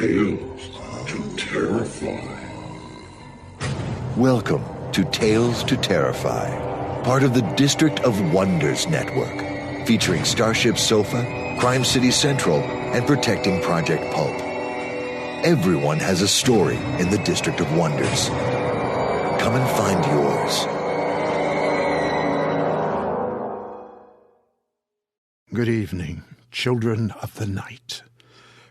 Tales to Terrify. Welcome to Tales to Terrify, part of the District of Wonders network, featuring Starship Sofa, Crime City Central, and Protecting Project Pulp. Everyone has a story in the District of Wonders. Come and find yours. Good evening, children of the night.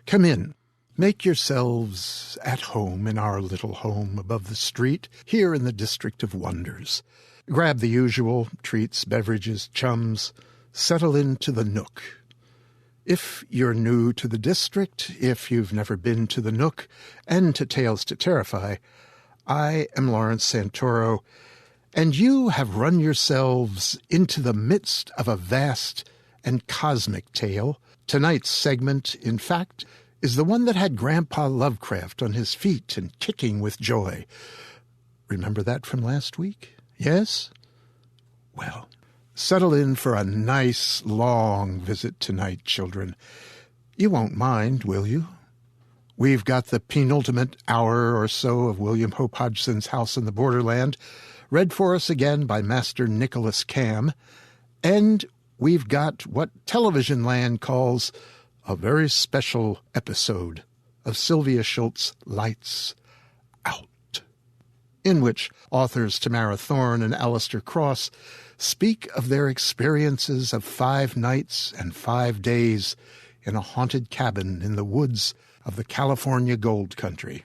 Come in. Make yourselves at home in our little home above the street, here in the District of Wonders. Grab the usual treats, beverages, chums. Settle into the Nook. If you're new to the district, if you've never been to the Nook and to Tales to Terrify, I am Lawrence Santoro, and you have run yourselves into the midst of a vast and cosmic tale. Tonight's segment, in fact, is the one that had Grandpa Lovecraft on his feet and kicking with joy. Remember that from last week? Yes? Well, settle in for a nice, long visit tonight, children. You won't mind, will you? We've got the penultimate hour or so of William Hope Hodgson's House in the Borderland, read for us again by Master Nicholas Camm, and we've got what television land calls a very special episode of Sylvia Shults' Lights Out, in which authors Tamara Thorne and Alistair speak of their experiences of 5 nights and 5 days in a haunted cabin in the woods of the California Gold Country.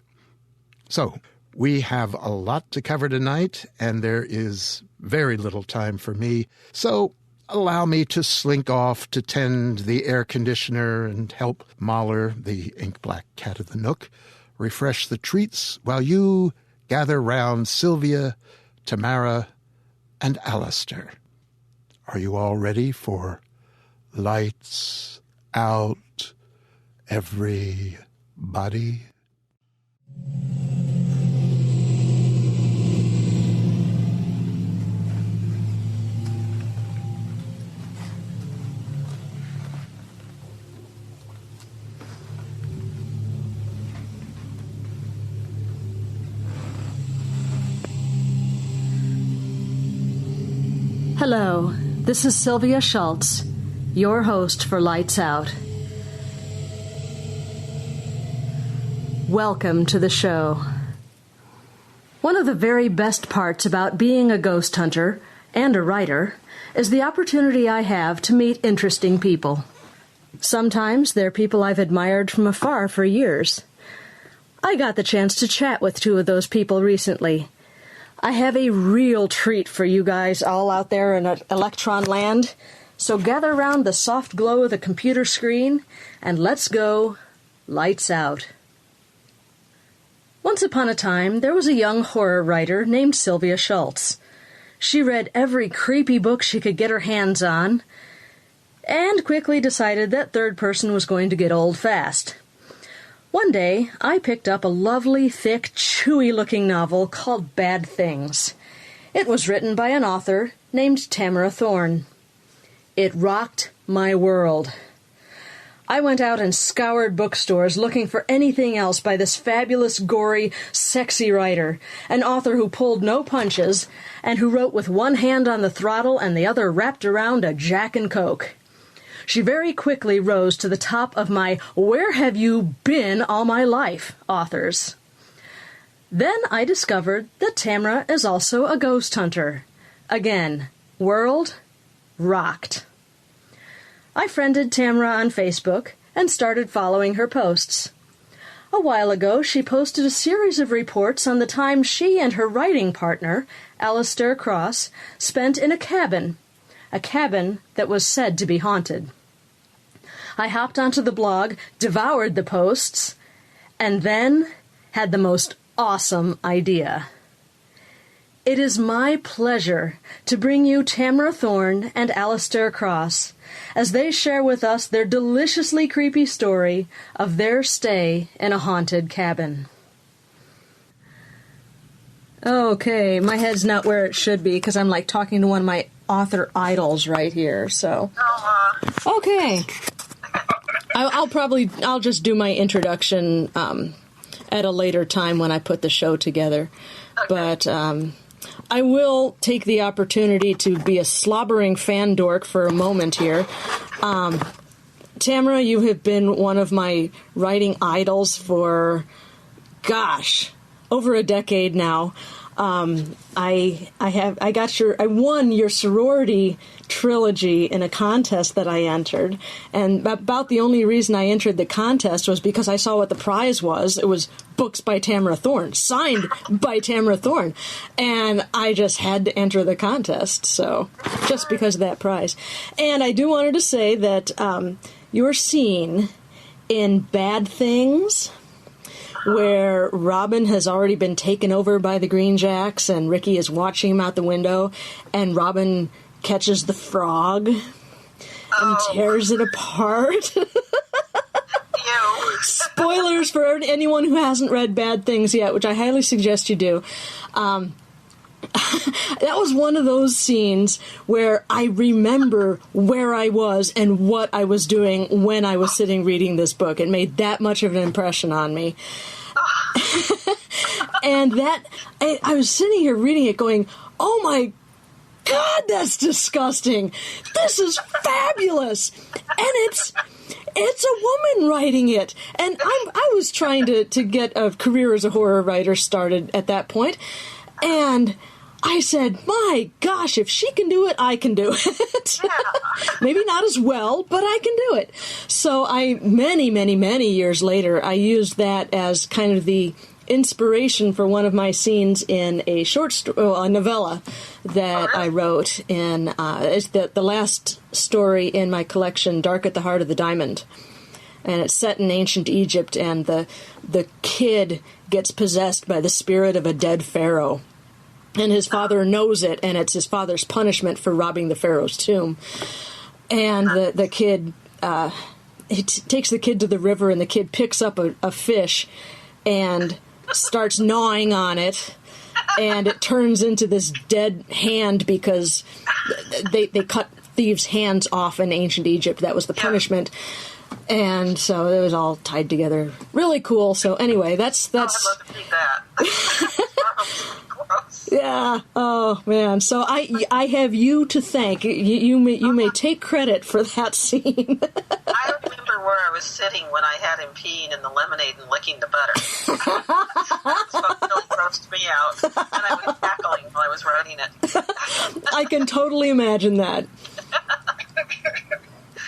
So, we have a lot to cover tonight, and there is very little time for me, so allow me to slink off to tend the air conditioner and help Mahler, the ink-black cat of the Nook, refresh the treats while you gather round Sylvia, Tamara, and Alistair. Are you all ready for Lights Out, everybody? Hello, this is Sylvia Shults, your host for Lights Out. Welcome to the show. One of the very best parts about being a ghost hunter and a writer is the opportunity I have to meet interesting people. Sometimes they're people I've admired from afar for years. I got the chance to chat with 2 of those people recently. I have a real treat for you guys all out there in Electron land, so gather around the soft glow of the computer screen and let's go Lights Out. Once upon a time, there was a young horror writer named Sylvia Shults. She read every creepy book she could get her hands on, and quickly decided that third person was going to get old fast. One day, I picked up a lovely, thick, chewy-looking novel called Bad Things. It was written by an author named Tamara Thorne. It rocked my world. I went out and scoured bookstores looking for anything else by this fabulous, gory, sexy writer, an author who pulled no punches, and who wrote with one hand on the throttle and the other wrapped around a Jack and Coke. She very quickly rose to the top of my "Where have you been all my life?" authors. Then I discovered that Tamara is also a ghost hunter. Again, world rocked. I friended Tamara on Facebook and started following her posts. A while ago, she posted a series of reports on the time she and her writing partner, Alistair, spent in a cabin that was said to be haunted. I hopped onto the blog, devoured the posts, and then had the most awesome idea. It is my pleasure to bring you Tamara Thorne and Alistair as they share with us their deliciously creepy story of their stay in a haunted cabin. Okay, my head's not where it should be because I'm like talking to one of my author idols right here, so. Okay. I'll just do my introduction at a later time when I put the show together. Okay. But I will take the opportunity to be a slobbering fan dork for a moment here. Tamara, you have been one of my writing idols for, over a decade now. I won your sorority trilogy in a contest that I entered, and about the only reason I entered the contest was because I saw what the prize was. It was books by Tamara Thorne, signed by Tamara Thorne, and I just had to enter the contest, so just because of that prize. And I do wanted to say that your scene in Bad Things, where Robin has already been taken over by the Green Jacks and Ricky is watching him out the window, and Robin catches the frog and tears it apart. Spoilers for anyone who hasn't read Bad Things yet, which I highly suggest you do. That was one of those scenes where I remember where I was and what I was doing when I was sitting reading this book. It made that much of an impression on me. And that, I was sitting here reading it going, oh my God, that's disgusting. This is fabulous. And it's a woman writing it. And I was trying to get a career as a horror writer started at that point. And I said, my gosh, if she can do it, I can do it. Maybe not as well, but I can do it. So many years later, I used that as kind of the inspiration for one of my scenes in a a novella that I wrote in, it's the last story in my collection, Dark at the Heart of the Diamond. And it's set in ancient Egypt, and the kid gets possessed by the spirit of a dead pharaoh. And his father knows it, and it's his father's punishment for robbing the pharaoh's tomb. And the kid, he takes the kid to the river, and the kid picks up a fish and starts gnawing on it, and it turns into this dead hand because they cut thieves' hands off in ancient Egypt. That was the punishment. And so it was all tied together. Really cool. So anyway, that's... I'd love to read that. Yeah. Oh man. So I have you to thank. You may take credit for that scene. I remember where I was sitting when I had him peeing in the lemonade and licking the butter. That's what really grossed me out, and I was cackling while I was writing it. I can totally imagine that.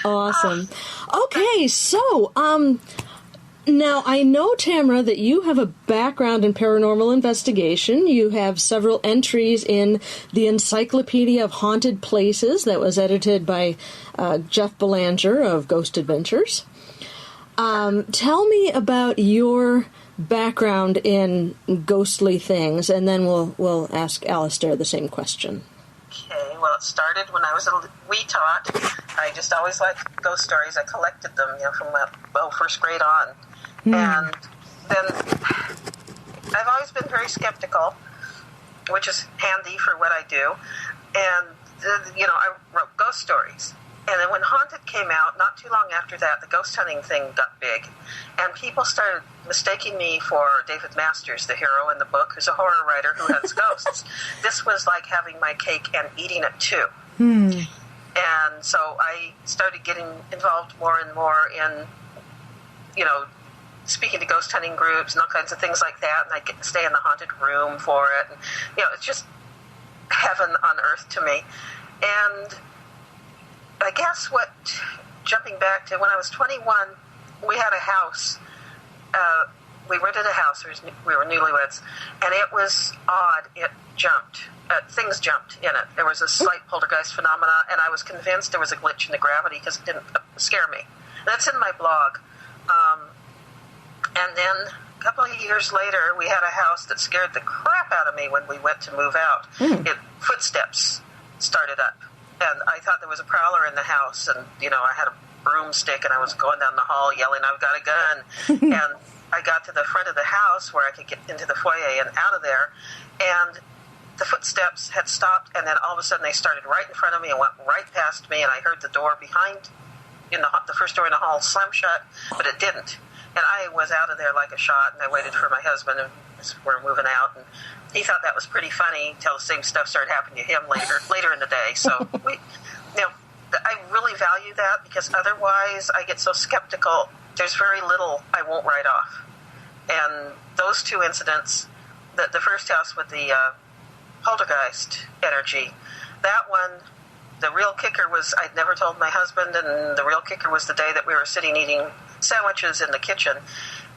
Awesome. Okay, so now, I know, Tamara, that you have a background in paranormal investigation. You have several entries in the Encyclopedia of Haunted Places that was edited by Jeff Belanger of Ghost Adventures. Tell me about your background in ghostly things, and then we'll ask Alistair the same question. Okay, well, it started when I was a wee tot. I just always liked ghost stories. I collected them, from first grade on. And then I've always been very skeptical, which is handy for what I do. And, I wrote ghost stories. And then when Haunted came out, not too long after that, the ghost hunting thing got big. And people started mistaking me for David Masters, the hero in the book, who's a horror writer who hunts ghosts. This was like having my cake and eating it too. And so I started getting involved more and more in, speaking to ghost hunting groups and all kinds of things like that, and I get to stay in the haunted room for it. And, it's just heaven on earth to me. And I guess jumping back to when I was 21, we had a house. We rented a house. We were newlyweds, and it was odd. It jumped. Things jumped in it. There was a slight poltergeist phenomena, and I was convinced there was a glitch in the gravity because it didn't scare me. That's in my blog. And then a couple of years later, we had a house that scared the crap out of me when we went to move out. Footsteps started up, and I thought there was a prowler in the house, and, I had a broomstick, and I was going down the hall yelling, "I've got a gun." And I got to the front of the house where I could get into the foyer and out of there, and the footsteps had stopped, and then all of a sudden they started right in front of me and went right past me, and I heard the door behind the first door in the hall slammed shut, but it didn't. And I was out of there like a shot, and I waited for my husband, and we're moving out, and he thought that was pretty funny until the same stuff started happening to him later in the day. So I really value that, because otherwise I get so skeptical. There's very little I won't write off. And those two incidents, the first house with the poltergeist energy, that one, the real kicker was I'd never told my husband, and the real kicker was the day that we were sitting eating sandwiches in the kitchen,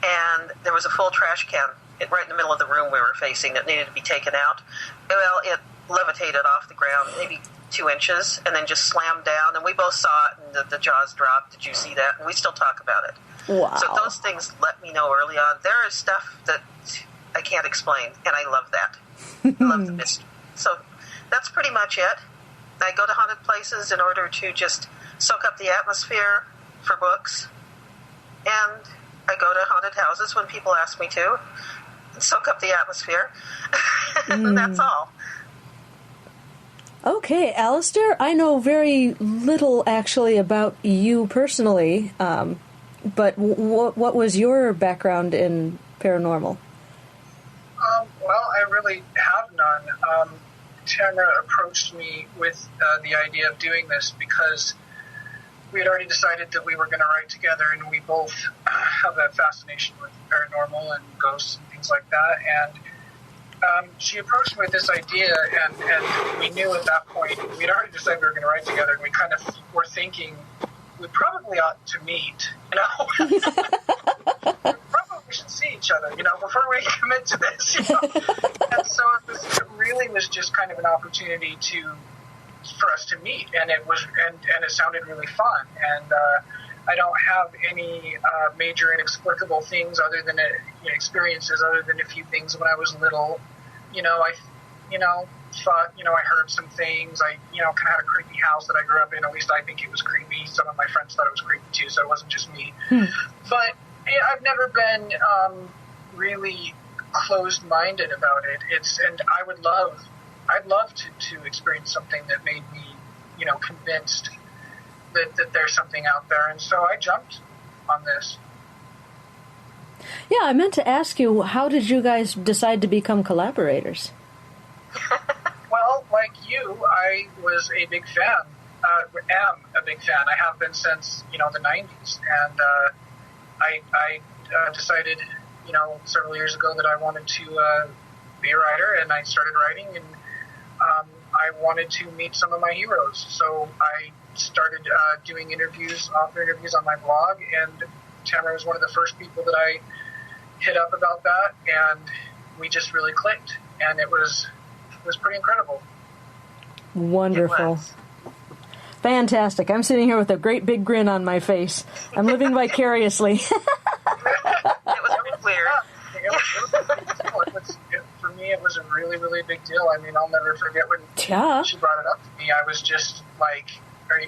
and there was a full trash can right in the middle of the room we were facing that needed to be taken out. Well, it levitated off the ground maybe 2 inches and then just slammed down, and we both saw it, and the jaws dropped. Did you see that? And we still talk about it. Wow. So those things let me know early on. There is stuff that I can't explain, and I love that. I love the mystery. So that's pretty much it. I go to haunted places in order to just soak up the atmosphere for books, and I go to haunted houses when people ask me to, and soak up the atmosphere, and that's all. Okay, Alistair, I know very little actually about you personally, but what was your background in paranormal? Well, I really have none. Tamara approached me with the idea of doing this because we had already decided that we were going to write together, and we both have that fascination with paranormal and ghosts and things like that. And she approached me with this idea, and we knew at that point, we'd already decided we were going to write together, and we kind of were thinking we probably ought to meet, we probably should see each other, before we commit to this, And so it really was just kind of an opportunity for us to meet, and it was, and it sounded really fun. And I don't have any major inexplicable things other than experiences, other than a few things when I was little. I thought, I heard some things. I, kind of had a creepy house that I grew up in. At least I think it was creepy. Some of my friends thought it was creepy too, so it wasn't just me. But I've never been really closed-minded about it. And I'd love to experience something that made me, convinced that there's something out there. And so I jumped on this. Yeah, I meant to ask you, how did you guys decide to become collaborators? Well, like you, I was a big fan. Am a big fan. I have been since, the 90s. And I decided, several years ago that I wanted to be a writer, and I started writing, and I wanted to meet some of my heroes. So I started doing author interviews on my blog, and Tamara was one of the first people that I hit up about that, and we just really clicked, and it was pretty incredible. Wonderful. Fantastic. I'm sitting here with a great big grin on my face. I'm living vicariously. It was pretty weird. For me, it was a really, really big deal. I mean, I'll never forget when she brought it up to me. I was just like, Are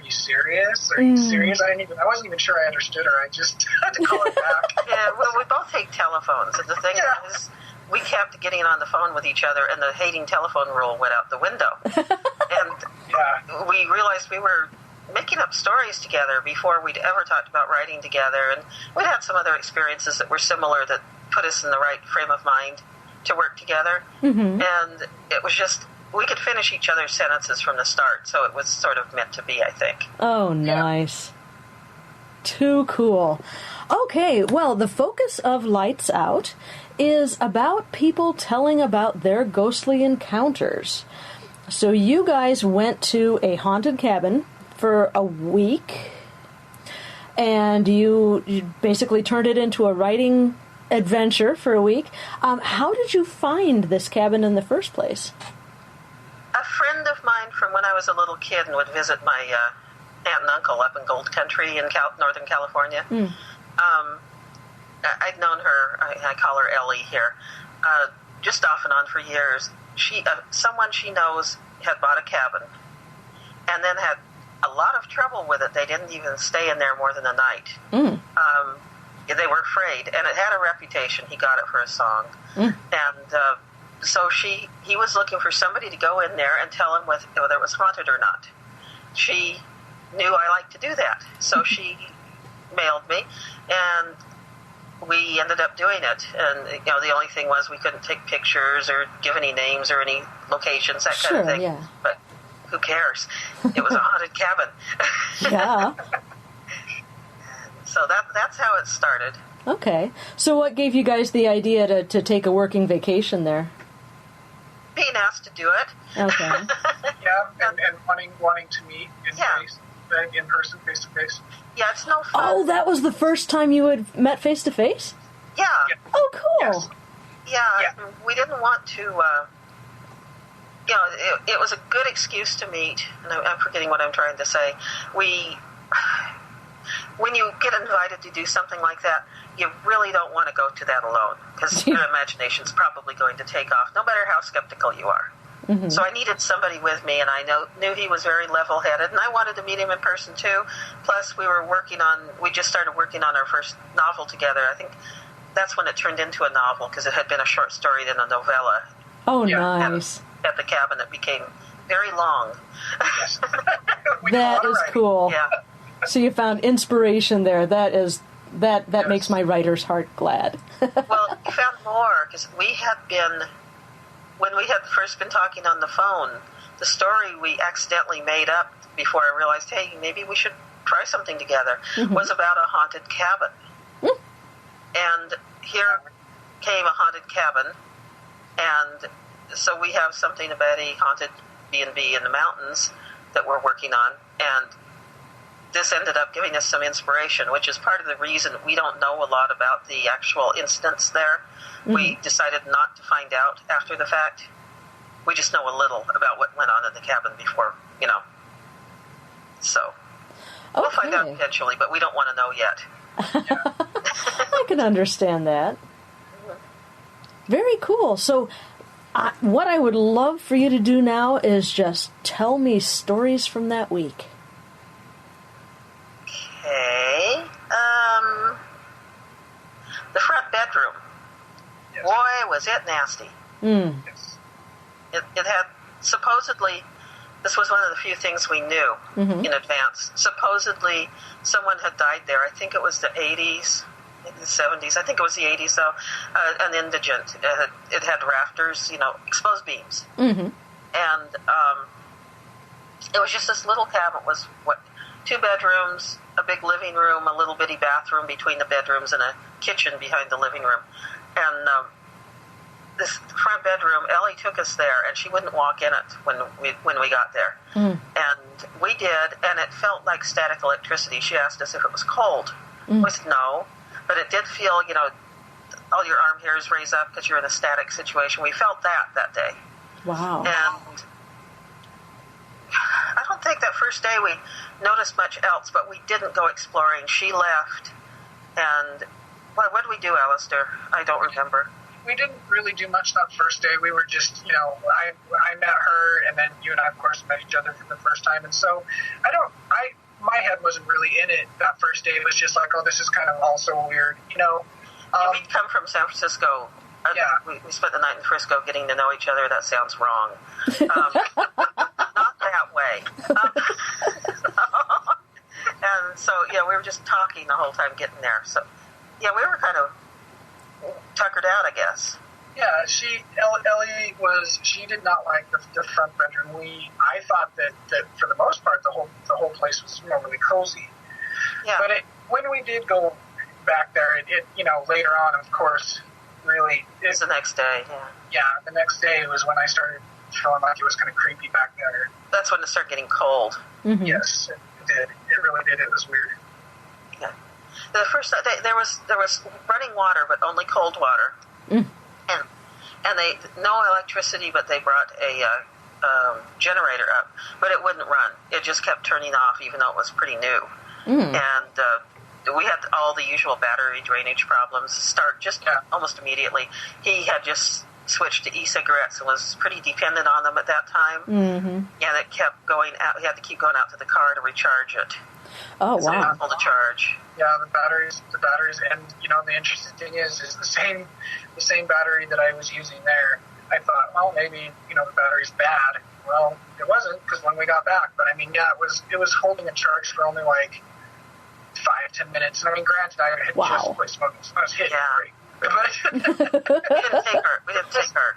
you serious? Are you serious? I wasn't even sure I understood her. I just had to call her back. Yeah, well, we both take telephones, and the thing is, we kept getting on the phone with each other, and the hating telephone rule went out the window. And we realized we were making up stories together before we'd ever talked about writing together, and we'd had some other experiences that were similar that put us in the right frame of mind to work together. Mm-hmm. And it was just, we could finish each other's sentences from the start, so it was sort of meant to be, I think. Oh, nice. Yeah. Too cool. Okay, well, the focus of Lights Out is about people telling about their ghostly encounters. So you guys went to a haunted cabin for a week, and you basically turned it into a writing adventure for a week. How did you find this cabin in the first place? A friend of mine from when I was a little kid and would visit my aunt and uncle up in Gold Country in Northern California. I'd known her, I call her Ellie here, just off and on for years. Someone she knows had bought a cabin and then had a lot of trouble with it. They didn't even stay in there more than a night. They were afraid, and it had a reputation. He got it for a song. And so he was looking for somebody to go in there and tell him whether it was haunted or not. She knew I liked to do that. So she mailed me, and we ended up doing it. And, the only thing was we couldn't take pictures or give any names or any locations, that kind of thing. Yeah. But who cares? It was a haunted cabin. Yeah. So that's how it started. Okay. So what gave you guys the idea to take a working vacation there? Being asked to do it. Okay. Yeah, and wanting to meet in person, face to face. Yeah, it's no fun. Oh, that was the first time you had met face to face? Yeah. Oh, cool. Yes. Yeah, we didn't want to, it was a good excuse to meet, and I'm forgetting what I'm trying to say. When you get invited to do something like that, you really don't want to go to that alone, because your imagination's probably going to take off, no matter how skeptical you are. Mm-hmm. So I needed somebody with me, and I knew he was very level-headed, and I wanted to meet him in person too. Plus, we just started working on our first novel together. I think that's when it turned into a novel, because it had been a short story, then a novella. Oh, nice. At the cabin, it became very long. That is cool. Yeah. So you found inspiration there. That makes my writer's heart glad. Well, we found more, because when we had first been talking on the phone, the story we accidentally made up before I realized, hey, maybe we should try something together, was about a haunted cabin. And here came a haunted cabin, and so we have something about a haunted B&B in the mountains that we're working on, and this ended up giving us some inspiration, which is part of the reason we don't know a lot about the actual incidents there. Mm-hmm. We decided not to find out after the fact. We just know a little about what went on in the cabin before, So, we'll find out eventually, but we don't want to know yet. I can understand that. Very cool. So, what I would love for you to do now is just tell me stories from that week. Okay. The front bedroom. Yes. Boy, was it nasty. Yes. It had, supposedly, this was one of the few things we knew in advance. Supposedly, someone had died there. I think it was the 80s, maybe the 70s. I think it was the 80s, though. An indigent. It had rafters, exposed beams. Mm-hmm. And it was just this little cabin. It was, 2 bedrooms, a big living room, a little bitty bathroom between the bedrooms, and a kitchen behind the living room. And this front bedroom, Ellie took us there, and she wouldn't walk in it when we got there. And we did, and it felt like static electricity. She asked us if it was cold. We said no, but it did feel, all your arm hairs raise up because you're in a static situation. We felt that day. Wow. And I don't think that first day we noticed much else, but we didn't go exploring. She left, and what did we do, Alistair? I don't remember. We didn't really do much that first day. We were just, I met her, and then you and I, of course, met each other for the first time. And so my head wasn't really in it that first day. It was just like, oh, this is kind of all so weird, We'd come from San Francisco. We spent the night in Frisco getting to know each other. That sounds wrong. Not that way. And so, we were just talking the whole time getting there. So, we were kind of tuckered out, I guess. Yeah, she did not like the front bedroom. I thought that for the most part, the whole place was really cozy. Yeah. But when we did go back there, it later on, of course, really... It was the next day, Yeah, the next day was when I started feeling like it was kind of creepy back there. That's when it started getting cold. Mm-hmm. Yes, it did. It really did. It was weird. Yeah. The first there was running water, but only cold water. And they no electricity, but they brought a generator up, but it wouldn't run. It just kept turning off, even though it was pretty new. And we had all the usual battery drainage problems start just almost immediately. He had just switched to e-cigarettes and was pretty dependent on them at that time. And it kept going out. We had to keep going out to the car to recharge it. Oh, it's wow. painful to charge. Yeah, the batteries, and the interesting thing is the same battery that I was using there. I thought, well, maybe the battery's bad, well, it wasn't, because when we got back, but I mean, yeah, it was holding a charge for only like 5-10 minutes. And I mean, granted, I had just quit smoking, so I was hitting pretty. But we didn't take our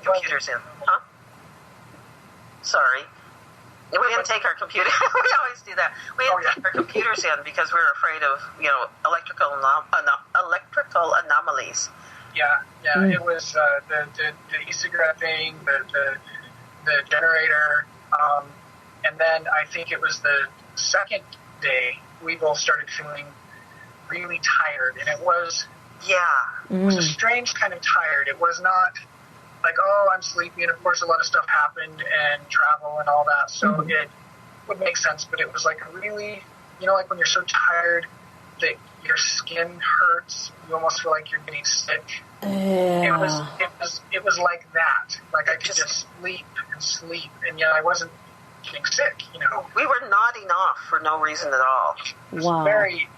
computers in. Huh? Sorry. We didn't take our computer. We always do that. We didn't take our computers in because we were afraid of, electrical anomalies. Yeah. It was the e-cigarette thing, the generator, and then I think it was the second day we both started feeling really tired, and it was a strange kind of tired. It was not like, oh, I'm sleepy, and of course a lot of stuff happened and travel and all that, so it would make sense, but it was like really, like when you're so tired that your skin hurts, you almost feel like you're getting sick. Yeah. It was like that. Like I could just sleep, and yet I wasn't getting sick, We were nodding off for no reason at all. It was very,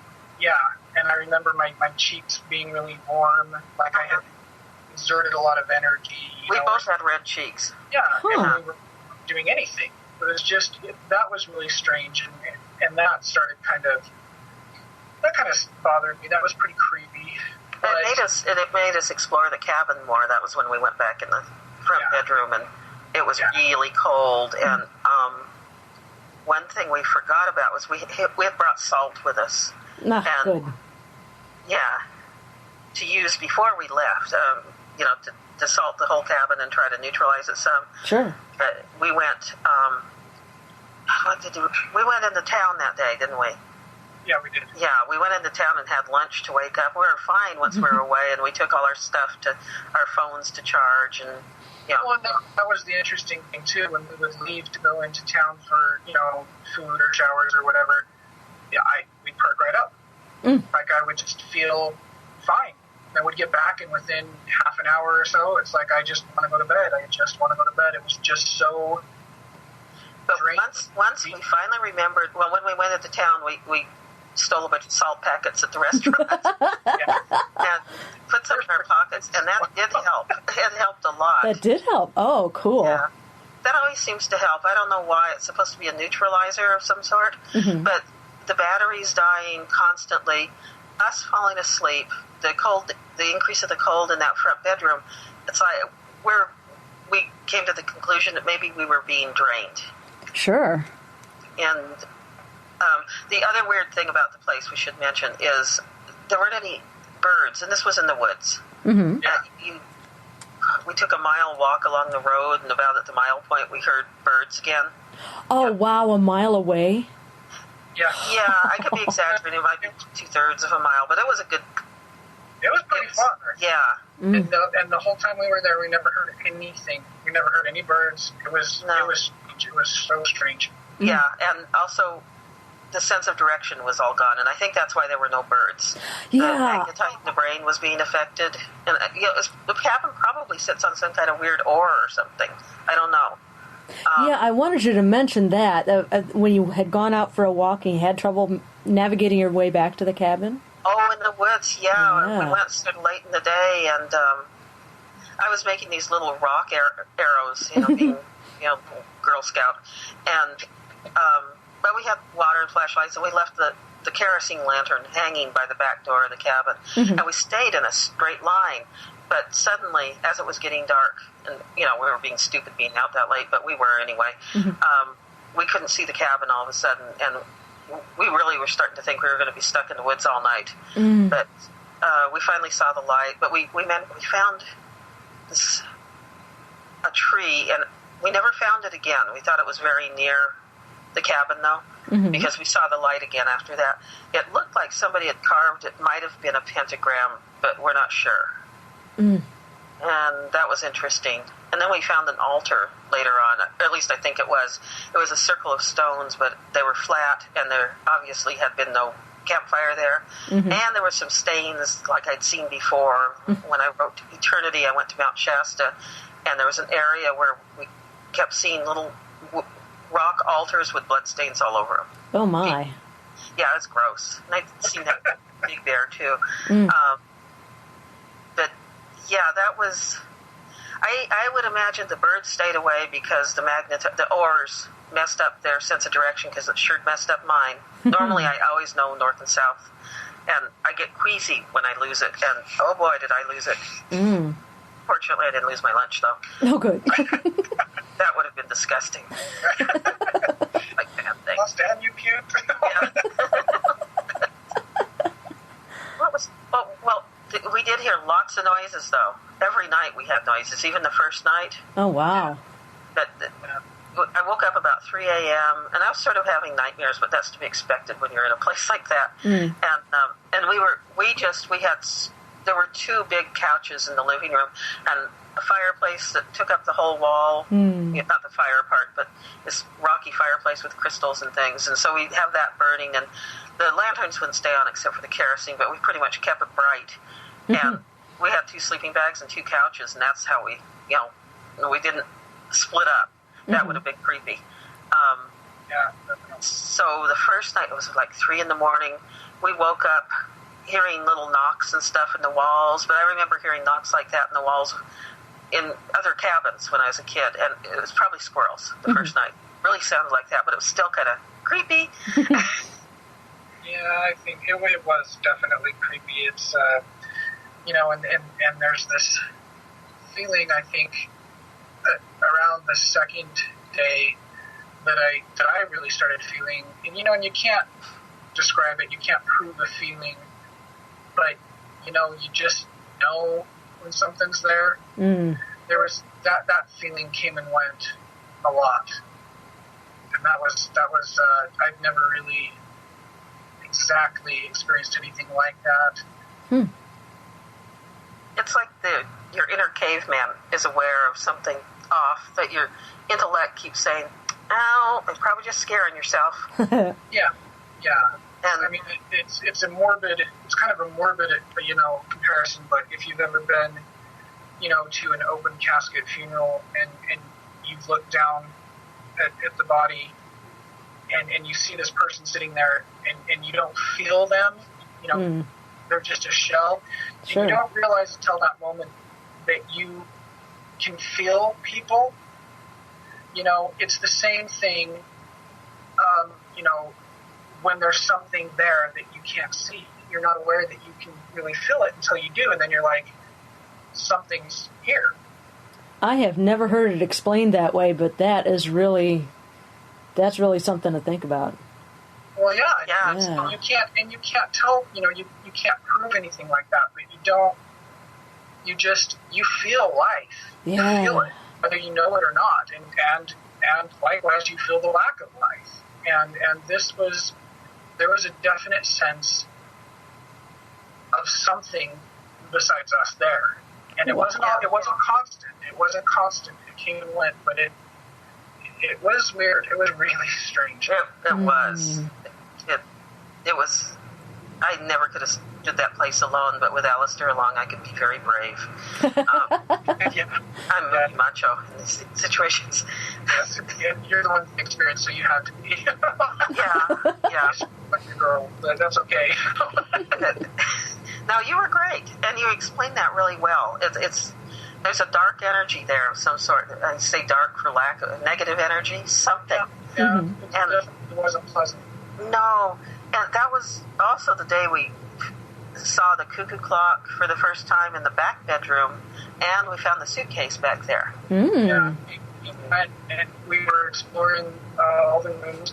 and I remember my cheeks being really warm, like I had exerted a lot of energy. We both had red cheeks. Yeah, and we were doing anything. It was just, that was really strange, and that started kind of bothered me. That was pretty creepy. It made us explore the cabin more. That was when we went back in the front bedroom, and it was really cold. And one thing we forgot about was we had brought salt with us. Good. Yeah, to use before we left. To salt the whole cabin and try to neutralize it some. Sure. But we went. We went into town that day, didn't we? Yeah, we did. Yeah, we went into town and had lunch to wake up. We were fine once we were away, and we took all our stuff to our phones to charge, and Well, and that was the interesting thing too. When we would leave to go into town for food or showers or whatever, we'd perk right up. Like I would just feel fine. I would get back, and within half an hour or so, it's like I just want to go to bed. It was just so. But once we finally remembered, well, when we went into town, we stole a bunch of salt packets at the restaurant and put some in our pockets, and that did help. It helped a lot. That did help. Oh, cool. Yeah. That always seems to help. I don't know why. It's supposed to be a neutralizer of some sort, but the batteries dying constantly, us falling asleep, the increase of the cold in that front bedroom, it's like we came to the conclusion that maybe we were being drained. Sure. And the other weird thing about the place we should mention is there weren't any birds, and this was in the woods. We took a mile walk along the road, and about at the mile point we heard birds again. Oh, wow, a mile away? Yeah, I could be exaggerating. It might be 2/3 of a mile, but it was It was pretty far. Yeah. And the whole time we were there, we never heard anything. We never heard any birds. It was so strange. Yeah, and also the sense of direction was all gone, and I think that's why there were no birds. Yeah. The magnetite in the brain was being affected, and the cabin probably sits on some kind of weird ore or something. I don't know. I wanted you to mention that when you had gone out for a walk and you had trouble navigating your way back to the cabin. Oh, in the woods, yeah. We went sort of late in the day, and I was making these little rock arrows, being, Girl Scout, and but we had water and flashlights, and we left the kerosene lantern hanging by the back door of the cabin, and we stayed in a straight line. But suddenly, as it was getting dark, and we were being stupid being out that late, but we were anyway. We couldn't see the cabin all of a sudden, and we really were starting to think we were going to be stuck in the woods all night. But we finally saw the light. But we found a tree, and we never found it again. We thought it was very near the cabin, though, because we saw the light again after that. It looked like somebody had carved it. Might have been a pentagram, but we're not sure. And that was interesting. And then we found an altar later on. At least I think it was. It was a circle of stones, but they were flat, and there obviously had been no campfire there. And there were some stains like I'd seen before. When I wrote Eternity, I went to Mount Shasta, and there was an area where we kept seeing little rock altars with bloodstains all over them. Oh, my. Yeah, it's gross. And I'd seen that big bear, too. But, yeah, that was... I would imagine the birds stayed away because the oars messed up their sense of direction, because it sure messed up mine. Normally, I always know north and south, and I get queasy when I lose it, and oh boy, did I lose it. Fortunately, I didn't lose my lunch, though. Oh, good. That would have been disgusting. Like, bad thing. Must have you puked? Yeah. Well, we did hear lots of noises, though. Every night we had noises, even the first night. Oh, wow. I woke up about 3 a.m., and I was sort of having nightmares, but that's to be expected when you're in a place like that. And there were 2 big couches in the living room, and a fireplace that took up the whole wall. Not the fire part, but this rocky fireplace with crystals and things. And so we have that burning, and the lanterns wouldn't stay on except for the kerosene, but we pretty much kept it bright. And we had 2 sleeping bags and 2 couches, and that's how we didn't split up. That would have been creepy. So the first night, it was like 3 in the morning. We woke up hearing little knocks and stuff in the walls, but I remember hearing knocks like that in the walls in other cabins when I was a kid, and it was probably squirrels the first night. Really sounded like that, but it was still kind of creepy. Yeah, I think it was definitely creepy. It's, and there's this feeling, I think, that around the second day that I really started feeling, and you can't describe it, you can't prove a feeling, but you just know when something's there. There was that feeling came and went a lot, and that was I've never really exactly experienced anything like that. It's like your inner caveman is aware of something off, that your intellect keeps saying, "Oh, it's probably just scaring yourself." Yeah. And I mean, it's kind of a morbid, comparison. But if you've ever been, to an open casket funeral and you've looked down at the body and you see this person sitting there and you don't feel them, they're just a shell. Sure. You don't realize until that moment that you can feel people. It's the same thing, when there's something there that you can't see. You're not aware that you can really feel it until you do, and then you're like, something's here. I have never heard it explained that way, but that's really something to think about. Well, yeah. You can't tell, you can't prove anything like that, but you feel life. Yeah. You feel it, whether you know it or not, and likewise you feel the lack of life. And there was a definite sense of something besides us there. And it wasn't constant. It wasn't constant. It came and went, but it was weird. It was really strange. It was. It was. I never could have stood that place alone, but with Alistair along, I could be very brave. I'm very macho in these situations. Yes, you're the one with experience, so you have to be. Yeah. Like your girl, that's okay. No, you were great, and you explained that really well. There's a dark energy there of some sort. I say dark for lack of negative energy, something. Yeah. And it wasn't pleasant. No, and that was also the day we saw the cuckoo clock for the first time in the back bedroom, and we found the suitcase back there. Yeah, we went and we were exploring all the rooms,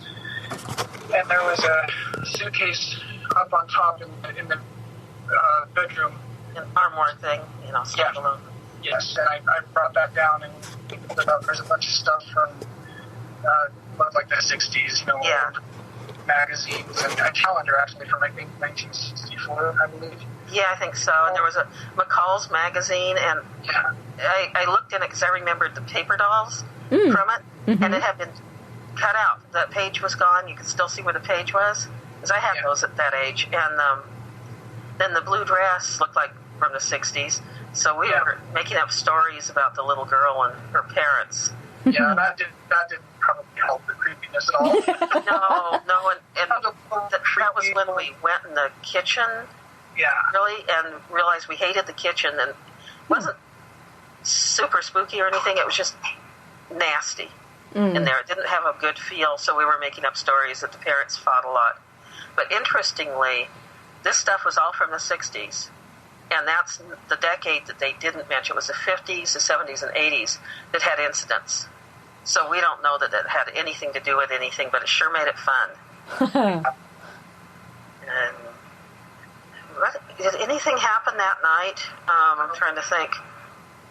and there was a suitcase up on top in the bedroom. An armoire thing, stuff alone. Yes, and I brought that down and picked it up. There's a bunch of stuff from like the 60s, magazines and a calendar actually from I think 1964, I believe. Yeah, I think so. And there was a McCall's magazine, and I looked in it because I remembered the paper dolls from it, and it had been cut out. The page was gone. You could still see where the page was, because I had those at that age. And then the blue dress looked like from the 60s. So we were making up stories about the little girl and her parents. Yeah, that didn't probably help the creepiness at all. No, and that was when we went in the kitchen, really, and realized we hated the kitchen, and wasn't super spooky or anything. It was just nasty in there. It didn't have a good feel, so we were making up stories that the parents fought a lot. But interestingly, this stuff was all from the 60s, and that's the decade that they didn't mention. It was the 50s, the 70s, and 80s that had incidents. So we don't know that it had anything to do with anything, but it sure made it fun. And did anything happen that night? I'm trying to think.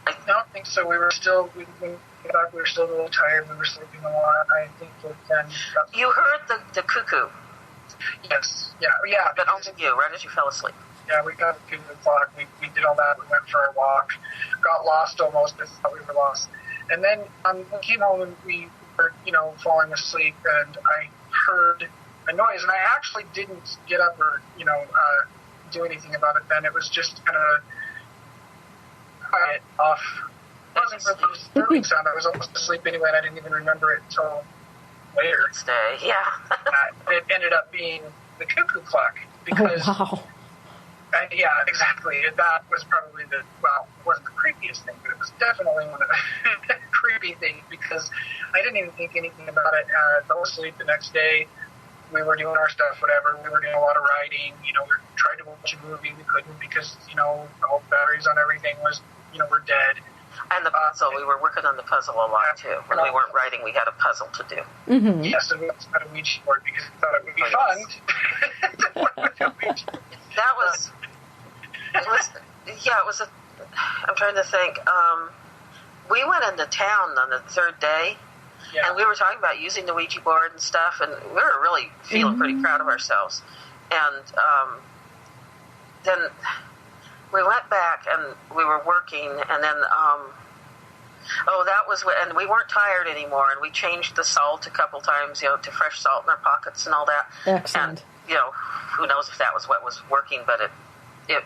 I don't think so. We were still, we were still a little tired. We were sleeping a lot. I think that then... You heard the cuckoo. Yes. Yeah. But only you, right as you fell asleep. Yeah, we got the cuckoo clock. We did all that. We went for a walk. Got lost almost. I thought we were lost. And then we came home and we were, falling asleep, and I heard a noise, and I actually didn't get up or, do anything about it then. It was just kind of quiet off. It wasn't really a disturbing sound. I was almost asleep anyway, and I didn't even remember it until later. Next day, yeah. It ended up being the cuckoo clock because... Oh, wow. And yeah, exactly. That was probably it wasn't the creepiest thing, but it was definitely one of the creepy things because I didn't even think anything about it. I fell asleep the next day. We were doing our stuff, whatever. We were doing a lot of writing. We tried to watch a movie. We couldn't because, all the batteries on everything were dead. And the puzzle. We were working on the puzzle a lot, too. When we weren't writing, we had a puzzle to do. Mm-hmm. Yes, and we also had a Ouija board because we thought it would be fun. That was... I'm trying to think. We went into town on the third day, and we were talking about using the Ouija board and stuff, and we were really feeling pretty proud of ourselves. And then we went back, and we were working, and then, that was when, and we weren't tired anymore, and we changed the salt a couple times, to fresh salt in our pockets and all that. Excellent. And, who knows if that was what was working, but it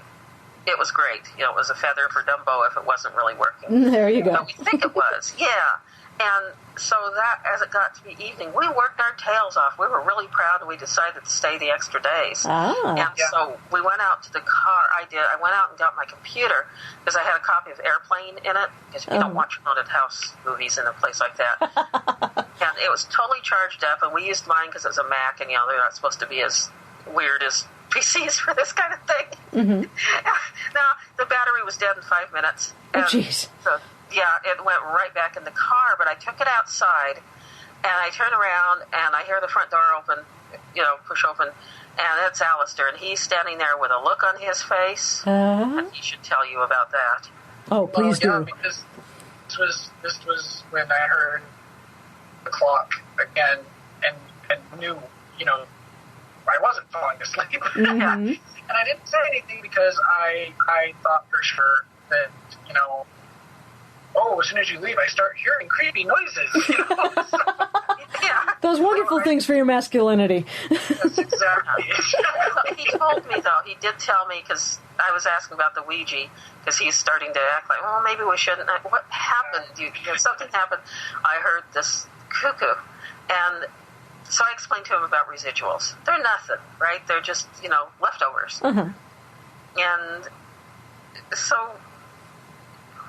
was great. It was a feather for Dumbo if it wasn't really working. There you go. But we think it was, yeah. And so that, as it got to be evening, we worked our tails off. We were really proud, and we decided to stay the extra days. So we went out to the car. I went out and got my computer because I had a copy of Airplane in it, because you don't watch haunted house movies in a place like that. And it was totally charged up, and we used mine because it was a Mac, and they're not supposed to be as weird as PCs for this kind of thing. Mm-hmm. Now, the battery was dead in 5 minutes. Oh, jeez. So, it went right back in the car, but I took it outside, and I turn around, and I hear the front door open, push open, and it's Alistair, and he's standing there with a look on his face, and he should tell you about that. Oh, please do. Yeah, because this was when I heard the clock again, and knew, I wasn't falling asleep. Mm-hmm. And I didn't say anything because I thought for sure that, as soon as you leave, I start hearing creepy noises. Those wonderful things for your masculinity. That's exactly. He told me, though, he did tell me, because I was asking about the Ouija, because he's starting to act like, well, maybe we shouldn't. What happened? Something happened. I heard this cuckoo. And so I explained to him about residuals. They're nothing, right? They're just, leftovers. Uh-huh. And so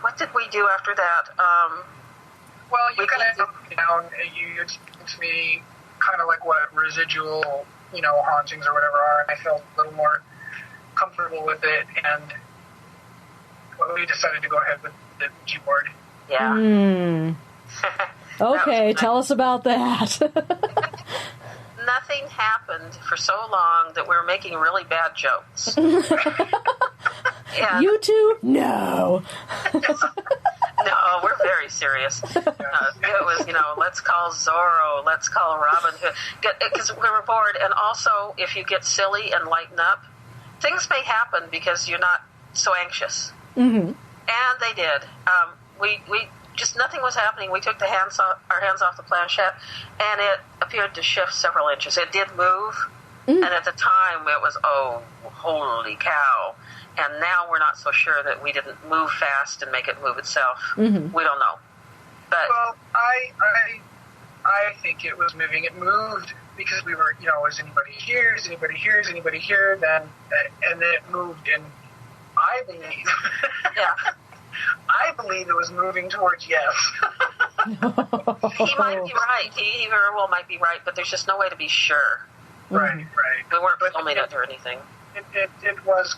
what did we do after that? Well, you kind of broke me down. You explained to me kind of like what residual, hauntings or whatever are, and I felt a little more comfortable with it, and we decided to go ahead with the Ouija board. Yeah. Mm. Okay, tell us about that. Nothing happened for so long that we were making really bad jokes. You two? No. No, we're very serious. It was, let's call Zorro, let's call Robin Hood, because we were bored. And also, if you get silly and lighten up, things may happen because you're not so anxious. Mm-hmm. And they did. We just nothing was happening. We took our hands off the planchette, and it appeared to shift several inches. It did move, and at the time it was, holy cow. And now we're not so sure that we didn't move fast and make it move itself. Mm-hmm. We don't know. But well, I think it was moving. It moved because we were, is anybody here? Is anybody here? Is anybody here? And then it moved, and I believe, I believe it was moving towards yes. He might be right. He very well might be right, but there's just no way to be sure. Right. We weren't filming it or anything. It was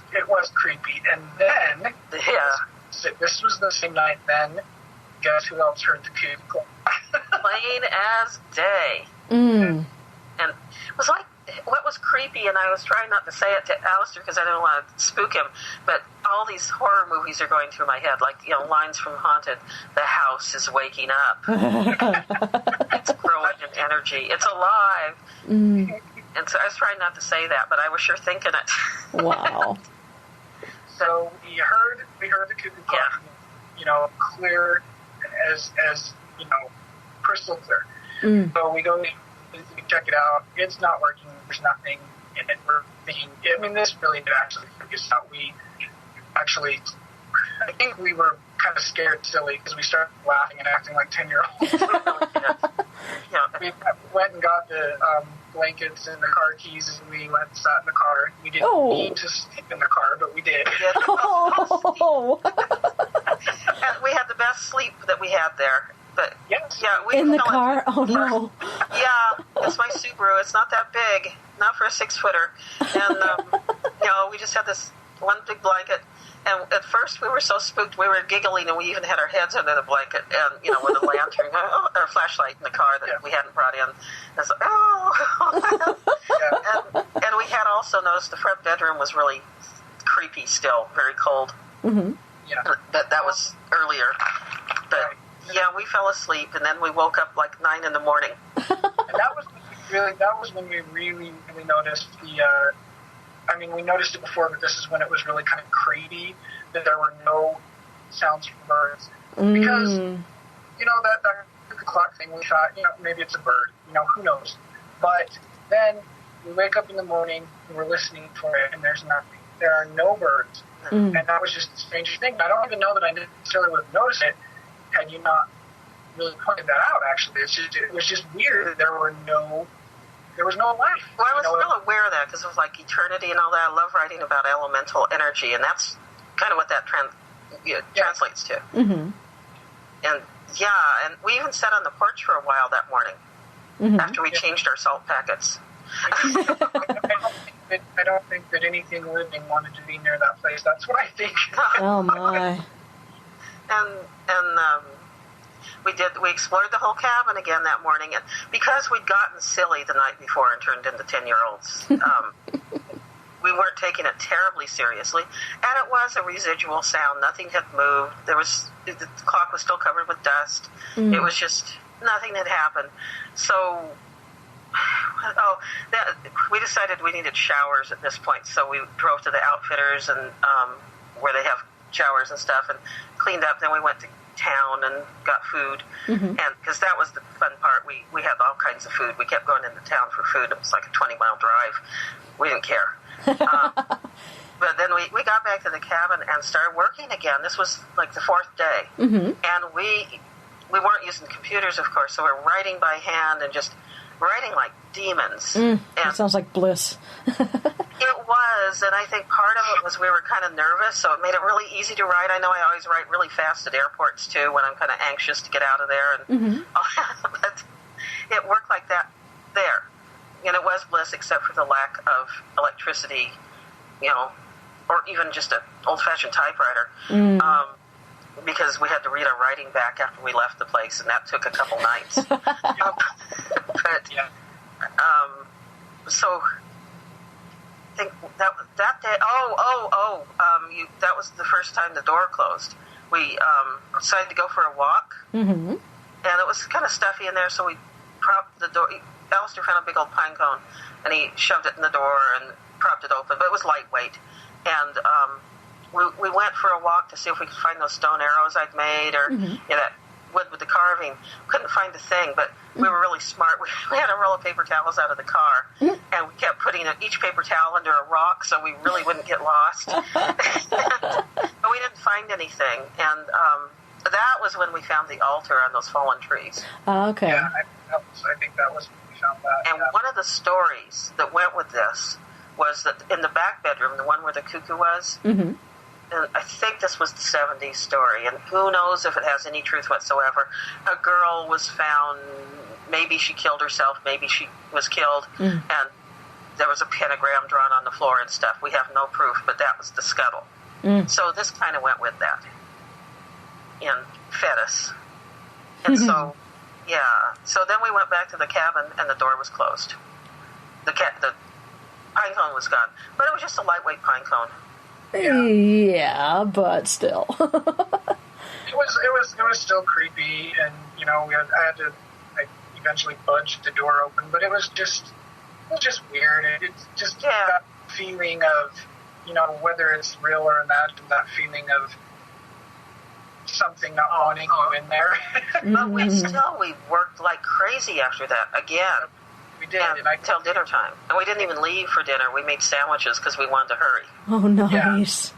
creepy. And then, this was the same night then, guess who else heard the cubicle? Plain as day. Mm. And it was like, what was creepy, and I was trying not to say it to Alistair because I didn't want to spook him, but all these horror movies are going through my head, like, lines from Haunted. The house is waking up. It's growing in energy. It's alive. Mm. And so I was trying not to say that, but I was sure thinking it. Wow. So we heard the cuckoo clock, clear as crystal clear. Mm. So we go, we check it out. It's not working. There's nothing in it. We're thinking, this really did actually freak us out. I think we were kind of scared silly because we started laughing and acting like 10-year-olds. We went and got the blankets and the car keys, and we went and sat in the car. We didn't need to sleep in the car, but we did. Oh. And we had the best sleep that we had there. But yes. We in the car? Oh, no. Yeah, it's my Subaru. It's not that big, not for a 6-footer. And, we just had this one big blanket. And at first we were so spooked, we were giggling, and we even had our heads under the blanket and, with a lantern, or a flashlight in the car that we hadn't brought in. And it's like, and we had also noticed the front bedroom was really creepy still, very cold. Mm-hmm. Yeah. But that was earlier. But, we fell asleep, and then we woke up like 9 in the morning. And that was when we really, really noticed we noticed it before, but this is when it was really kind of creepy that there were no sounds from birds. Because, that clock thing, we thought, maybe it's a bird, who knows. But then we wake up in the morning, and we're listening for it, and there's nothing. There are no birds. And that was just the strangest thing. I don't even know that I necessarily would have noticed it had you not really pointed that out, actually. It was just weird that there was no life. Well, I was still aware of that because it was like eternity and all that. I love writing about elemental energy, and that's kind of what that translates to. Mm-hmm. And and we even sat on the porch for a while that morning after we changed our salt packets. I don't think that anything living wanted to be near that place. That's what I think. Oh, my. And we explored the whole cabin again that morning, and because we'd gotten silly the night before and turned into 10-year-olds, we weren't taking it terribly seriously, and it was a residual sound. Nothing had moved. The clock was still covered with dust. It was just nothing had happened. So we decided we needed showers at this point, so we drove to the outfitters and where they have showers and stuff, and cleaned up. Then we went to town and got food, and because that was the fun part, we had all kinds of food. We kept going into town for food. It was like a 20-mile drive. We didn't care. But then we got back to the cabin and started working again. This was like the 4th day, and we weren't using computers, of course, so we're writing by hand and just writing like demons. That sounds like bliss. It was, and I think part of it was we were kind of nervous, so it made it really easy to write. I know I always write really fast at airports, too, when I'm kind of anxious to get out of there. And but it worked like that there. And it was bliss, except for the lack of electricity, or even just an old-fashioned typewriter, because we had to read our writing back after we left the place, and that took a couple nights. So I think that day. That was the first time the door closed. We decided to go for a walk, and it was kind of stuffy in there, so we propped the door. Alistair found a big old pine cone, and he shoved it in the door and propped it open, but it was lightweight. And we went for a walk to see if we could find those stone arrows I'd made, or that wood with the carving. Couldn't find a thing, but we were really smart. We had a roll of paper towels out of the car, and we kept putting each paper towel under a rock so we really wouldn't get lost. But we didn't find anything, and that was when we found the altar on those fallen trees. Okay. Yeah, I think that was when we found that. And one of the stories that went with this was that in the back bedroom, the one where the cuckoo was, and I think this was the 70s story, and who knows if it has any truth whatsoever. A girl was found, maybe she killed herself, maybe she was killed, and there was a pentagram drawn on the floor and stuff. We have no proof, but that was the scuttle. So this kind of went with that and fed us. And so, so then we went back to the cabin, and the door was closed. The pine cone was gone, but it was just a lightweight pine cone. Yeah, but still. It was still creepy, and I had to eventually budge the door open, but it was just weird. It's just that feeling of whether it's real or imagined, that feeling of something not wanting you in there. But we worked like crazy after that again. We did, and until dinner time. And we didn't even leave for dinner. We made sandwiches because we wanted to hurry. Oh, nice.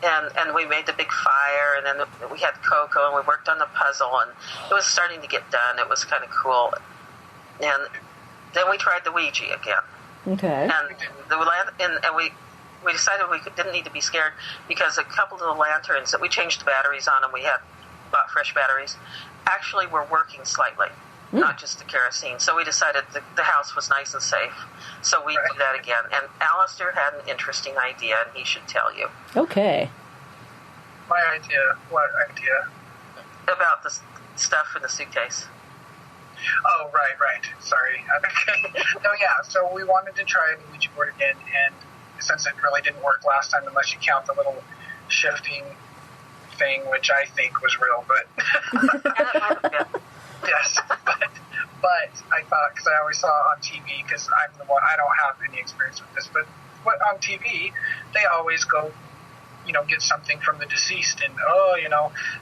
Yeah. And we made the big fire, and then we had cocoa, and we worked on the puzzle, and it was starting to get done. It was kind of cool. And then we tried the Ouija again. Okay. And we decided we didn't need to be scared because a couple of the lanterns that we changed the batteries on, and we had bought fresh batteries, actually were working slightly. Not just the kerosene. So we decided the house was nice and safe. So we did that again. And Alistair had an interesting idea, and he should tell you. Okay. My idea? What idea? About the stuff in the suitcase. Oh, right. Sorry. No, yeah. So we wanted to try the Ouija board again, and since it really didn't work last time, unless you count the little shifting thing, which I think was real, but... Yes, but I thought, because I always saw it on TV, because I'm the one, I don't have any experience with this, but on TV, they always go, get something from the deceased, and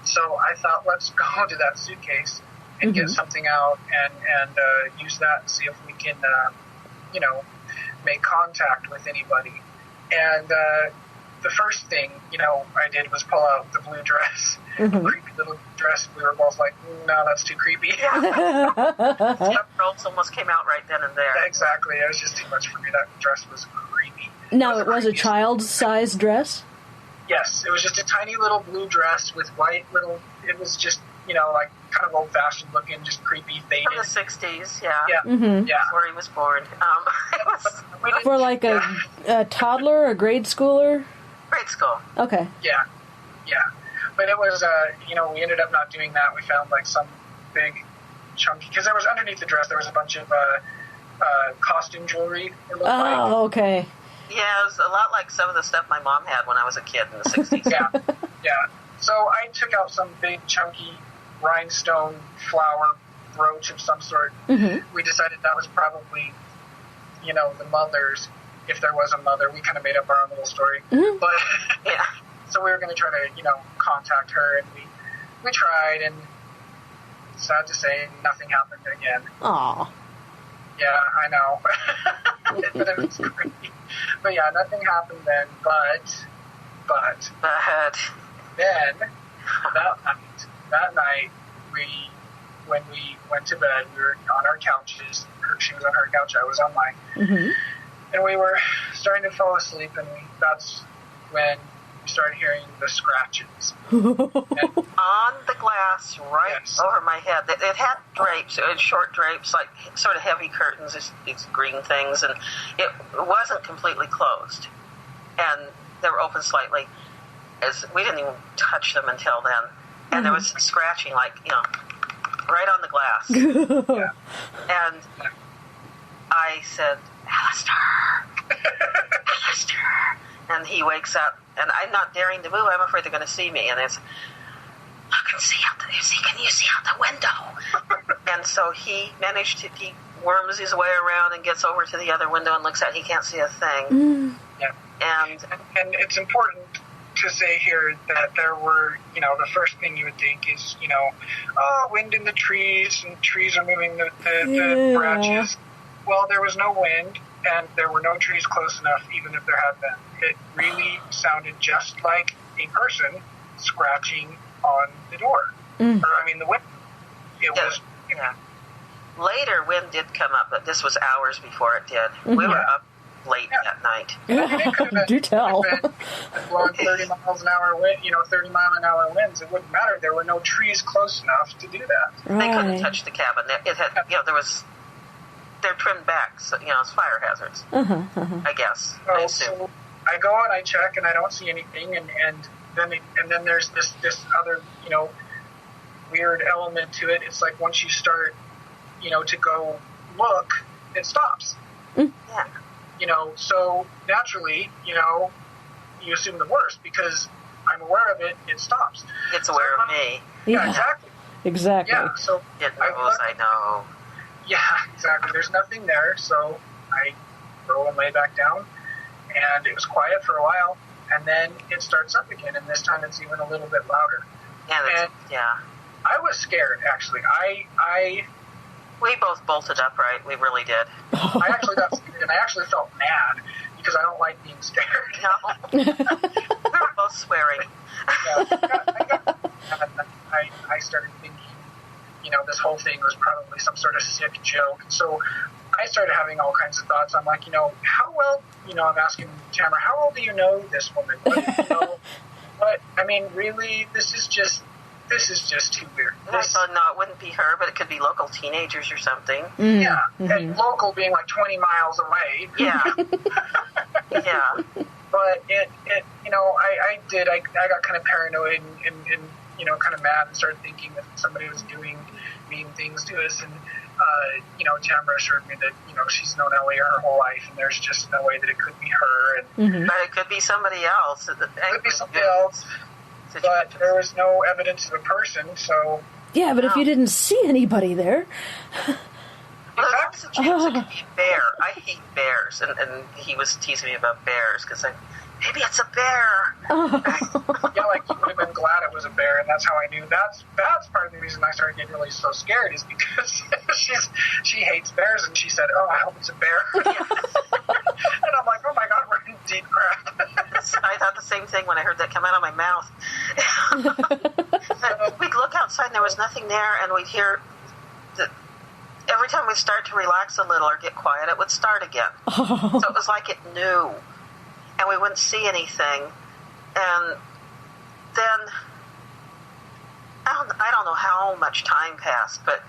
so I thought, let's go to that suitcase and get something out and use that and see if we can, make contact with anybody. And the first thing, I did was pull out the blue dress, creepy little dress. We were both like, no, that's too creepy. Rolls almost came out right then and there. Exactly. It was just too much for me. That dress was creepy. Now, it was a child-sized dress? Yes. It was just a tiny little blue dress with white little, it was just, like kind of old-fashioned looking, just creepy, faded. From the 60s, yeah. Yeah. Where he was born. For like a toddler, a grade schooler? Grade school. Okay. Yeah. But it was, we ended up not doing that. We found like some big chunky, because there was underneath the dress, there was a bunch of costume jewelry. Okay. Yeah, it was a lot like some of the stuff my mom had when I was a kid in the 60s. Yeah. So I took out some big chunky rhinestone flower brooch of some sort. We decided that was probably, the mother's, if there was a mother. We kind of made up our own little story. But yeah. So we were going to try to, contact her, and we tried, and sad to say, nothing happened again. Aw. Yeah, I know. But it was great. But yeah, nothing happened then, but then that night, when we went to bed, we were on our couches. She was on her couch, I was on mine. And we were starting to fall asleep, and that's when we started hearing the scratches. On the glass, over my head. It had drapes, it had short drapes, like sort of heavy curtains, these green things, and it wasn't completely closed. And they were open slightly, as we didn't even touch them until then. And there was scratching, like, right on the glass. And I said, Alistair. And he wakes up, and I'm not daring to move. I'm afraid they're going to see me. And it's, can you see out the window? And so he worms his way around and gets over to the other window and looks out. He can't see a thing. Yeah. And it's important to say here that there were, the first thing you would think is, wind in the trees, and trees are moving the branches. Well, there was no wind, and there were no trees close enough, even if there had been. It really sounded just like a person scratching on the door. The window. It was, Later, wind did come up, but this was hours before it did. We were up late that night. Do tell. Blowing 30 miles an hour wind, 30 mile an hour winds. It wouldn't matter. There were no trees close enough to do that. They couldn't touch the cabin. It had, they're trimmed back, so, it's fire hazards. I guess. I assume. So I go and I check, and I don't see anything, and then there's this other, weird element to it. It's like once you start, to go look, it stops. Yeah. So naturally, you assume the worst because I'm aware of it. It stops. It's aware of me. Yeah, exactly. Exactly. Yeah. So it knows I know. Yeah, exactly. There's nothing there, so I go and lay back down, and it was quiet for a while, and then it starts up again, and this time it's even a little bit louder. And I was scared, actually. We both bolted upright. We really did. I actually got scared, and I actually felt mad because I don't like being scared. No. We were both swearing. I started thinking, this whole thing was probably some sort of sick joke. So I started having all kinds of thoughts. I'm like, how well, I'm asking Tamara, how well do you know this woman? But, I mean, really, this is just too weird. And I thought, no, it wouldn't be her, but it could be local teenagers or something. Yeah, and local being like 20 miles away. Yeah. Yeah. But I got kind of paranoid and kind of mad and started thinking that somebody was doing mean things to us. And, Tamara assured me that, she's known Ellie her whole life, and there's just no way that it could be her. And But it could be somebody else. It could be somebody else. But there was no evidence of a person, so... Yeah, but if you didn't see anybody there... Well, there's a chance it could be a bear. I hate bears, and he was teasing me about bears, because maybe it's a bear. Yeah, like, you would have been glad it was a bear, and that's how I knew. That's part of the reason I started getting really so scared, is because she hates bears, and she said, oh, I hope it's a bear. And I'm like, oh my God, we're in deep crap. I thought the same thing when I heard that come out of my mouth. We'd look outside and there was nothing there, and we'd hear that every time we'd start to relax a little or get quiet, it would start again. So it was like it knew, and we wouldn't see anything. And then I don't know how much time passed, but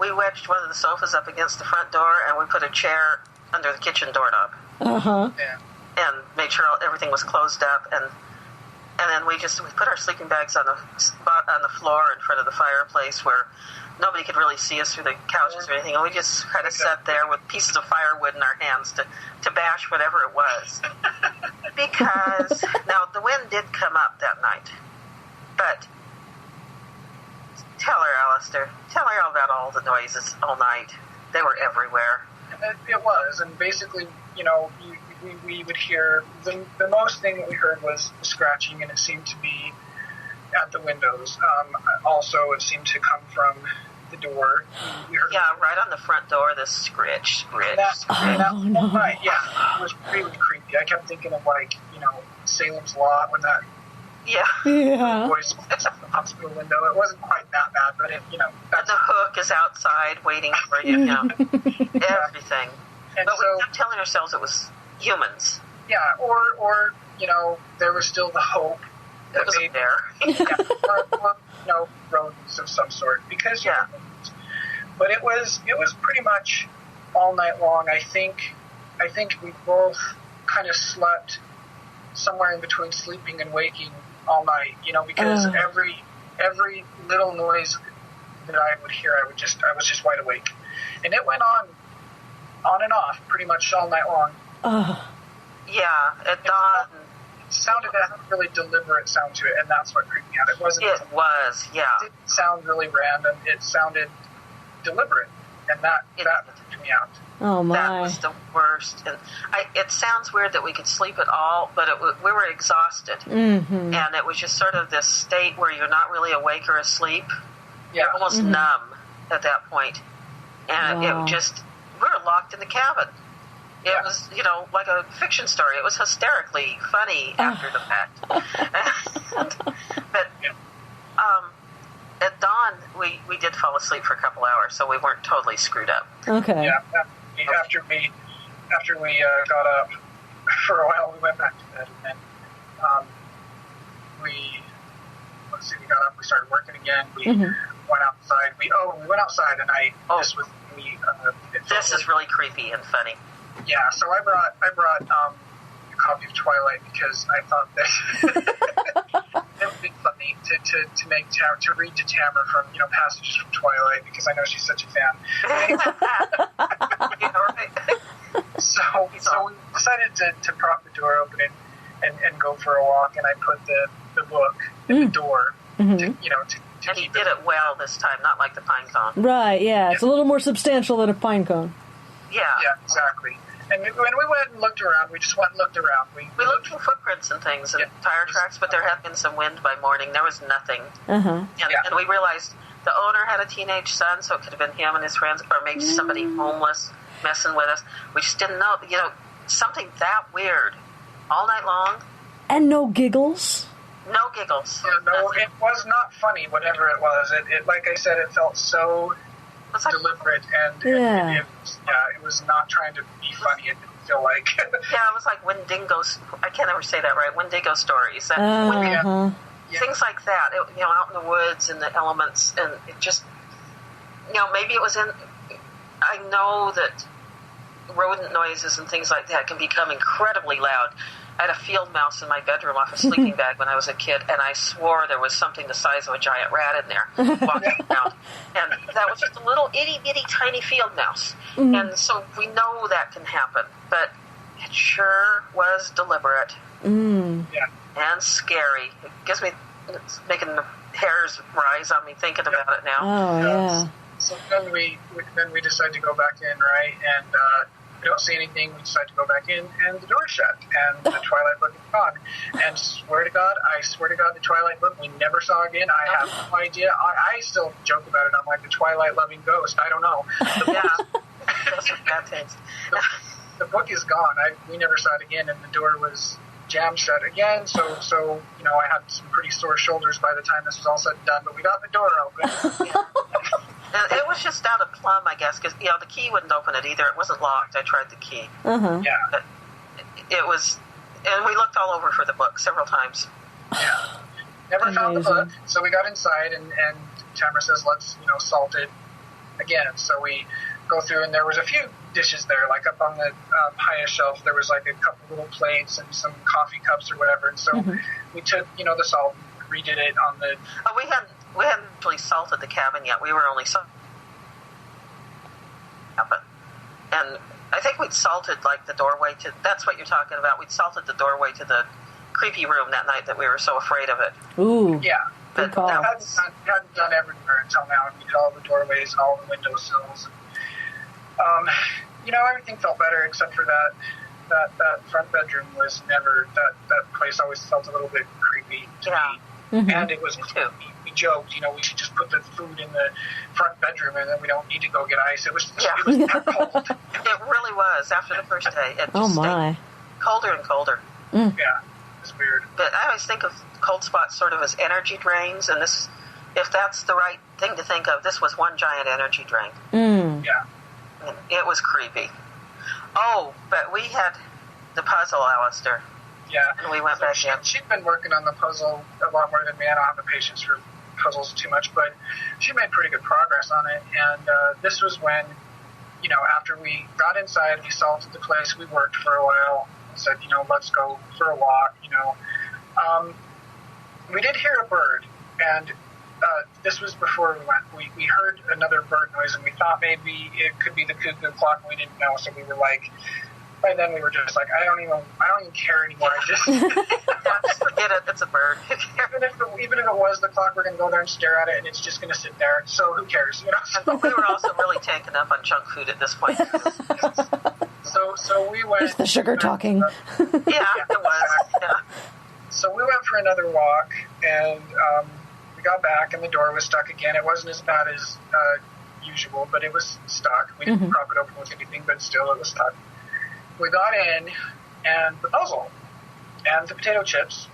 we wedged one of the sofas up against the front door, and we put a chair under the kitchen doorknob. Yeah. And made sure everything was closed up, and then we put our sleeping bags on the floor in front of the fireplace where nobody could really see us through the couches or anything, and we just kind of sat there with pieces of firewood in our hands to bash whatever it was. Because now the wind did come up that night, but tell her, Alistair, tell her about all the noises all night. They were everywhere. It was, and basically, we would hear, the most thing that we heard was scratching, and it seemed to be at the windows. Also, it seemed to come from the door. We heard right on the front door, this scritch. Night, it was really creepy. I kept thinking of, Salem's Lot, when that voice at the hospital window. It wasn't quite that bad, but and the hook is outside waiting for you, everything. And but so, we kept telling ourselves it was humans. Yeah, or there was still the hope that it was maybe there. or rodents of some sort, because but it was pretty much all night long. I think we both kind of slept somewhere in between sleeping and waking all night, because every little noise that I would hear, I was just wide awake, and it went on and off pretty much all night long. Yeah, at dawn. It sounded had a really deliberate sound to it, and that's what creeped me out. It wasn't. It was, yeah. It didn't sound really random. It sounded deliberate, and that freaked me out. Oh my! That was the worst. And it sounds weird that we could sleep at all, but we were exhausted, and it was just sort of this state where you're not really awake or asleep. Yeah. You're almost numb at that point, and we were locked in the cabin. It was, like a fiction story. It was hysterically funny after the fact. But at dawn, we did fall asleep for a couple hours, so we weren't totally screwed up. Okay. Yeah. After we after we got up for a while, we went back to bed, and then we got up, we started working again, we went outside, we went outside, and this was me. This is really creepy and funny. Yeah, so I brought a copy of Twilight because I thought that it would be funny to read to Tamara from passages from Twilight, because I know she's such a fan. So we decided to prop the door open and go for a walk, and I put the book in the door to and keep he did it well this time, not like the pine cone. Right, yeah. It's a little more substantial than a pine cone. Yeah, exactly. And when we went and looked around, we just went and looked around. We looked for footprints and things and tire tracks, but there had been some wind by morning. There was nothing. And we realized the owner had a teenage son, so it could have been him and his friends, or maybe somebody homeless messing with us. We just didn't know. Something that weird all night long. And no giggles? No giggles. Yeah, no, it was not funny, whatever it was. It like I said, it felt so deliberate, and it was not trying to be funny. It didn't feel like. Yeah, it was like Wendigo's. I can't ever say that right. Wendigo stories. Things like that. Out in the woods and the elements, and it just, maybe it was in. I know that rodent noises and things like that can become incredibly loud. I had a field mouse in my bedroom off a sleeping bag when I was a kid, and I swore there was something the size of a giant rat in there walking around. And that was just a little itty-bitty tiny field mouse. And so we know that can happen, but it sure was deliberate and scary. It gives me, it's making the hairs rise on me thinking about it now. Oh, yeah. So then we decided to go back in, right? And we don't see anything. We decide to go back in, and the door's shut, and the Twilight book is gone. And I swear to God, the Twilight book we never saw again. I have no idea. I still joke about it. I'm like the Twilight-loving ghost. I don't know. The book is gone. We never saw it again, and the door was jammed shut again. So I had some pretty sore shoulders by the time this was all said and done. But we got the door open. And it was just out of plumb, I guess, because the key wouldn't open it either. It wasn't locked. I tried the key. Yeah. But it was, and we looked all over for the book several times. Yeah. Never found the book. So we got inside, and Tamara says, let's salt it again. So we go through, and there was a few dishes there, like up on the highest shelf. There was like a couple little plates and some coffee cups or whatever. And so we took the salt, and redid it on the. We hadn't actually salted the cabin yet. We were only salting. And I think we'd salted like the doorway to. That's what you're talking about. We'd salted the doorway to the creepy room that night that we were so afraid of it. Ooh. Yeah. Good call. Hadn't done everywhere until now. We did all the doorways and all the windowsills. And, everything felt better except for that front bedroom was never. That place always felt a little bit creepy to me. And it was too. We joked, we should just put the food in the front bedroom, and then we don't need to go get ice. It was that cold. It really was. After the first day, it just stayed colder and colder. Yeah, it was weird. But I always think of cold spots sort of as energy drains, and this, if that's the right thing to think of, this was one giant energy drain. Yeah. And it was creepy. Oh, but we had the puzzle, Alistair. Yeah. And we went back in. She'd been working on the puzzle a lot more than me. I don't have the patience for puzzles too much, but she made pretty good progress on it. And this was when, after we got inside, we salted the place, we worked for a while, and said, let's go for a walk, We did hear a bird, and this was before we went. We heard another bird noise, and we thought maybe it could be the cuckoo clock, and we didn't know, so we were like, by then we were just like, I don't even care anymore. I just forget it. It's a bird. even if it was the clock, we're gonna go there and stare at it, and it's just gonna sit there. So who cares? But we were also really tanking up on junk food at this point. So we went. It's the sugar talking. Yeah, it was. Yeah. So we went for another walk, and we got back, and the door was stuck again. It wasn't as bad as usual, but it was stuck. We didn't prop it open with anything, but still, it was stuck. We got in, and the puzzle, and the potato chips,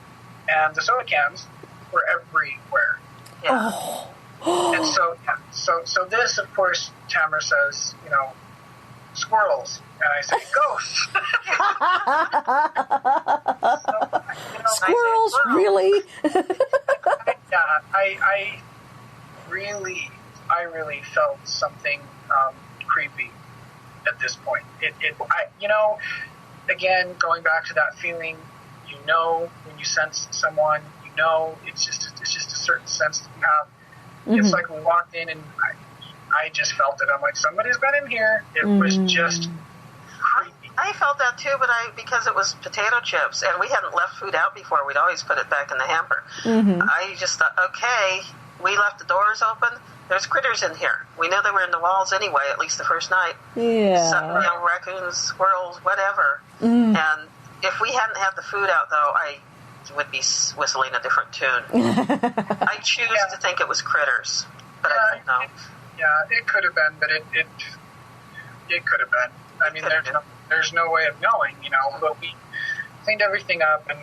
and the soda cans were everywhere. Yeah. And so this, of course, Tamara says, squirrels. And I say, ghosts. Squirrels? Really? I really felt something creepy at this point. Again, going back to that feeling, when you sense someone, it's just a certain sense that you have. Mm-hmm. It's like we walked in and I just felt it. I'm like, somebody's been in here. It was just creepy. I felt that too, but because it was potato chips and we hadn't left food out before, we'd always put it back in the hamper. Mm-hmm. I just thought, okay, we left the doors open. There's critters in here. We knew they were in the walls anyway, at least the first night. Yeah. So, raccoons, squirrels, whatever. Mm. And if we hadn't had the food out, though, I would be whistling a different tune. I choose to think it was critters, but I don't know. Yeah, it could have been, but it could have been. I mean, there's no way of knowing, but we cleaned everything up, and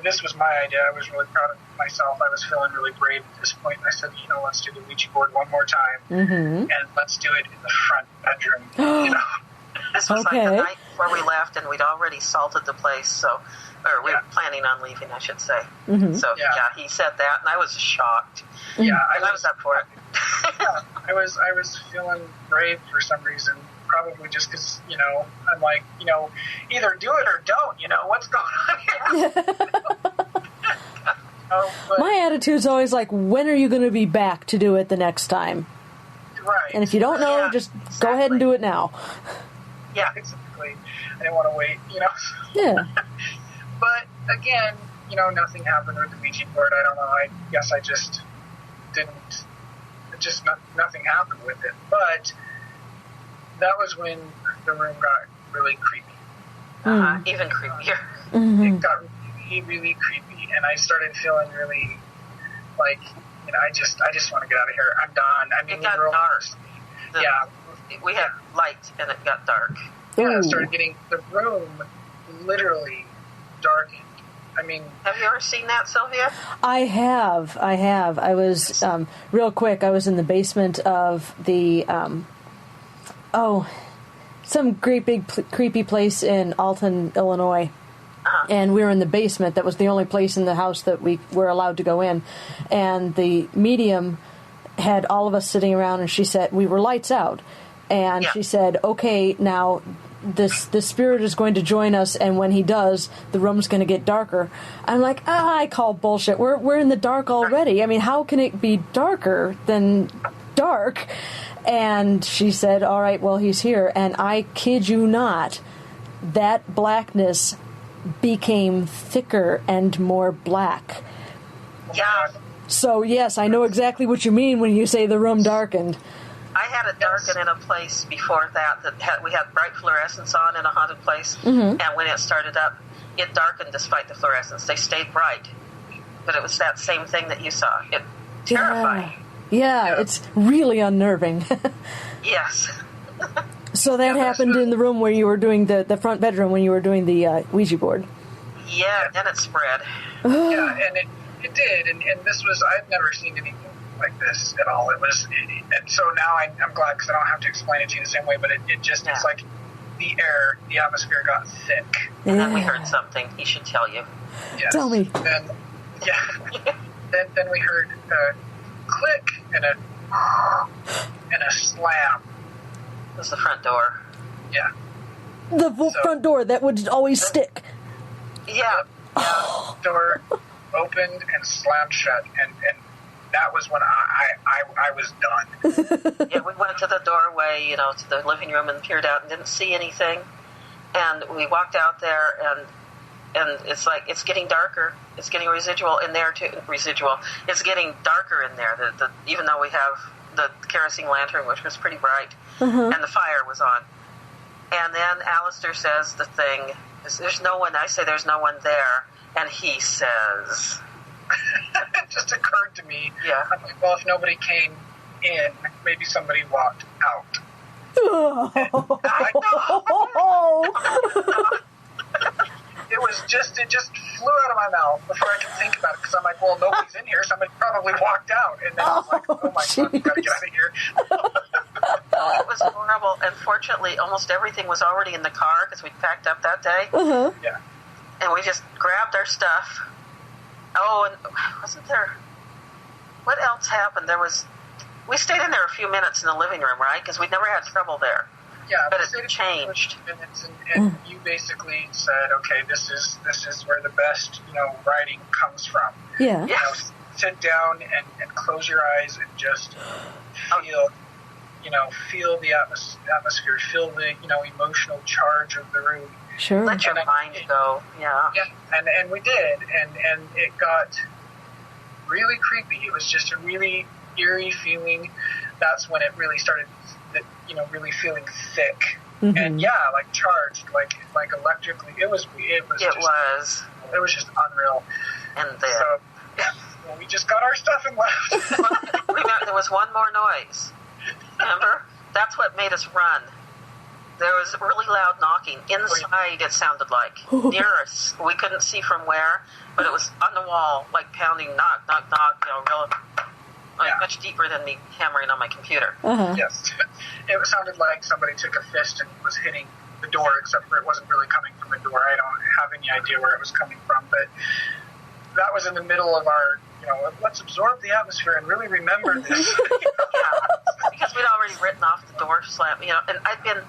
this was my idea. I was really proud of myself. I was feeling really brave at this point. And I said, let's do the Ouija board one more time, and let's do it in the front bedroom. This was like the night before we left, and we'd already salted the place, or we were planning on leaving, I should say. Mm-hmm. So, he said that, and I was shocked. Yeah, I was up for it. I was feeling brave for some reason. Probably just because, I'm like, either do it or don't, what's going on here? My attitude's always like, when are you going to be back to do it the next time? Right. And if you don't know, just go ahead and do it now. Yeah, exactly. I didn't want to wait, Yeah. But, again, nothing happened with the Ouija board. I don't know. I guess I just didn't, nothing happened with it. But that was when the room got really creepy. Even creepier. Mm-hmm. It got really, really creepy, and I started feeling really like, I just want to get out of here. I'm done. I mean, it got dark. We had light, and it got dark. Yeah, it started getting, the room literally darkened. I mean... Have you ever seen that, Sylvia? I have. I was, real quick, I was in the basement of the, some great big creepy place in Alton, Illinois. Uh-huh. And we were in the basement. That was the only place in the house that we were allowed to go in. And the medium had all of us sitting around, and she said, we were lights out. And she said, okay, now this spirit is going to join us, and when he does, the room's going to get darker. I'm like, I call bullshit. We're in the dark already. I mean, how can it be darker than dark? And she said, all right, well, he's here. And I kid you not, that blackness became thicker and more black. Yeah. So, yes, I know exactly what you mean when you say the room darkened. I had it darken in a place before that we had bright fluorescence on in a haunted place, and when it started up, it darkened despite the fluorescence. They stayed bright, but it was that same thing that you saw. It terrifying. Yeah, it's really unnerving. Yes. So that happened in the room where you were doing the front bedroom when you were doing the Ouija board. Yeah, then it spread. Yeah, and it did, and this was, I've never seen anything like this at all. And so now I'm glad, because I don't have to explain it to you the same way, but it just, it's like the atmosphere got thick. And then we heard something. He should tell you. Yes. Tell me. Then we heard a click and a slam. It was the front door. Yeah. The front door that would always stick. Yeah. Door opened and slammed shut, and that was when I was done. Yeah, we went to the doorway, to the living room, and peered out and didn't see anything. And we walked out there, and it's like, it's getting darker. It's getting residual in there too. It's getting darker in there. Even though we have the kerosene lantern, which was pretty bright, and the fire was on. And then Alistair says the thing, there's no one. I say there's no one there, and he says... It just occurred to me. Yeah. I'm like, well, if nobody came in, maybe somebody walked out. It just flew out of my mouth before I could think about it, because I'm like, well, nobody's in here. Somebody probably walked out. And then I was like, oh my God, we gotta get out of here. Oh, it was horrible. And fortunately, almost everything was already in the car because we'd packed up that day. Uh-huh. Yeah. And we just grabbed our stuff. Oh, and wasn't there... What else happened? We stayed in there a few minutes in the living room, right? Because we'd never had trouble there. Yeah, but we it stayed changed. in minutes, and you basically said, okay, this is where the best, writing comes from. Yeah. Sit down and close your eyes and just feel the atmosphere, feel the, emotional charge of the room. Sure. Let your mind go. Yeah. Yeah, and we did, and it got really creepy. It was just a really eerie feeling. That's when it really started, really feeling thick. Mm-hmm. And like charged, like electrically. It was just unreal. And then so we just got our stuff and left. Remember, there was one more noise. Remember? That's what made us run. There was really loud knocking. Inside, it sounded like. Near us. We couldn't see from where, but it was on the wall, like pounding, knock, knock, knock, much deeper than me hammering on my computer. Uh-huh. Yes. It sounded like somebody took a fist and was hitting the door, except for it wasn't really coming from the door. I don't have any idea where it was coming from, but that was in the middle of our, let's absorb the atmosphere and really remember this. Because we'd already written off the door slam, and I'd been...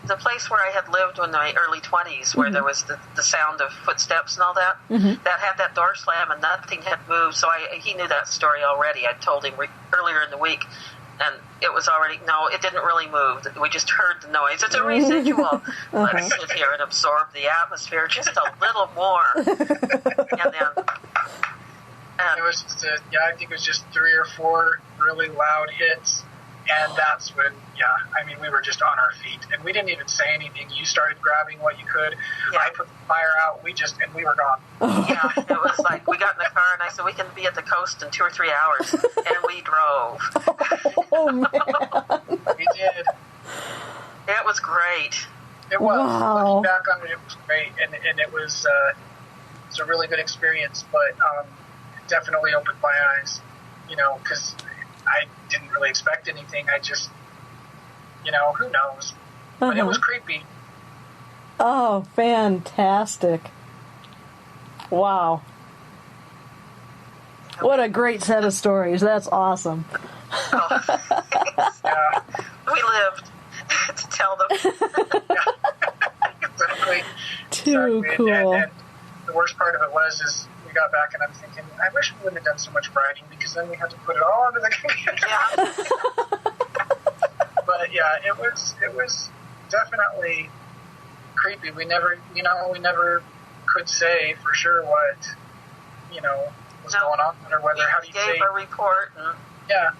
The place where I had lived in my early 20s, where there was the sound of footsteps and all that, that had that door slam and nothing had moved. So he knew that story already. I told him earlier in the week, and it was already, no, it didn't really move. We just heard the noise. It's a residual. Let's sit here and absorb the atmosphere just a little more. And then... it was just I think it was just 3 or 4 really loud hits. And that's when, we were just on our feet. And we didn't even say anything. You started grabbing what you could. Yeah. I put the fire out. And we were gone. Yeah, it was like, we got in the car and I said, we can be at the coast in 2 or 3 hours. And we drove. Oh, man. We did. It was great. It was. Wow. Looking back on it was great. And it was a really good experience. But it definitely opened my eyes, because I didn't really expect anything. I just, who knows? But it was creepy. Oh, fantastic. Wow. What a great set of stories. That's awesome. Oh. Yeah. We lived to tell them. Exactly. Too cool. And the worst part of it was we got back and I'm thinking, I wish we wouldn't have done so much writing because then we had to put it all onto the computer. Yeah. But it was definitely creepy. We never could say for sure what, was going on or whether, how do you say... gave a report. And,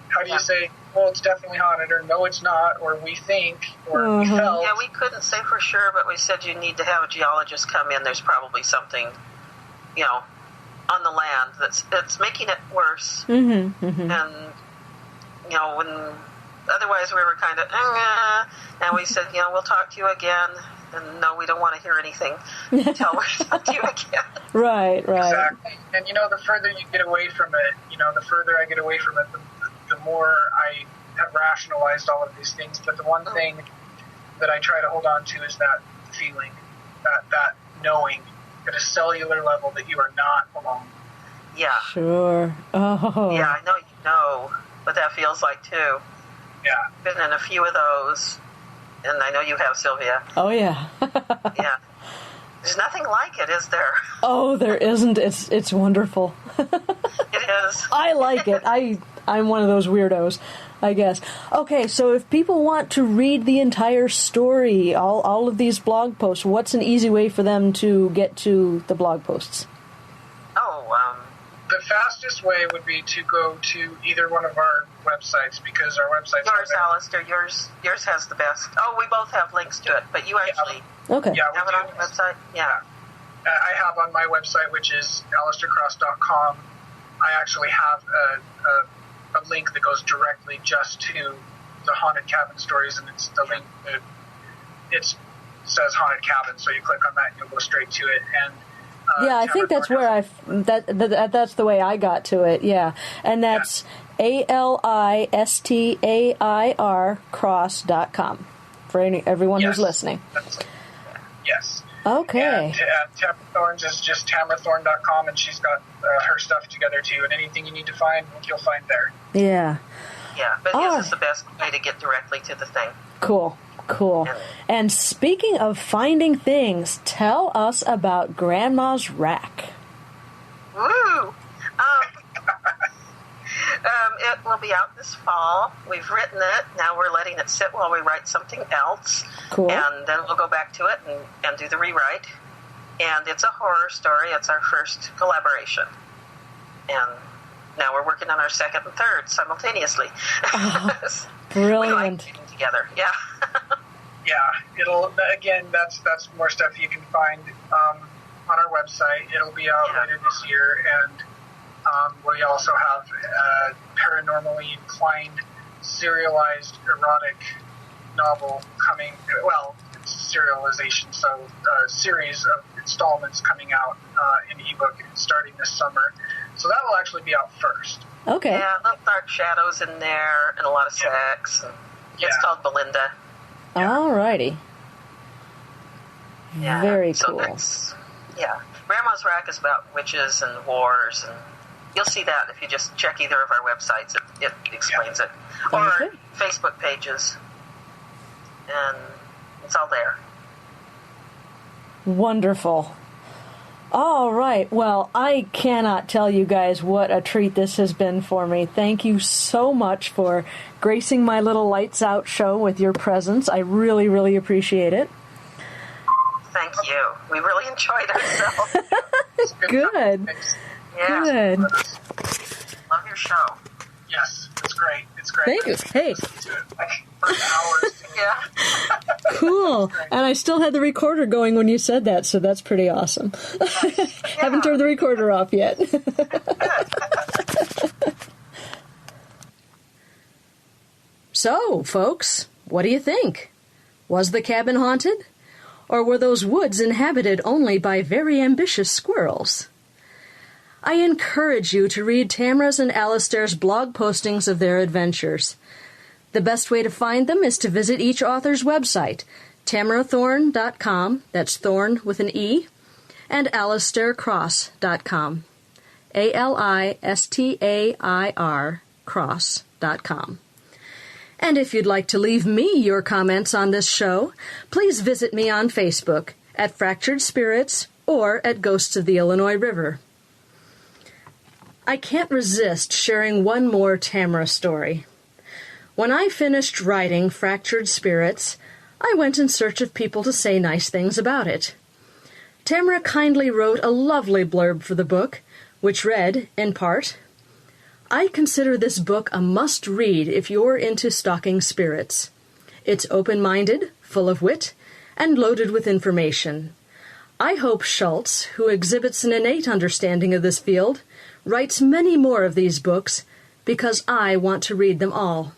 how do you say, well, it's definitely haunted or no, it's not, or we think, or we felt. Yeah, we couldn't say for sure, but we said you need to have a geologist come in. There's probably something, on the land that's making it worse. Mm-hmm, mm-hmm. And, when otherwise we were kind of, and we said, we'll talk to you again. And no, we don't want to hear anything until we talk to you again. Right. Exactly. And, the further you get away from it, the further I get away from it, the more I have rationalized all of these things. But the one thing that I try to hold on to is that feeling, that knowing at a cellular level that you are not alone. Yeah. Sure. Oh. Yeah, I know you know what that feels like, too. Yeah. Been in a few of those, and I know you have, Sylvia. Oh, yeah. Yeah. There's nothing like it, is there? Oh, there isn't. It's wonderful. It is. I like it. I'm one of those weirdos, I guess. Okay, so if people want to read the entire story, all of these blog posts, what's an easy way for them to get to the blog posts? The fastest way would be to go to either one of our websites, because our websites... Yours, Alistair, yours has the best. Oh, we both have links to it, but you actually have it on your website? Yeah. I have on my website, which is alistaircross.com, I actually have a link that goes directly just to the haunted cabin stories, and it's the link that it says haunted cabin, so you click on that and you'll go straight to it. And Yeah, I think that's where that's the way I got to it. Yeah, and that's ALISTAIR cross.com for everyone who's listening. Yes. Okay. And Tamara Thorne's is just tamarathorne.com, and she's got her stuff together too. And anything you need to find, you'll find there. Yeah. Yeah, but his is the best way to get directly to the thing. Cool. And speaking of finding things, tell us about Grandma's Rack. Woo! It will be out this fall. We've written it. Now we're letting it sit while we write something else. Cool. And then we'll go back to it and do the rewrite. And it's a horror story. It's our first collaboration. And now we're working on our second and third simultaneously. Oh, brilliant. We like getting together. Yeah. That's more stuff you can find on our website. It'll be out later this year, and we also have a paranormally inclined serialized erotic novel coming. Well, it's serialization, so a series of installments coming out in ebook starting this summer. So that will actually be out first. Okay. Yeah, little dark shadows in there and a lot of sex. And it's called Belinda. Alrighty. Yeah. Very so cool. Grandma's Rack is about witches and wars, and you'll see that if you just check either of our websites. It explains it. Or Facebook pages. And it's all there. Wonderful. All right. Well, I cannot tell you guys what a treat this has been for me. Thank you so much for gracing my little Lights Out show with your presence. I really, really appreciate it. Thank you. We really enjoyed ourselves. Good. Yeah. Good. Love your show. Yes, it's great. It's great. Thank you. Hey. For hours. Yeah. Cool. And I still had the recorder going when you said that, so that's pretty awesome. Haven't turned the recorder off yet. So, folks, what do you think? Was the cabin haunted? Or were those woods inhabited only by very ambitious squirrels? I encourage you to read Tamara's and Alistair's blog postings of their adventures. The best way to find them is to visit each author's website, tamarathorne.com, that's Thorne with an E, and alistaircross.com, ALISTAIR cross.com. And if you'd like to leave me your comments on this show, please visit me on Facebook at Fractured Spirits or at Ghosts of the Illinois River. I can't resist sharing one more Tamara story. When I finished writing Fractured Spirits, I went in search of people to say nice things about it. Tamara kindly wrote a lovely blurb for the book, which read, in part, I consider this book a must-read if you're into stalking spirits. It's open-minded, full of wit, and loaded with information. I hope Shults, who exhibits an innate understanding of this field, writes many more of these books because I want to read them all.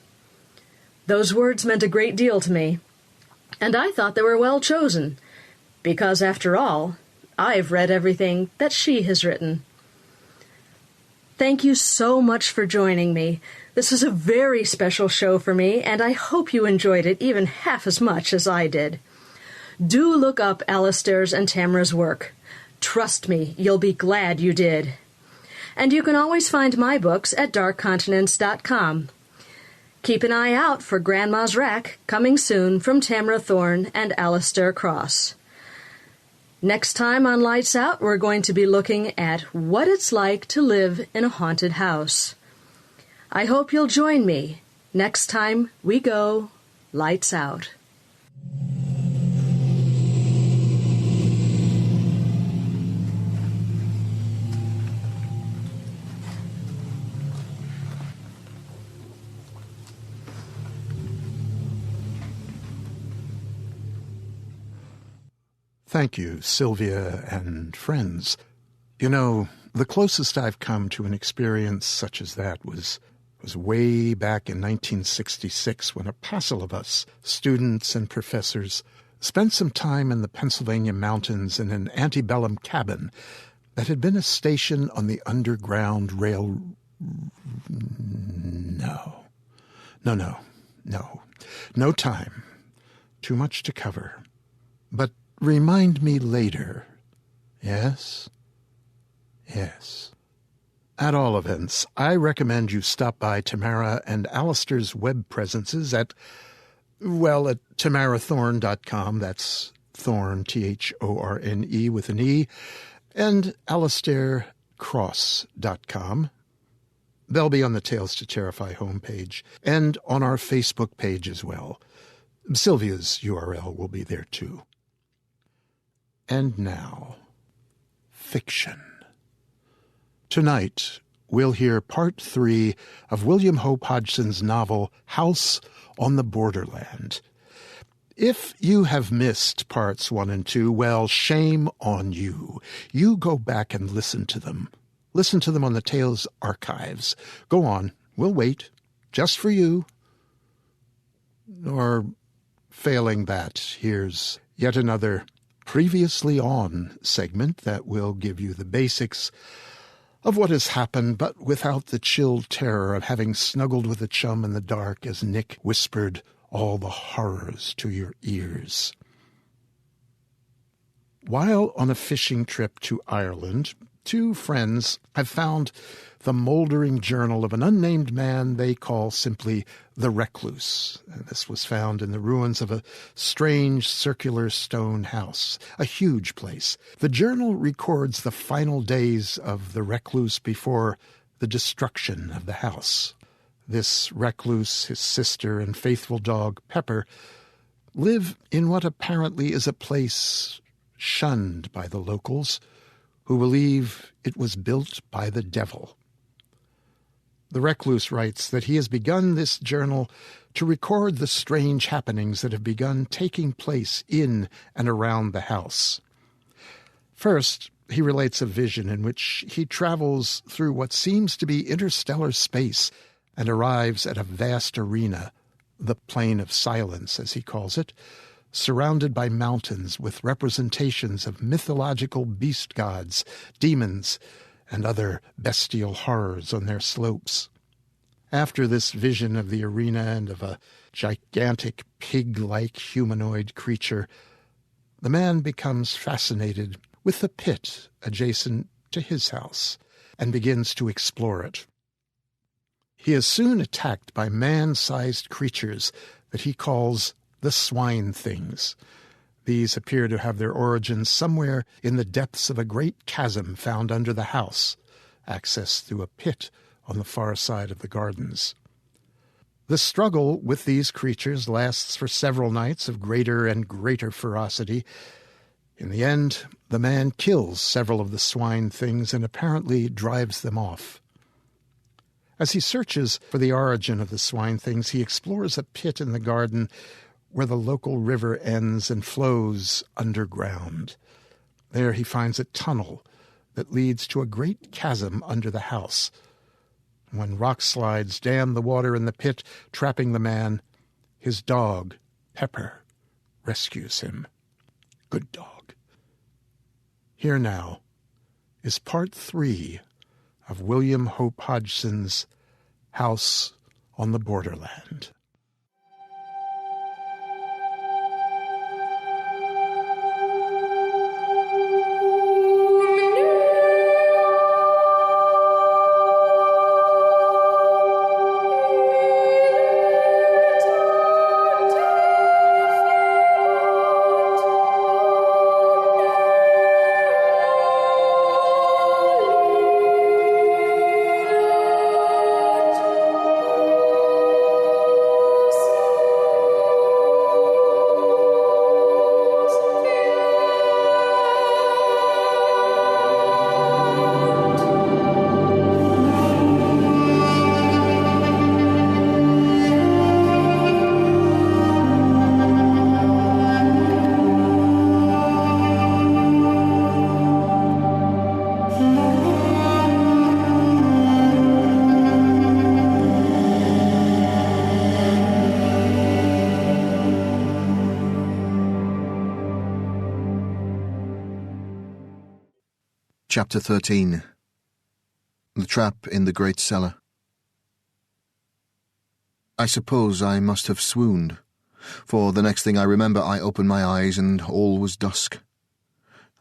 Those words meant a great deal to me, and I thought they were well chosen, because, after all, I've read everything that she has written. Thank you so much for joining me. This is a very special show for me, and I hope you enjoyed it even half as much as I did. Do look up Alistair's and Tamara's work. Trust me, you'll be glad you did. And you can always find my books at darkcontinents.com. Keep an eye out for Grandma's Rack, coming soon from Tamara Thorne and Alistair Cross. Next time on Lights Out, we're going to be looking at what it's like to live in a haunted house. I hope you'll join me next time we go Lights Out. Thank you, Sylvia and friends. You know, the closest I've come to an experience such as that was way back in 1966 when a passel of us, students and professors, spent some time in the Pennsylvania mountains in an antebellum cabin that had been a station on the Underground Rail... No time. Too much to cover. But remind me later. Yes? Yes. At all events, I recommend you stop by Tamara and Alistair's web presences at tamarathorne.com. That's Thorne, Thorne with an E, and alistaircross.com. They'll be on the Tales to Terrify homepage and on our Facebook page as well. Sylvia's URL will be there too. And now, fiction. Tonight, we'll hear Part 3 of William Hope Hodgson's novel House on the Borderland. If you have missed Parts 1 and 2, well, shame on you. You go back and listen to them. Listen to them on the Tales archives. Go on, we'll wait, just for you. Or, failing that, here's yet another Previously On segment that will give you the basics of what has happened, but without the chill terror of having snuggled with a chum in the dark as Nick whispered all the horrors to your ears. While on a fishing trip to Ireland, two friends have found the moldering journal of an unnamed man they call simply the Recluse. This was found in the ruins of a strange circular stone house, a huge place. The journal records the final days of the Recluse before the destruction of the house. This Recluse, his sister, and faithful dog Pepper live in what apparently is a place shunned by the locals, who believe it was built by the devil. The Recluse writes that he has begun this journal to record the strange happenings that have begun taking place in and around the house. First, he relates a vision in which he travels through what seems to be interstellar space and arrives at a vast arena, the Plain of Silence, as he calls it, surrounded by mountains with representations of mythological beast gods, demons, and other bestial horrors on their slopes. After this vision of the arena and of a gigantic pig-like humanoid creature, the man becomes fascinated with the pit adjacent to his house and begins to explore it. He is soon attacked by man-sized creatures that he calls the swine things. These appear to have their origins somewhere in the depths of a great chasm found under the house, accessed through a pit on the far side of the gardens. The struggle with these creatures lasts for several nights of greater and greater ferocity. In the end, the man kills several of the swine things and apparently drives them off. As he searches for the origin of the swine things, he explores a pit in the garden where the local river ends and flows underground. There he finds a tunnel that leads to a great chasm under the house. When rock slides dam the water in the pit, trapping the man, his dog, Pepper, rescues him. Good dog. Here now is Part 3 of William Hope Hodgson's House on the Borderland. Chapter 13. The Trap in the Great Cellar. I suppose I must have swooned, for the next thing I remember I opened my eyes and all was dusk.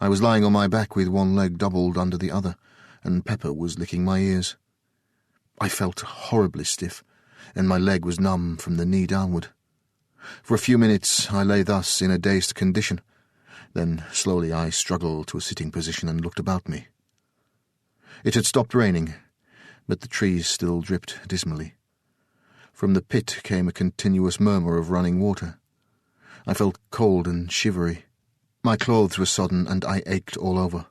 I was lying on my back with one leg doubled under the other, and Pepper was licking my ears. I felt horribly stiff, and my leg was numb from the knee downward. For a few minutes I lay thus in a dazed condition. Then slowly I struggled to a sitting position and looked about me. It had stopped raining, but the trees still dripped dismally. From the pit came a continuous murmur of running water. I felt cold and shivery. My clothes were sodden and I ached all over.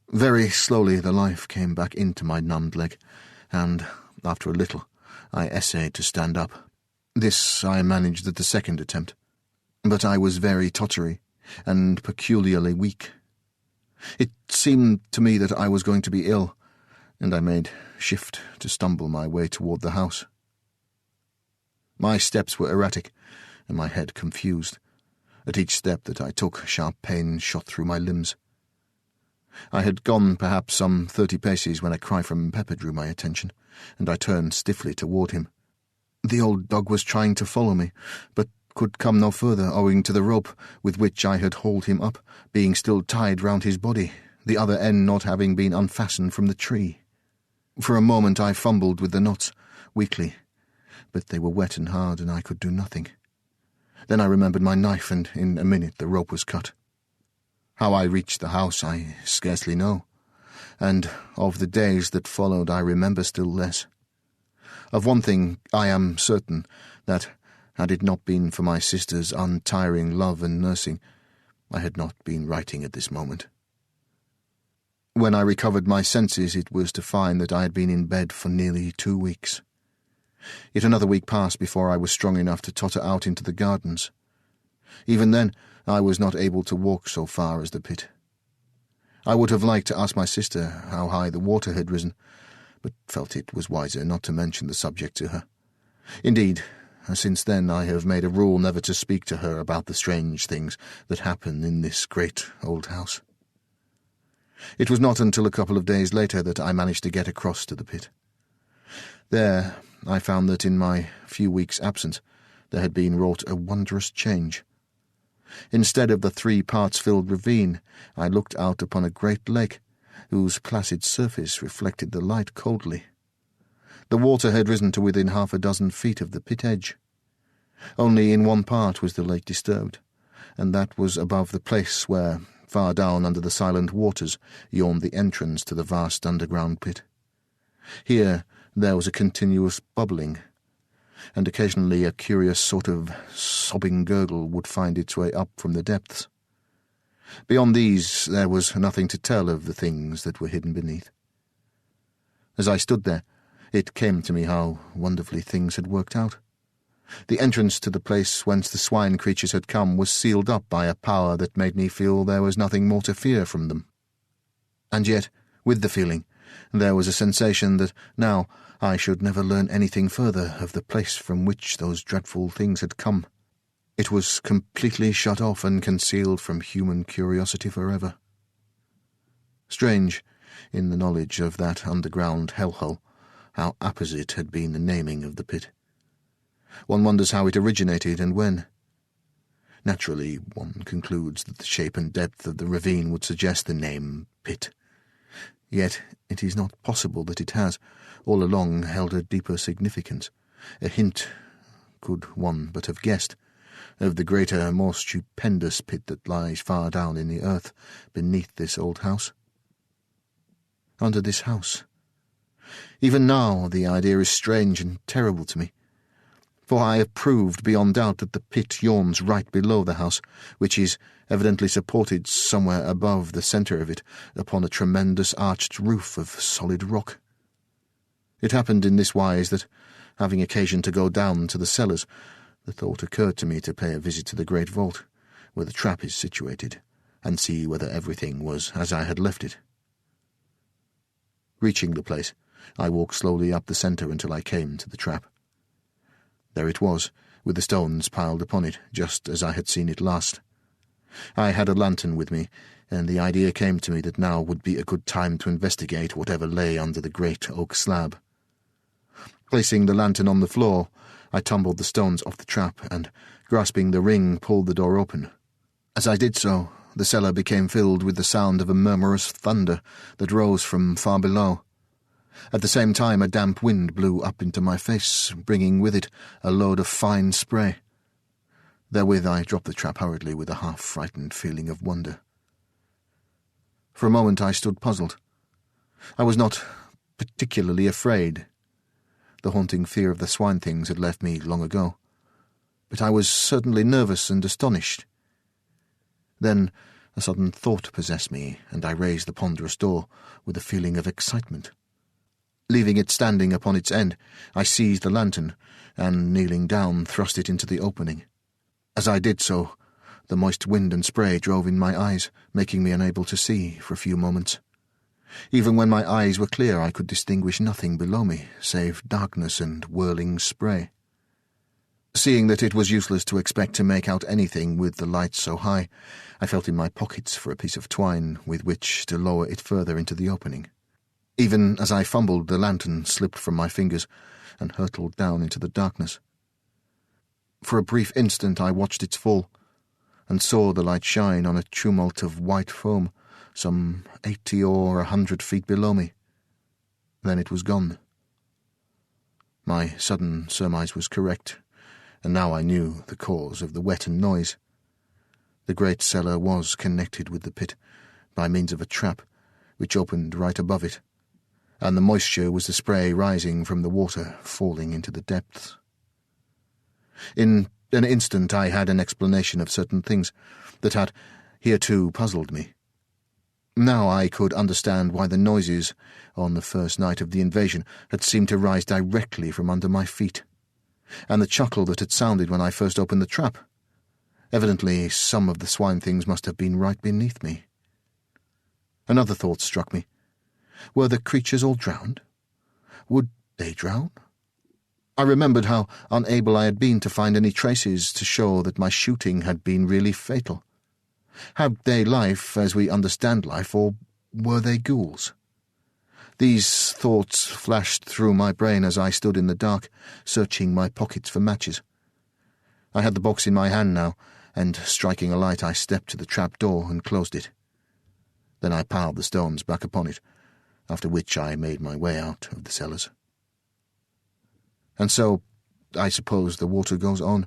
Very slowly the life came back into my numbed leg, and, after a little, I essayed to stand up. This I managed at the second attempt, but I was very tottery and peculiarly weak. It seemed to me that I was going to be ill, and I made shift to stumble my way toward the house. My steps were erratic, and my head confused. At each step that I took, sharp pain shot through my limbs. I had gone perhaps some 30 paces when a cry from Pepper drew my attention, and I turned stiffly toward him. The old dog was trying to follow me, but could come no further owing to the rope with which I had hauled him up being still tied round his body, the other end not having been unfastened from the tree. For a moment I fumbled with the knots, weakly, but they were wet and hard and I could do nothing. Then I remembered my knife, and in a minute the rope was cut. How I reached the house I scarcely know, and of the days that followed I remember still less. Of one thing I am certain, that, had it not been for my sister's untiring love and nursing, I had not been writing at this moment. When I recovered my senses, it was to find that I had been in bed for nearly 2 weeks. Yet another week passed before I was strong enough to totter out into the gardens. Even then, I was not able to walk so far as the pit. I would have liked to ask my sister how high the water had risen, but felt it was wiser not to mention the subject to her. Indeed, since then I have made a rule never to speak to her about the strange things that happen in this great old house. It was not until a couple of days later that I managed to get across to the pit. There I found that in my few weeks' absence there had been wrought a wondrous change. Instead of the 3 parts filled ravine, I looked out upon a great lake, whose placid surface reflected the light coldly. The water had risen to within 6 feet of the pit edge. Only in one part was the lake disturbed, and that was above the place where, far down under the silent waters, yawned the entrance to the vast underground pit. Here there was a continuous bubbling, and occasionally a curious sort of sobbing gurgle would find its way up from the depths. Beyond these there was nothing to tell of the things that were hidden beneath. As I stood there, it came to me how wonderfully things had worked out. The entrance to the place whence the swine creatures had come was sealed up by a power that made me feel there was nothing more to fear from them. And yet, with the feeling, there was a sensation that now I should never learn anything further of the place from which those dreadful things had come. It was completely shut off and concealed from human curiosity forever. Strange, in the knowledge of that underground hellhole, how apposite had been the naming of the pit. One wonders how it originated and when. Naturally, one concludes that the shape and depth of the ravine would suggest the name pit. Yet it is not possible that it has, all along, held a deeper significance, a hint, could one but have guessed, of the greater, more stupendous pit that lies far down in the earth beneath this old house. Under this house. Even now the idea is strange and terrible to me, for I have proved beyond doubt that the pit yawns right below the house, which is evidently supported somewhere above the centre of it upon a tremendous arched roof of solid rock. It happened in this wise that, having occasion to go down to the cellars, the thought occurred to me to pay a visit to the great vault, where the trap is situated, and see whether everything was as I had left it. Reaching the place, I walked slowly up the centre until I came to the trap. There it was, with the stones piled upon it, just as I had seen it last. I had a lantern with me, and the idea came to me that now would be a good time to investigate whatever lay under the great oak slab. Placing the lantern on the floor, I tumbled the stones off the trap and, grasping the ring, pulled the door open. As I did so, the cellar became filled with the sound of a murmurous thunder that rose from far below. At the same time, a damp wind blew up into my face, bringing with it a load of fine spray. Therewith I dropped the trap hurriedly with a half-frightened feeling of wonder. For a moment I stood puzzled. I was not particularly afraid. The haunting fear of the swine things had left me long ago. But I was certainly nervous and astonished. Then a sudden thought possessed me, and I raised the ponderous door with a feeling of excitement. Leaving it standing upon its end, I seized the lantern, and, kneeling down, thrust it into the opening. As I did so, the moist wind and spray drove in my eyes, making me unable to see for a few moments. Even when my eyes were clear, I could distinguish nothing below me, save darkness and whirling spray. Seeing that it was useless to expect to make out anything with the light so high, I felt in my pockets for a piece of twine with which to lower it further into the opening. Even as I fumbled, the lantern slipped from my fingers and hurtled down into the darkness. For a brief instant I watched its fall, and saw the light shine on a tumult of white foam, some 80 or 100 feet below me. Then it was gone. My sudden surmise was correct, and now I knew the cause of the wet and noise. The great cellar was connected with the pit by means of a trap, which opened right above it, and the moisture was the spray rising from the water falling into the depths. In an instant I had an explanation of certain things that had hitherto puzzled me. Now I could understand why the noises on the first night of the invasion had seemed to rise directly from under my feet, and the chuckle that had sounded when I first opened the trap. Evidently some of the swine things must have been right beneath me. Another thought struck me. Were the creatures all drowned? Would they drown? I remembered how unable I had been to find any traces to show that my shooting had been really fatal. Had they life as we understand life, or were they ghouls? These thoughts flashed through my brain as I stood in the dark, searching my pockets for matches. I had the box in my hand now, and striking a light I stepped to the trap door and closed it. Then I piled the stones back upon it, after which I made my way out of the cellars. And so, I suppose the water goes on,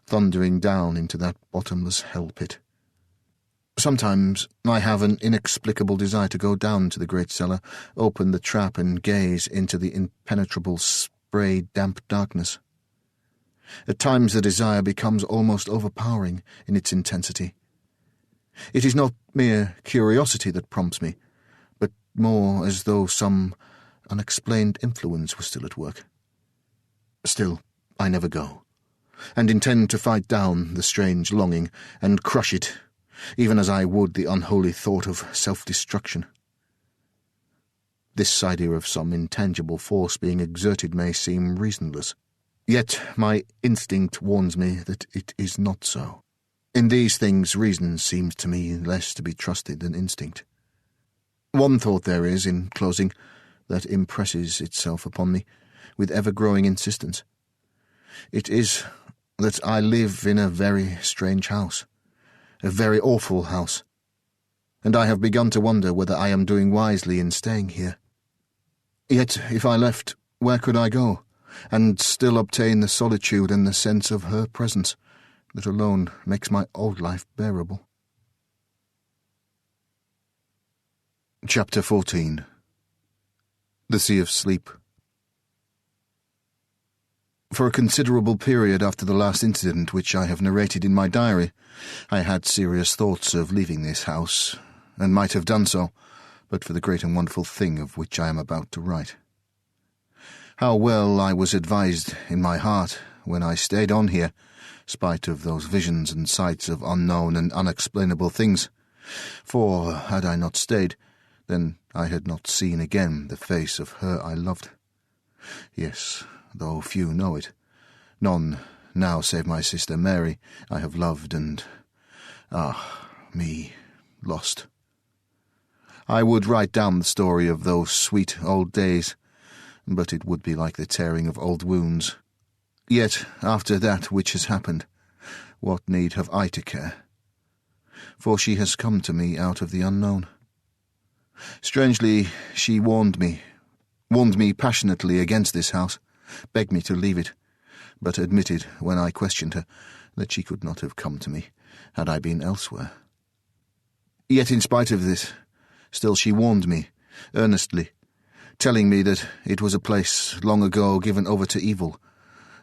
thundering down into that bottomless hell pit. Sometimes I have an inexplicable desire to go down to the great cellar, open the trap and gaze into the impenetrable spray-damp darkness. At times the desire becomes almost overpowering in its intensity. It is not mere curiosity that prompts me, but more as though some unexplained influence was still at work. Still, I never go, and intend to fight down the strange longing and crush it, even as I would the unholy thought of self-destruction. This idea of some intangible force being exerted may seem reasonless, yet my instinct warns me that it is not so. In these things reason seems to me less to be trusted than instinct. One thought there is, in closing, that impresses itself upon me with ever-growing insistence. It is that I live in a very strange house, a very awful house, and I have begun to wonder whether I am doing wisely in staying here. Yet, if I left, where could I go, and still obtain the solitude and the sense of her presence that alone makes my old life bearable? Chapter 14. The Sea of Sleep. For a considerable period after the last incident which I have narrated in my diary, I had serious thoughts of leaving this house, and might have done so, but for the great and wonderful thing of which I am about to write. How well I was advised in my heart when I stayed on here, spite of those visions and sights of unknown and unexplainable things, for had I not stayed, then I had not seen again the face of her I loved. Yes, though few know it, none now save my sister Mary I have loved and, me, lost. I would write down the story of those sweet old days, but it would be like the tearing of old wounds. Yet, after that which has happened, what need have I to care? For she has come to me out of the unknown. Strangely, she warned me passionately against this house, begged me to leave it, but admitted, when I questioned her, that she could not have come to me had I been elsewhere. Yet in spite of this, still she warned me, earnestly, telling me that it was a place long ago given over to evil,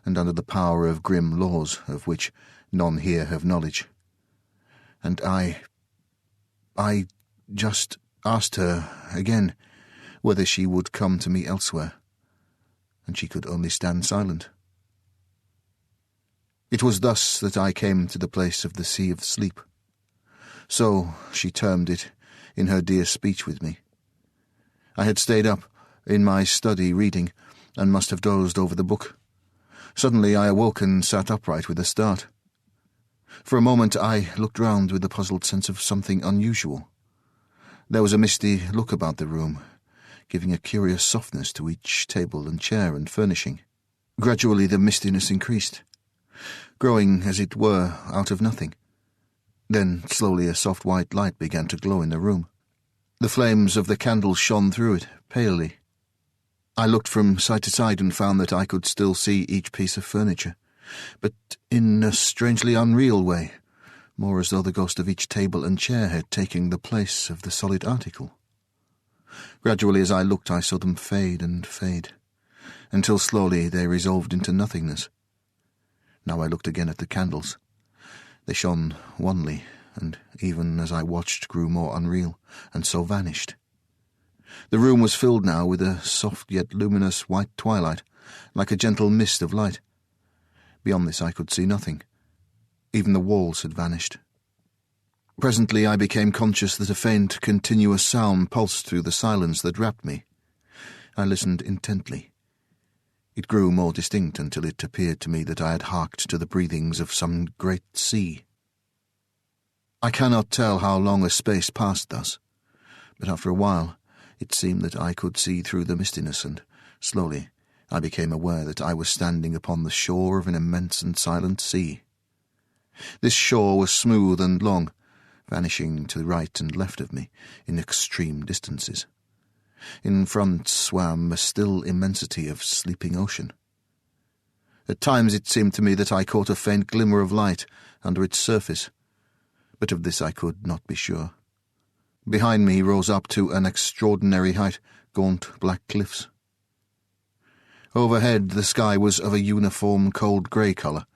and under the power of grim laws of which none here have knowledge. And I just asked her again whether she would come to me elsewhere, and she could only stand silent. It was thus that I came to the place of the Sea of Sleep. So she termed it in her dear speech with me. I had stayed up in my study reading, and must have dozed over the book. Suddenly I awoke and sat upright with a start. For a moment I looked round with a puzzled sense of something unusual. There was a misty look about the room, giving a curious softness to each table and chair and furnishing. Gradually the mistiness increased, growing, as it were, out of nothing. Then slowly a soft white light began to glow in the room. The flames of the candles shone through it, palely. I looked from side to side and found that I could still see each piece of furniture, but in a strangely unreal way, more as though the ghost of each table and chair had taken the place of the solid article. Gradually as I looked I saw them fade and fade, until slowly they resolved into nothingness. Now I looked again at the candles. They shone wanly, and even as I watched grew more unreal, and so vanished. The room was filled now with a soft yet luminous white twilight, like a gentle mist of light. Beyond this I could see nothing. Even the walls had vanished. Presently I became conscious that a faint, continuous sound pulsed through the silence that wrapped me. I listened intently. It grew more distinct until it appeared to me that I had harked to the breathings of some great sea. I cannot tell how long a space passed thus, but after a while it seemed that I could see through the mistiness, and slowly I became aware that I was standing upon the shore of an immense and silent sea. This shore was smooth and long, vanishing to the right and left of me in extreme distances. In front swam a still immensity of sleeping ocean. At times it seemed to me that I caught a faint glimmer of light under its surface, but of this I could not be sure. Behind me rose up to an extraordinary height gaunt black cliffs. Overhead the sky was of a uniform cold grey colour,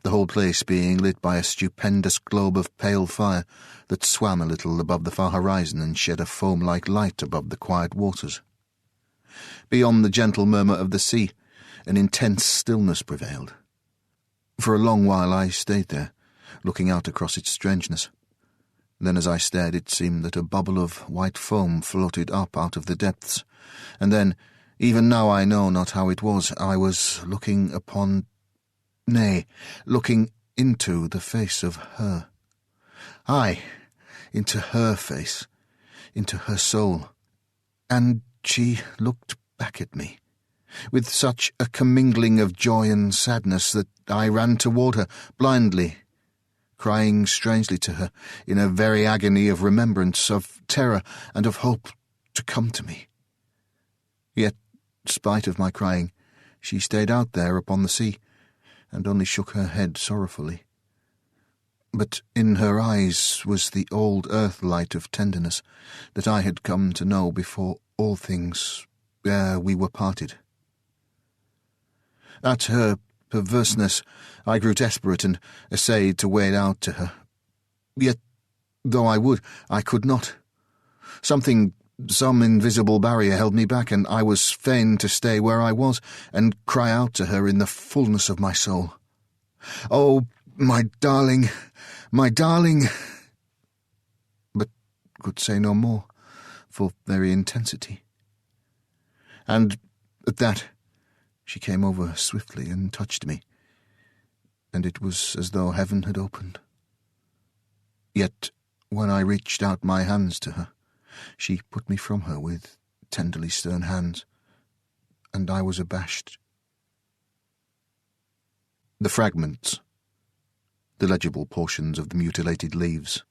the whole place being lit by a stupendous globe of pale fire that swam a little above the far horizon and shed a foam-like light above the quiet waters. Beyond the gentle murmur of the sea, an intense stillness prevailed. For a long while I stayed there, looking out across its strangeness. Then as I stared it seemed that a bubble of white foam floated up out of the depths, and then, even now I know not how it was, I was looking into the face of her. Aye, into her face, into her soul. And she looked back at me, with such a commingling of joy and sadness that I ran toward her, blindly, crying strangely to her, in a very agony of remembrance, of terror, and of hope to come to me. Yet, spite of my crying, she stayed out there upon the sea, and only shook her head sorrowfully. But in her eyes was the old earth light of tenderness that I had come to know before all things, ere we were parted. At her perverseness I grew desperate and essayed to wade out to her. Yet, though I would, I could not. Some invisible barrier held me back, and I was fain to stay where I was and cry out to her in the fullness of my soul. "Oh, my darling, my darling!" But could say no more, for very intensity. And at that she came over swiftly and touched me, and it was as though heaven had opened. Yet when I reached out my hands to her, She put me from her with tenderly stern hands, and I was abashed. The fragments, the legible portions of the mutilated leaves.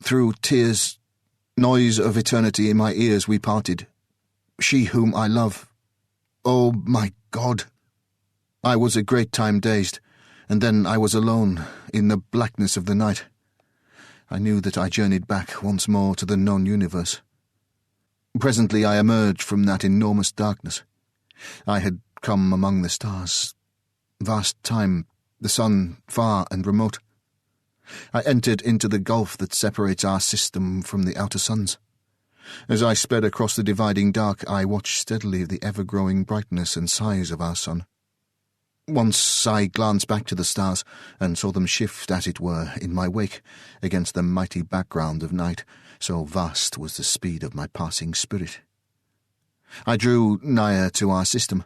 Through tears, noise of eternity in my ears, we parted. She whom I love. Oh, my God! I was a great time dazed, and then I was alone, in the blackness of the night. I knew that I journeyed back once more to the known universe. Presently I emerged from that enormous darkness. I had come among the stars. Vast time, the sun far and remote. I entered into the gulf that separates our system from the outer suns. As I sped across the dividing dark, I watched steadily the ever-growing brightness and size of our sun. Once I glanced back to the stars and saw them shift, as it were, in my wake against the mighty background of night, so vast was the speed of my passing spirit. I drew nigher to our system,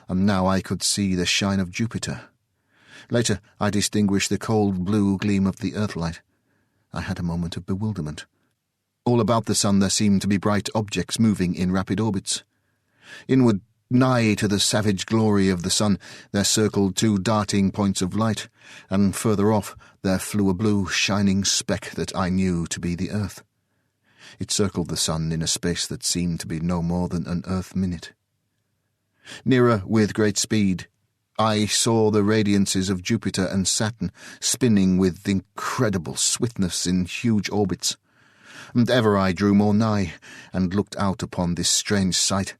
and now I could see the shine of Jupiter. Later I distinguished the cold blue gleam of the earthlight. I had a moment of bewilderment. All about the sun there seemed to be bright objects moving in rapid orbits. Inward, nigh to the savage glory of the sun, there circled 2 darting points of light, and further off there flew a blue, shining speck that I knew to be the earth. It circled the sun in a space that seemed to be no more than an earth minute. Nearer, with great speed, I saw the radiances of Jupiter and Saturn spinning with incredible swiftness in huge orbits, and ever I drew more nigh and looked out upon this strange sight,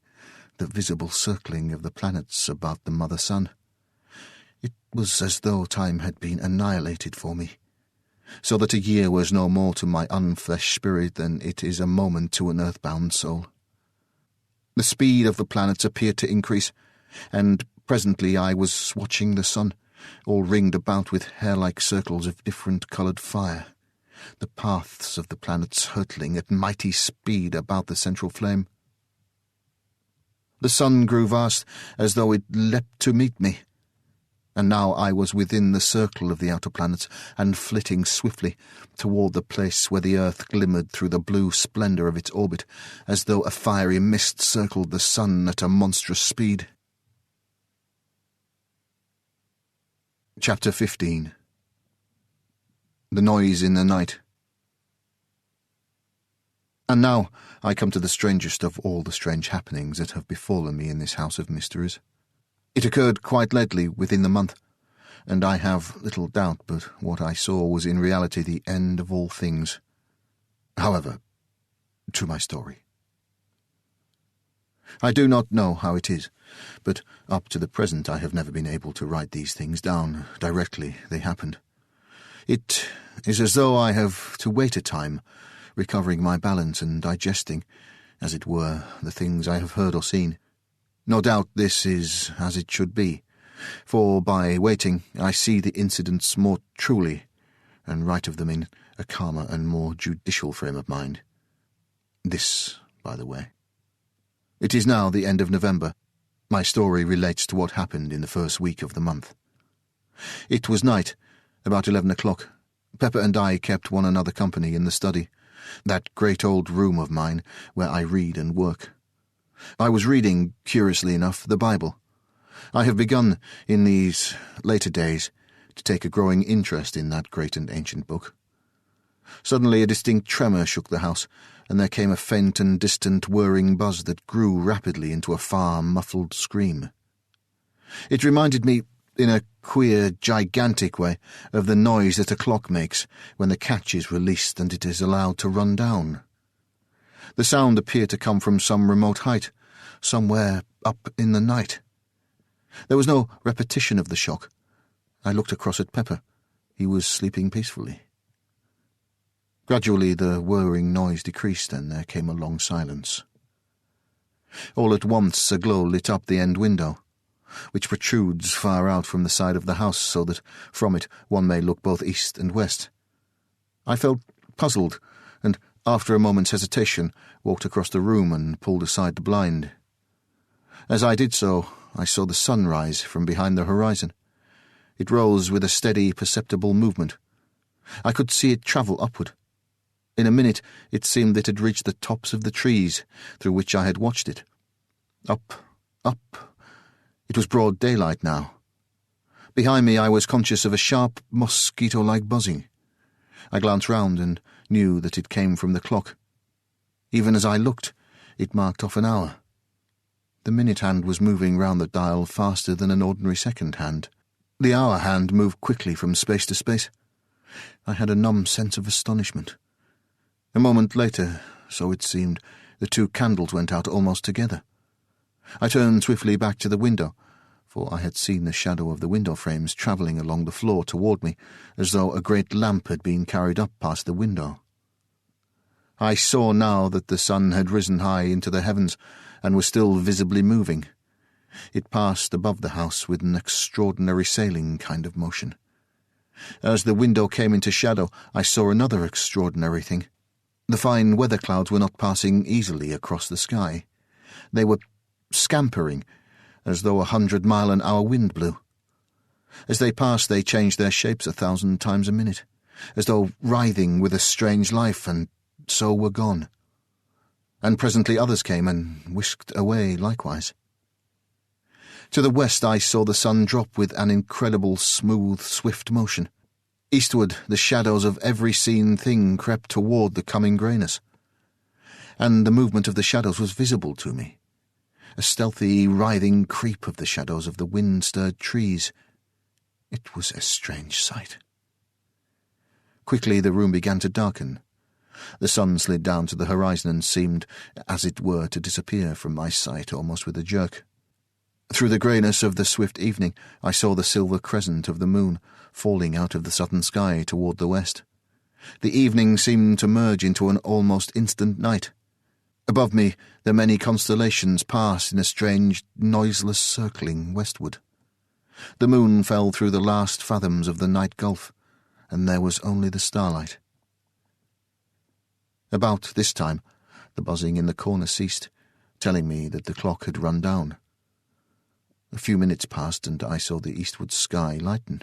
the visible circling of the planets about the mother sun. It was as though time had been annihilated for me, so that a year was no more to my unfleshed spirit than it is a moment to an earthbound soul. The speed of the planets appeared to increase, and presently I was watching the sun, all ringed about with hair-like circles of different-coloured fire, the paths of the planets hurtling at mighty speed about the central flame. The sun grew vast, as though it leapt to meet me, and now I was within the circle of the outer planets, and flitting swiftly toward the place where the earth glimmered through the blue splendour of its orbit, as though a fiery mist circled the sun at a monstrous speed. Chapter 15. The Noise in the Night. And now I come to the strangest of all the strange happenings that have befallen me in this house of mysteries. It occurred quite lately, within the month, and I have little doubt but what I saw was in reality the end of all things. However, to my story. I do not know how it is, but up to the present I have never been able to write these things down directly they happened. It is as though I have to wait a time, recovering my balance and digesting, as it were, the things I have heard or seen. No doubt this is as it should be, for by waiting I see the incidents more truly, and write of them in a calmer and more judicial frame of mind. This, by the way. It is now the end of November. My story relates to what happened in the first week of the month. It was night, about 11 o'clock. Pepper and I kept one another company in the study, that great old room of mine where I read and work. I was reading, curiously enough, the Bible. I have begun, in these later days, to take a growing interest in that great and ancient book. Suddenly a distinct tremor shook the house, and there came a faint and distant whirring buzz that grew rapidly into a far, muffled scream. It reminded me, in a queer, gigantic way, of the noise that a clock makes when the catch is released and it is allowed to run down. The sound appeared to come from some remote height, somewhere up in the night. There was no repetition of the shock. I looked across at Pepper. He was sleeping peacefully. Gradually the whirring noise decreased, and there came a long silence. All at once a glow lit up the end window, which protrudes far out from the side of the house so that from it one may look both east and west. I felt puzzled, and after a moment's hesitation walked across the room and pulled aside the blind. As I did so, I saw the sun rise from behind the horizon. It rose with a steady, perceptible movement. I could see it travel upward. In a minute it seemed it had reached the tops of the trees through which I had watched it. Up, up. It was broad daylight now. Behind me I was conscious of a sharp, mosquito-like buzzing. I glanced round and knew that it came from the clock. Even as I looked, it marked off an hour. The minute hand was moving round the dial faster than an ordinary second hand. The hour hand moved quickly from space to space. I had a numb sense of astonishment. A moment later, so it seemed, the two candles went out almost together. I turned swiftly back to the window, for I had seen the shadow of the window frames travelling along the floor toward me, as though a great lamp had been carried up past the window. I saw now that the sun had risen high into the heavens and was still visibly moving. It passed above the house with an extraordinary sailing kind of motion. As the window came into shadow, I saw another extraordinary thing. The fine weather clouds were not passing easily across the sky. They were scampering, as though 100-mile-an-hour wind blew. As they passed, they changed their shapes 1,000 times a minute, as though writhing with a strange life, and so were gone. And presently others came and whisked away likewise. To the west I saw the sun drop with an incredible, smooth, swift motion. Eastward the shadows of every seen thing crept toward the coming greyness. And the movement of the shadows was visible to me. A stealthy, writhing creep of the shadows of the wind-stirred trees. It was a strange sight. Quickly the room began to darken. The sun slid down to the horizon and seemed, as it were, to disappear from my sight almost with a jerk. Through the greyness of the swift evening I saw the silver crescent of the moon falling out of the southern sky toward the west. The evening seemed to merge into an almost instant night. Above me the many constellations passed in a strange, noiseless circling westward. The moon fell through the last fathoms of the night gulf, and there was only the starlight. About this time the buzzing in the corner ceased, telling me that the clock had run down. A few minutes passed, and I saw the eastward sky lighten.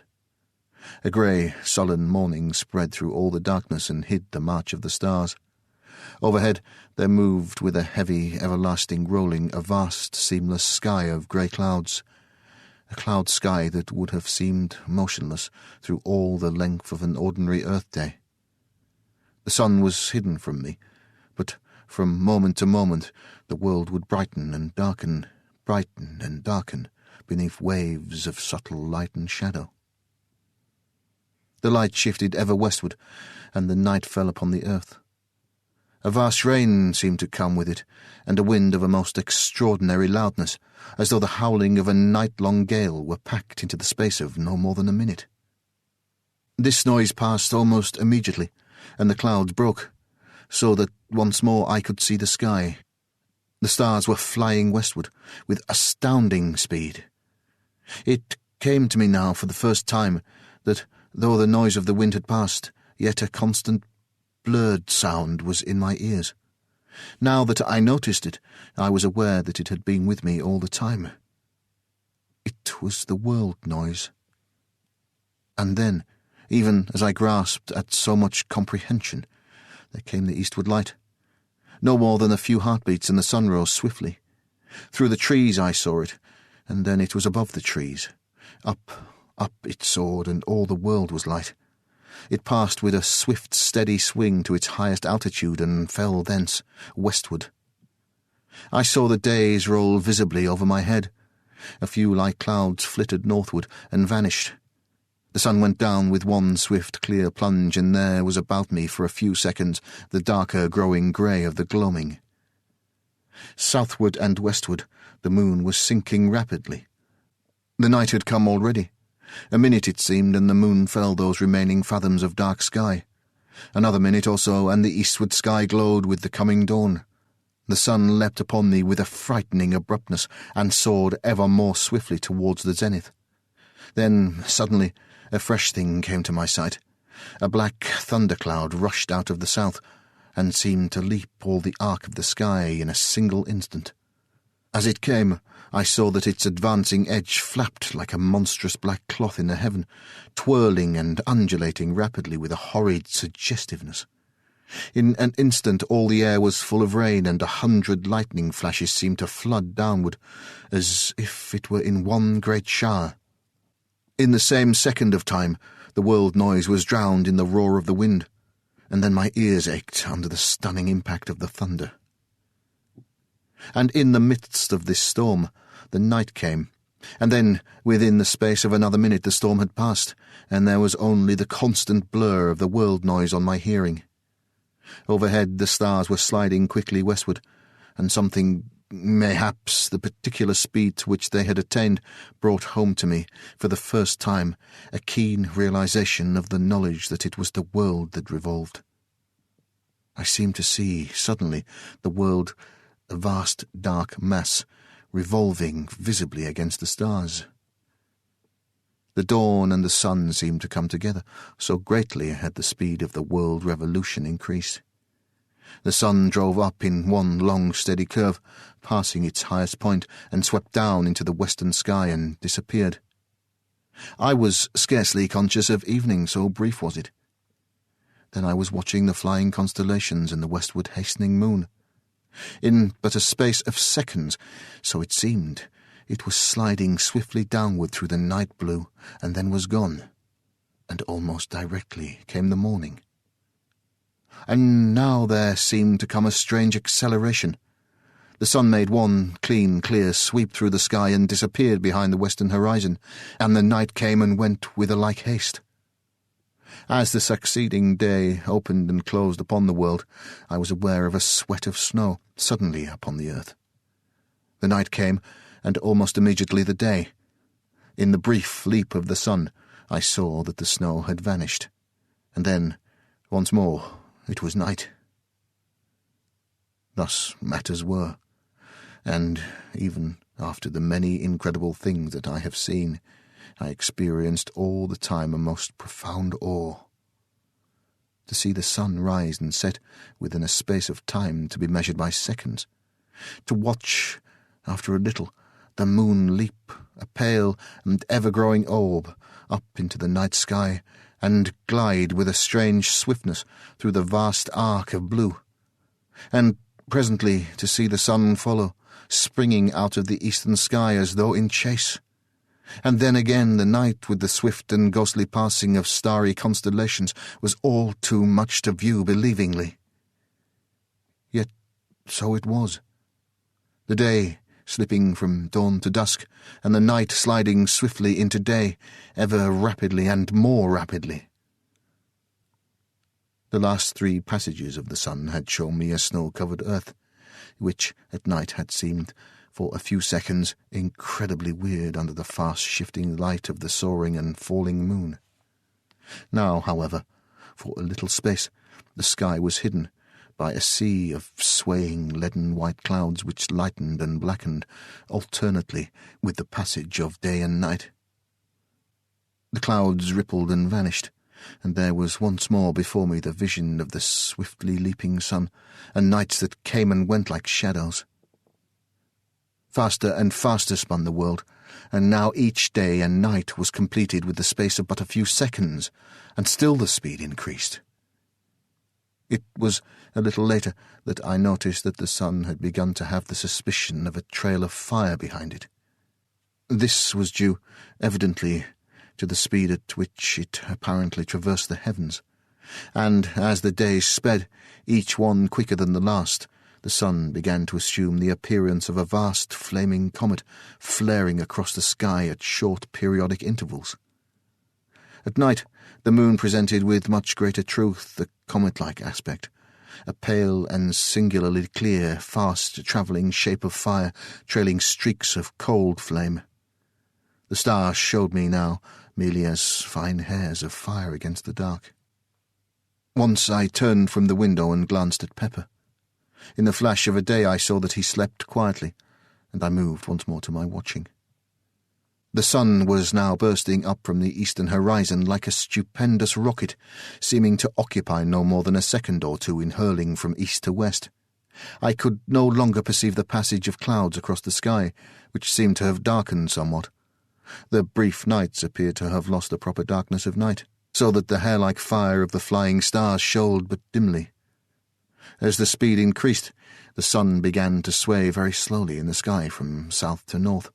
A grey, sullen morning spread through all the darkness and hid the march of the stars. Overhead there moved with a heavy, everlasting rolling a vast, seamless sky of grey clouds, a cloud sky that would have seemed motionless through all the length of an ordinary earth day. The sun was hidden from me, but from moment to moment the world would brighten and darken beneath waves of subtle light and shadow. The light shifted ever westward, and the night fell upon the earth. A vast rain seemed to come with it, and a wind of a most extraordinary loudness, as though the howling of a night-long gale were packed into the space of no more than a minute. This noise passed almost immediately, and the clouds broke, so that once more I could see the sky. The stars were flying westward with astounding speed. It came to me now for the first time that, though the noise of the wind had passed, yet a constant blurred sound was in my ears. Now that I noticed it, I was aware that it had been with me all the time. It was the world noise. And then, even as I grasped at so much comprehension, there came the eastward light. No more than a few heartbeats, and the sun rose swiftly. Through the trees I saw it, and then it was above the trees. Up it soared, and all the world was light. It passed with a swift, steady swing to its highest altitude and fell thence, westward. I saw the days roll visibly over my head. A few light clouds flitted northward and vanished. The sun went down with one swift, clear plunge, and there was about me for a few seconds the darker, growing grey of the gloaming. Southward and westward the moon was sinking rapidly. The night had come already. A minute, it seemed, and the moon fell those remaining fathoms of dark sky. Another minute or so, and the eastward sky glowed with the coming dawn. The sun leapt upon me with a frightening abruptness, and soared ever more swiftly towards the zenith. Then, suddenly, a fresh thing came to my sight. A black thundercloud rushed out of the south, and seemed to leap all the arc of the sky in a single instant. As it came, I saw that its advancing edge flapped like a monstrous black cloth in the heaven, twirling and undulating rapidly with a horrid suggestiveness. In an instant all the air was full of rain, and 100 lightning flashes seemed to flood downward, as if it were in one great shower. In the same second of time, the world noise was drowned in the roar of the wind, and then my ears ached under the stunning impact of the thunder. And in the midst of this storm, the night came, and then, within the space of another minute, the storm had passed, and there was only the constant blur of the world noise on my hearing. Overhead the stars were sliding quickly westward, and something, mayhaps the particular speed to which they had attained, brought home to me, for the first time, a keen realization of the knowledge that it was the world that revolved. I seemed to see, suddenly, the world, a vast dark mass, revolving visibly against the stars. The dawn and the sun seemed to come together, so greatly had the speed of the world revolution increased. The sun drove up in one long steady curve, passing its highest point, and swept down into the western sky and disappeared. I was scarcely conscious of evening, so brief was it. Then I was watching the flying constellations and the westward hastening moon. In but a space of seconds, so it seemed, it was sliding swiftly downward through the night blue, and then was gone, and almost directly came the morning. And now there seemed to come a strange acceleration. The sun made one clean, clear sweep through the sky and disappeared behind the western horizon, and the night came and went with a like haste. As the succeeding day opened and closed upon the world, I was aware of a sweat of snow suddenly upon the earth. The night came, and almost immediately the day. In the brief leap of the sun, I saw that the snow had vanished, and then, once more, it was night. Thus matters were, and even after the many incredible things that I have seen, I experienced all the time a most profound awe. To see the sun rise and set within a space of time to be measured by seconds, to watch, after a little, the moon leap, a pale and ever-growing orb, up into the night sky, and glide with a strange swiftness through the vast arc of blue, and presently to see the sun follow, springing out of the eastern sky as though in chase, and then again the night with the swift and ghostly passing of starry constellations was all too much to view believingly. Yet so it was. The day slipping from dawn to dusk, and the night sliding swiftly into day, ever rapidly and more rapidly. The last 3 passages of the sun had shown me a snow-covered earth, which at night had seemed, for a few seconds, incredibly weird under the fast-shifting light of the soaring and falling moon. Now, however, for a little space, the sky was hidden by a sea of swaying leaden white clouds which lightened and blackened alternately with the passage of day and night. The clouds rippled and vanished, and there was once more before me the vision of the swiftly leaping sun, and nights that came and went like shadows. Faster and faster spun the world, and now each day and night was completed with the space of but a few seconds, and still the speed increased. It was a little later that I noticed that the sun had begun to have the suspicion of a trail of fire behind it. This was due, evidently, to the speed at which it apparently traversed the heavens, and as the days sped, each one quicker than the last, the sun began to assume the appearance of a vast flaming comet flaring across the sky at short periodic intervals. At night, the moon presented with much greater truth the comet-like aspect, a pale and singularly clear, fast-travelling shape of fire, trailing streaks of cold flame. The stars showed me now merely as fine hairs of fire against the dark. Once I turned from the window and glanced at Pepper. In the flash of a day I saw that he slept quietly, and I moved once more to my watching. The sun was now bursting up from the eastern horizon like a stupendous rocket, seeming to occupy no more than a second or two in hurling from east to west. I could no longer perceive the passage of clouds across the sky, which seemed to have darkened somewhat. The brief nights appeared to have lost the proper darkness of night, so that the hair-like fire of the flying stars showed but dimly. As the speed increased, the sun began to sway very slowly in the sky from south to north,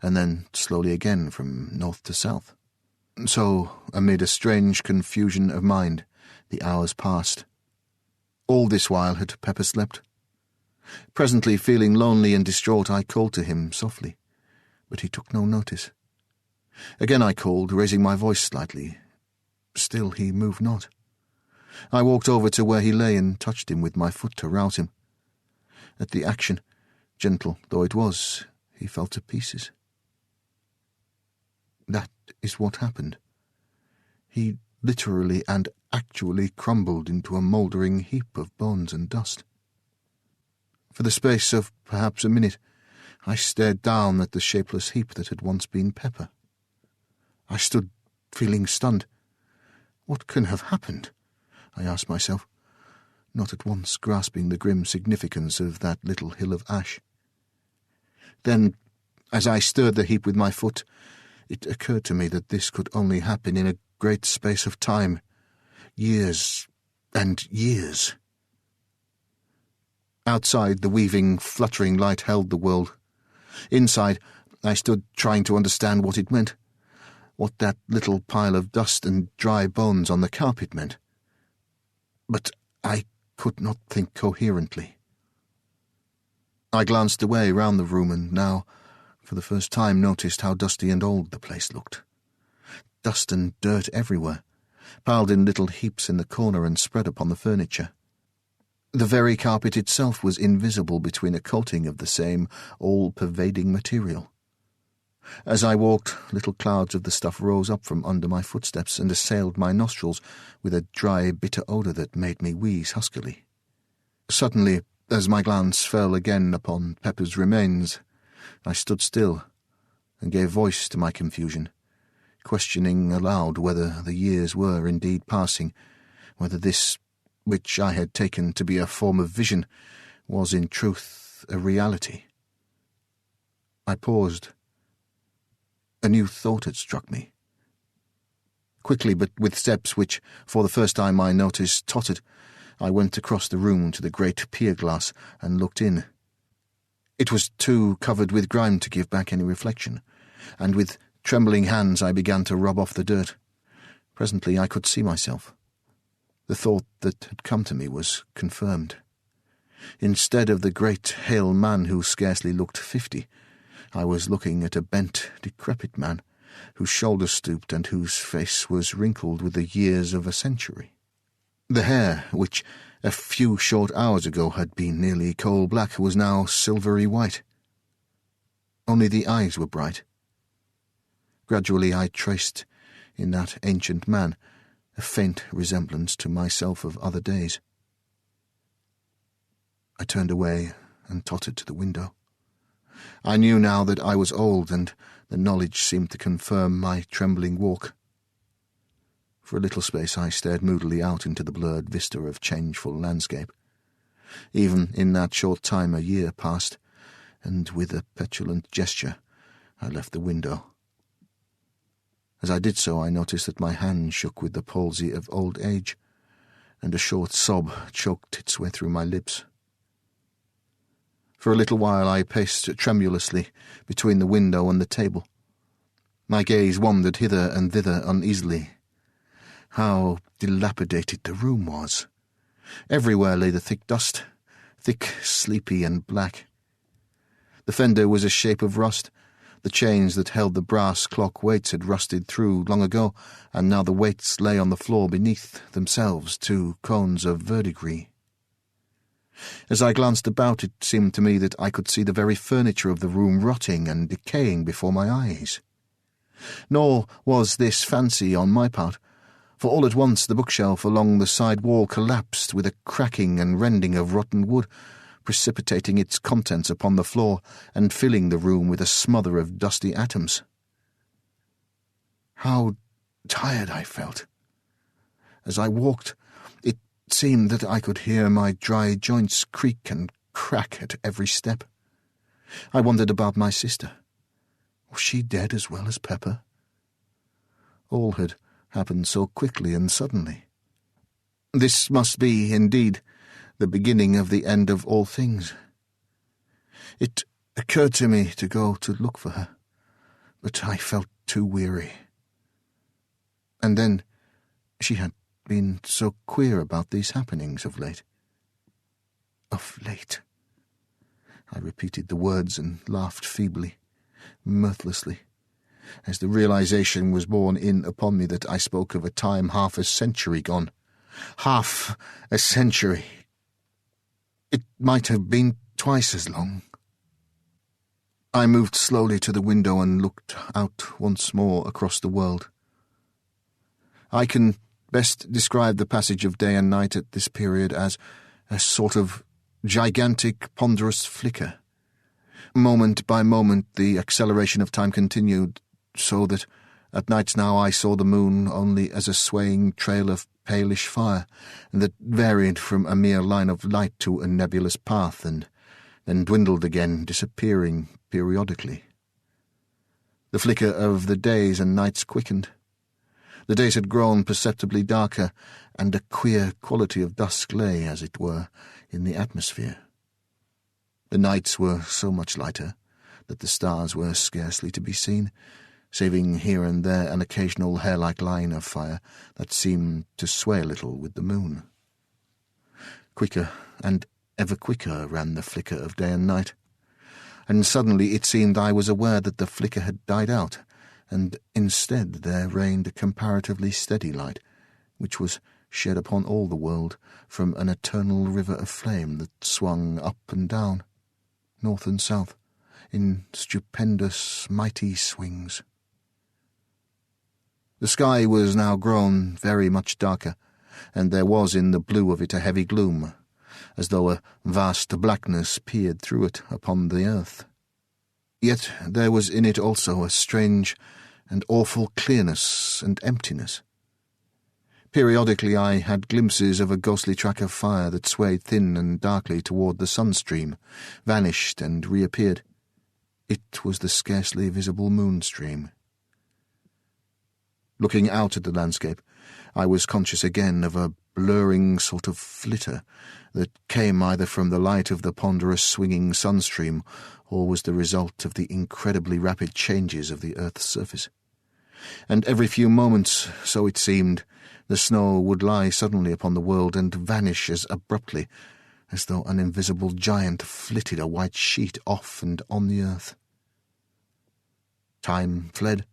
and then slowly again from north to south. So, amid a strange confusion of mind, the hours passed. All this while had Pepper slept. Presently, feeling lonely and distraught, I called to him softly, but he took no notice. Again I called, raising my voice slightly. Still he moved not. I walked over to where he lay and touched him with my foot to rouse him. At the action, gentle though it was, he fell to pieces. That is what happened. He literally and actually crumbled into a mouldering heap of bones and dust. For the space of perhaps a minute, I stared down at the shapeless heap that had once been Pepper. I stood feeling stunned. What can have happened? I asked myself, not at once grasping the grim significance of that little hill of ash. Then, as I stirred the heap with my foot, it occurred to me that this could only happen in a great space of time. Years and years. Outside, the weaving, fluttering light held the world. Inside, I stood trying to understand what it meant, what that little pile of dust and dry bones on the carpet meant. But I could not think coherently. I glanced away round the room and now, for the first time, noticed how dusty and old the place looked. Dust and dirt everywhere, piled in little heaps in the corner and spread upon the furniture. The very carpet itself was invisible between a coating of the same all-pervading material. As I walked, little clouds of the stuff rose up from under my footsteps and assailed my nostrils with a dry, bitter odour that made me wheeze huskily. Suddenly, as my glance fell again upon Pepper's remains, I stood still and gave voice to my confusion, questioning aloud whether the years were indeed passing, whether this, which I had taken to be a form of vision, was in truth a reality. I paused. A new thought had struck me. Quickly, but with steps which, for the first time I noticed, tottered, I went across the room to the great pier glass and looked in. It was too covered with grime to give back any reflection, and with trembling hands I began to rub off the dirt. Presently I could see myself. The thought that had come to me was confirmed. Instead of the great, hale man who scarcely looked 50, I was looking at a bent, decrepit man, whose shoulders stooped and whose face was wrinkled with the years of a century. The hair, which a few short hours ago had been nearly coal-black, was now silvery white. Only the eyes were bright. Gradually I traced, in that ancient man, a faint resemblance to myself of other days. I turned away and tottered to the window. I knew now that I was old, and the knowledge seemed to confirm my trembling walk. For a little space I stared moodily out into the blurred vista of changeful landscape. Even in that short time a year passed, and with a petulant gesture I left the window. As I did so I noticed that my hand shook with the palsy of old age, and a short sob choked its way through my lips. For a little while I paced tremulously between the window and the table. My gaze wandered hither and thither uneasily. How dilapidated the room was! Everywhere lay the thick dust, thick, sleepy, and black. The fender was a shape of rust. The chains that held the brass clock weights had rusted through long ago, and now the weights lay on the floor beneath, themselves two cones of verdigris. As I glanced about, it seemed to me that I could see the very furniture of the room rotting and decaying before my eyes. Nor was this fancy on my part, for all at once the bookshelf along the side wall collapsed with a cracking and rending of rotten wood, precipitating its contents upon the floor and filling the room with a smother of dusty atoms. How tired I felt! As I walked, it seemed that I could hear my dry joints creak and crack at every step. I wondered about my sister. Was she dead as well as Pepper? All had happened so quickly and suddenly. This must be, indeed, the beginning of the end of all things. It occurred to me to go to look for her, but I felt too weary. And then she had been so queer about these happenings of late. Of late. I repeated the words and laughed feebly, mirthlessly, as the realization was borne in upon me that I spoke of a time half a century gone. Half a century. It might have been twice as long. I moved slowly to the window and looked out once more across the world. I can best describe the passage of day and night at this period as a sort of gigantic, ponderous flicker. Moment by moment the acceleration of time continued, so that at nights now I saw the moon only as a swaying trail of palish fire that varied from a mere line of light to a nebulous path, and then dwindled again, disappearing periodically. The flicker of the days and nights quickened. The days had grown perceptibly darker, and a queer quality of dusk lay, as it were, in the atmosphere. The nights were so much lighter that the stars were scarcely to be seen, saving here and there an occasional hair-like line of fire that seemed to sway a little with the moon. Quicker and ever quicker ran the flicker of day and night, and suddenly it seemed I was aware that the flicker had died out, and instead there reigned a comparatively steady light, which was shed upon all the world from an eternal river of flame that swung up and down, north and south, in stupendous, mighty swings. The sky was now grown very much darker, and there was in the blue of it a heavy gloom, as though a vast blackness peered through it upon the earth. Yet there was in it also a strange and awful clearness and emptiness. Periodically I had glimpses of a ghostly track of fire that swayed thin and darkly toward the sun-stream, vanished and reappeared. It was the scarcely visible moon-stream. Looking out at the landscape, I was conscious again of a blurring sort of flitter that came either from the light of the ponderous swinging sunstream or was the result of the incredibly rapid changes of the earth's surface. And every few moments, so it seemed, the snow would lie suddenly upon the world and vanish as abruptly as though an invisible giant flitted a white sheet off and on the earth. Time fled,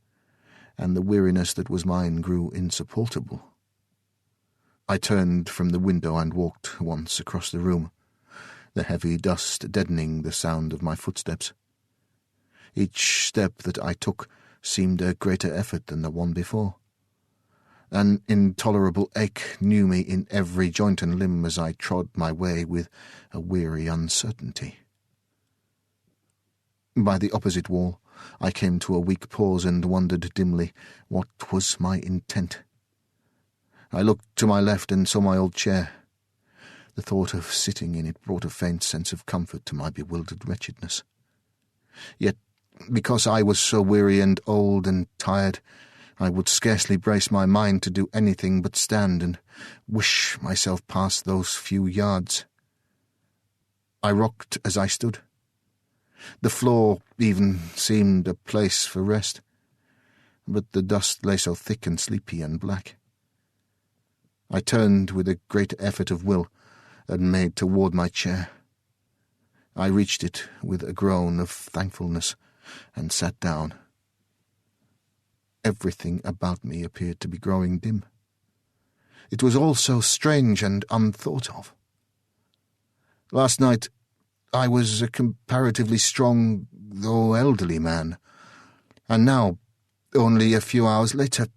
and the weariness that was mine grew insupportable. I turned from the window and walked once across the room, the heavy dust deadening the sound of my footsteps. Each step that I took seemed a greater effort than the one before. An intolerable ache knew me in every joint and limb as I trod my way with a weary uncertainty. By the opposite wall, I came to a weak pause and wondered dimly what was my intent. I looked to my left and saw my old chair. The thought of sitting in it brought a faint sense of comfort to my bewildered wretchedness. Yet, because I was so weary and old and tired, I would scarcely brace my mind to do anything but stand and wish myself past those few yards. I rocked as I stood. The floor even seemed a place for rest, but the dust lay so thick and sleepy and black. I turned with a great effort of will and made toward my chair. I reached it with a groan of thankfulness and sat down. Everything about me appeared to be growing dim. It was all so strange and unthought of. Last night I was a comparatively strong, though elderly man, and now, only a few hours later,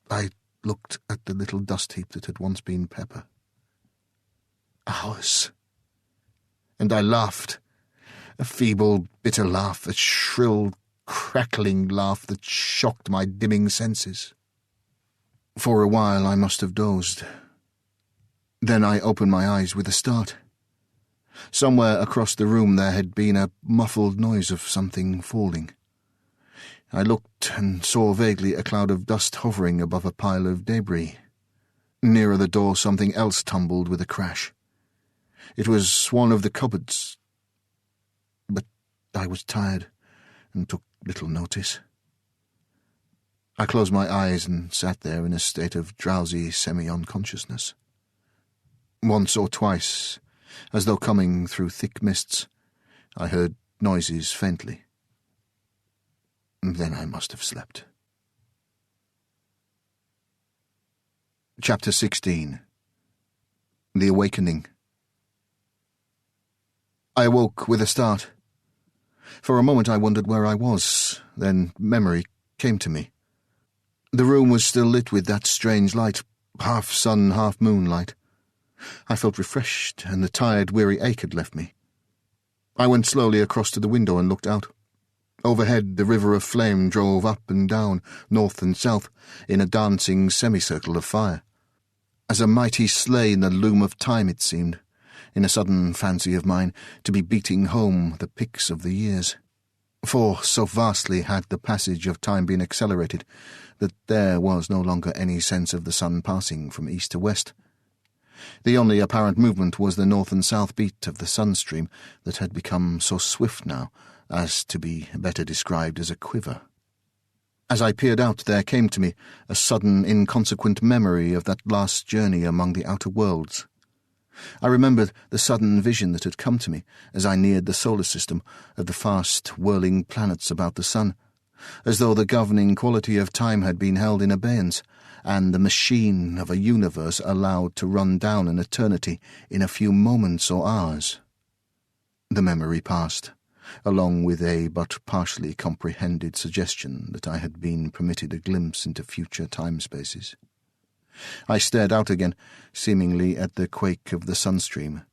I looked at the little dust heap that had once been Pepper. Hours. And I laughed, a feeble, bitter laugh, a shrill, crackling laugh that shocked my dimming senses. For a while I must have dozed. Then I opened my eyes with a start. Somewhere across the room there had been a muffled noise of something falling. I looked and saw vaguely a cloud of dust hovering above a pile of debris. Nearer the door, something else tumbled with a crash. It was one of the cupboards, but I was tired and took little notice. I closed my eyes and sat there in a state of drowsy semi-unconsciousness. Once or twice, as though coming through thick mists, I heard noises faintly. Then I must have slept. Chapter 16. The Awakening. I awoke with a start. For a moment I wondered where I was, then memory came to me. The room was still lit with that strange light, half sun, half moonlight. I felt refreshed, and the tired, weary ache had left me. I went slowly across to the window and looked out. Overhead, the river of flame drove up and down, north and south, in a dancing semicircle of fire. As a mighty sleigh in the loom of time, it seemed, in a sudden fancy of mine, to be beating home the picks of the years. For so vastly had the passage of time been accelerated that there was no longer any sense of the sun passing from east to west. The only apparent movement was the north and south beat of the sun-stream that had become so swift now as to be better described as a quiver. As I peered out, there came to me a sudden, inconsequent memory of that last journey among the outer worlds. I remembered the sudden vision that had come to me as I neared the solar system of the fast, whirling planets about the sun, as though the governing quality of time had been held in abeyance, and the machine of a universe allowed to run down an eternity in a few moments or hours. The memory passed, along with a but partially comprehended suggestion that I had been permitted a glimpse into future time-spaces. I stared out again, seemingly at the quake of the sunstream.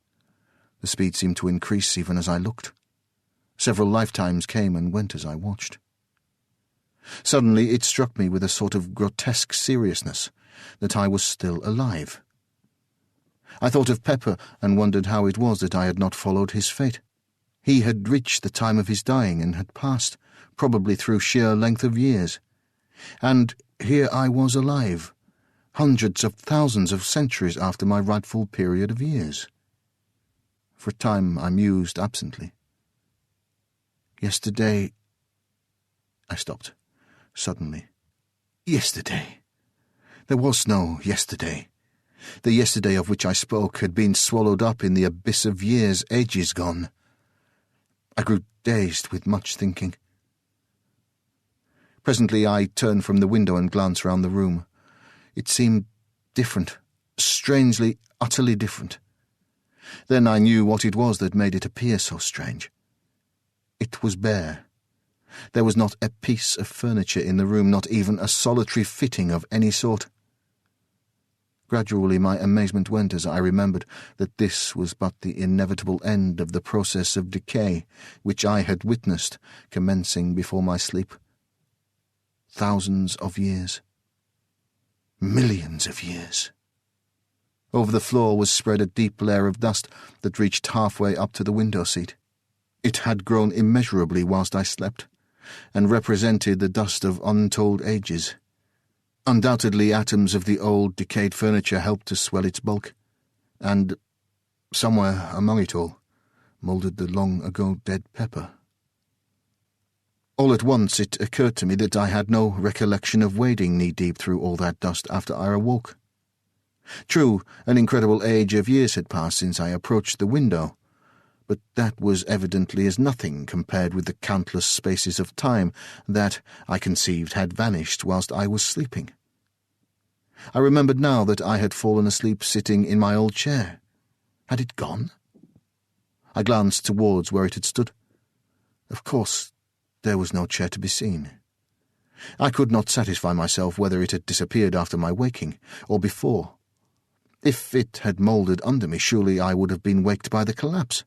The speed seemed to increase even as I looked. Several lifetimes came and went as I watched. Suddenly it struck me with a sort of grotesque seriousness that I was still alive. I thought of Pepper and wondered how it was that I had not followed his fate. He had reached the time of his dying and had passed, probably through sheer length of years. And here I was alive, hundreds of thousands of centuries after my rightful period of years. For a time I mused absently. Yesterday... I stopped, suddenly. Yesterday. There was no yesterday. The yesterday of which I spoke had been swallowed up in the abyss of years, ages gone. I grew dazed with much thinking. Presently I turned from the window and glanced round the room. It seemed different, strangely, utterly different. Then I knew what it was that made it appear so strange. It was bare. There was not a piece of furniture in the room, not even a solitary fitting of any sort. Gradually my amazement went as I remembered that this was but the inevitable end of the process of decay which I had witnessed commencing before my sleep. Thousands of years. Millions of years. Over the floor was spread a deep layer of dust that reached halfway up to the window seat. It had grown immeasurably whilst I slept, and represented the dust of untold ages. Undoubtedly atoms of the old, decayed furniture helped to swell its bulk, and, somewhere among it all, mouldered the long-ago dead Pepper. All at once it occurred to me that I had no recollection of wading knee-deep through all that dust after I awoke. True, an incredible age of years had passed since I approached the window, but that was evidently as nothing compared with the countless spaces of time that, I conceived, had vanished whilst I was sleeping. I remembered now that I had fallen asleep sitting in my old chair. Had it gone? I glanced towards where it had stood. Of course, there was no chair to be seen. I could not satisfy myself whether it had disappeared after my waking, or before. If it had mouldered under me, surely I would have been waked by the collapse.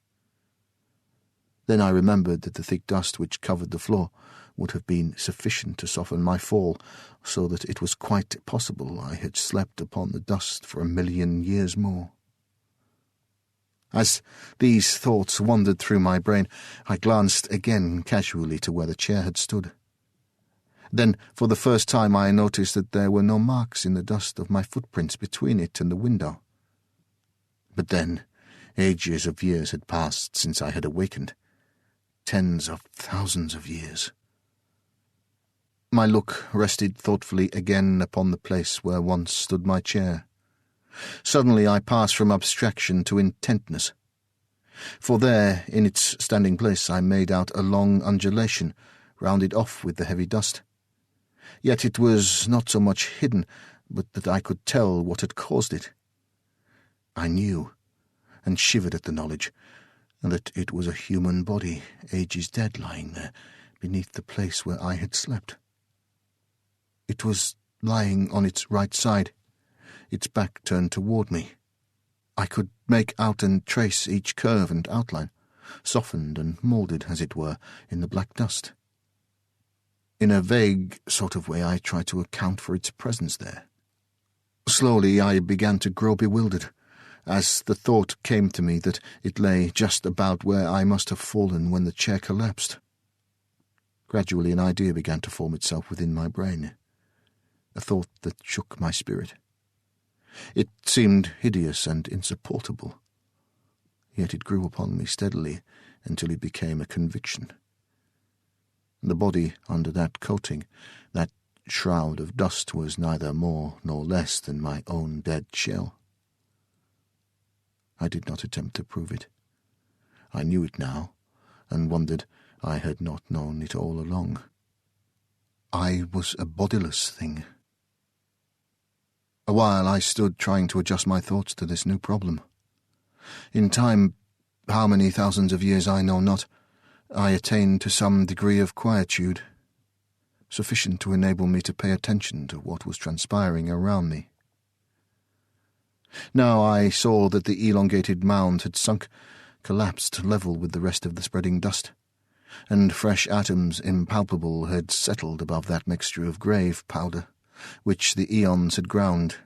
Then I remembered that the thick dust which covered the floor would have been sufficient to soften my fall, so that it was quite possible I had slept upon the dust for 1,000,000 years more. As these thoughts wandered through my brain, I glanced again casually to where the chair had stood. Then, for the first time, I noticed that there were no marks in the dust of my footprints between it and the window. But then, ages of years had passed since I had awakened. Tens of thousands of years. My look rested thoughtfully again upon the place where once stood my chair. Suddenly I passed from abstraction to intentness. For there, in its standing place, I made out a long undulation, rounded off with the heavy dust. Yet it was not so much hidden, but that I could tell what had caused it. I knew, and shivered at the knowledge, that it was a human body, ages dead, lying there, beneath the place where I had slept. It was lying on its right side, its back turned toward me. I could make out and trace each curve and outline, softened and moulded, as it were, in the black dust. In a vague sort of way I tried to account for its presence there. Slowly I began to grow bewildered, as the thought came to me that it lay just about where I must have fallen when the chair collapsed. Gradually an idea began to form itself within my brain, a thought that shook my spirit. It seemed hideous and insupportable, yet it grew upon me steadily until it became a conviction. The body under that coating, that shroud of dust, was neither more nor less than my own dead shell. I did not attempt to prove it. I knew it now, and wondered I had not known it all along. I was a bodiless thing. A while I stood trying to adjust my thoughts to this new problem. In time, how many thousands of years I know not, I attained to some degree of quietude, sufficient to enable me to pay attention to what was transpiring around me. Now I saw that the elongated mound had sunk, collapsed level with the rest of the spreading dust, and fresh atoms impalpable had settled above that mixture of grave powder, which the eons had ground.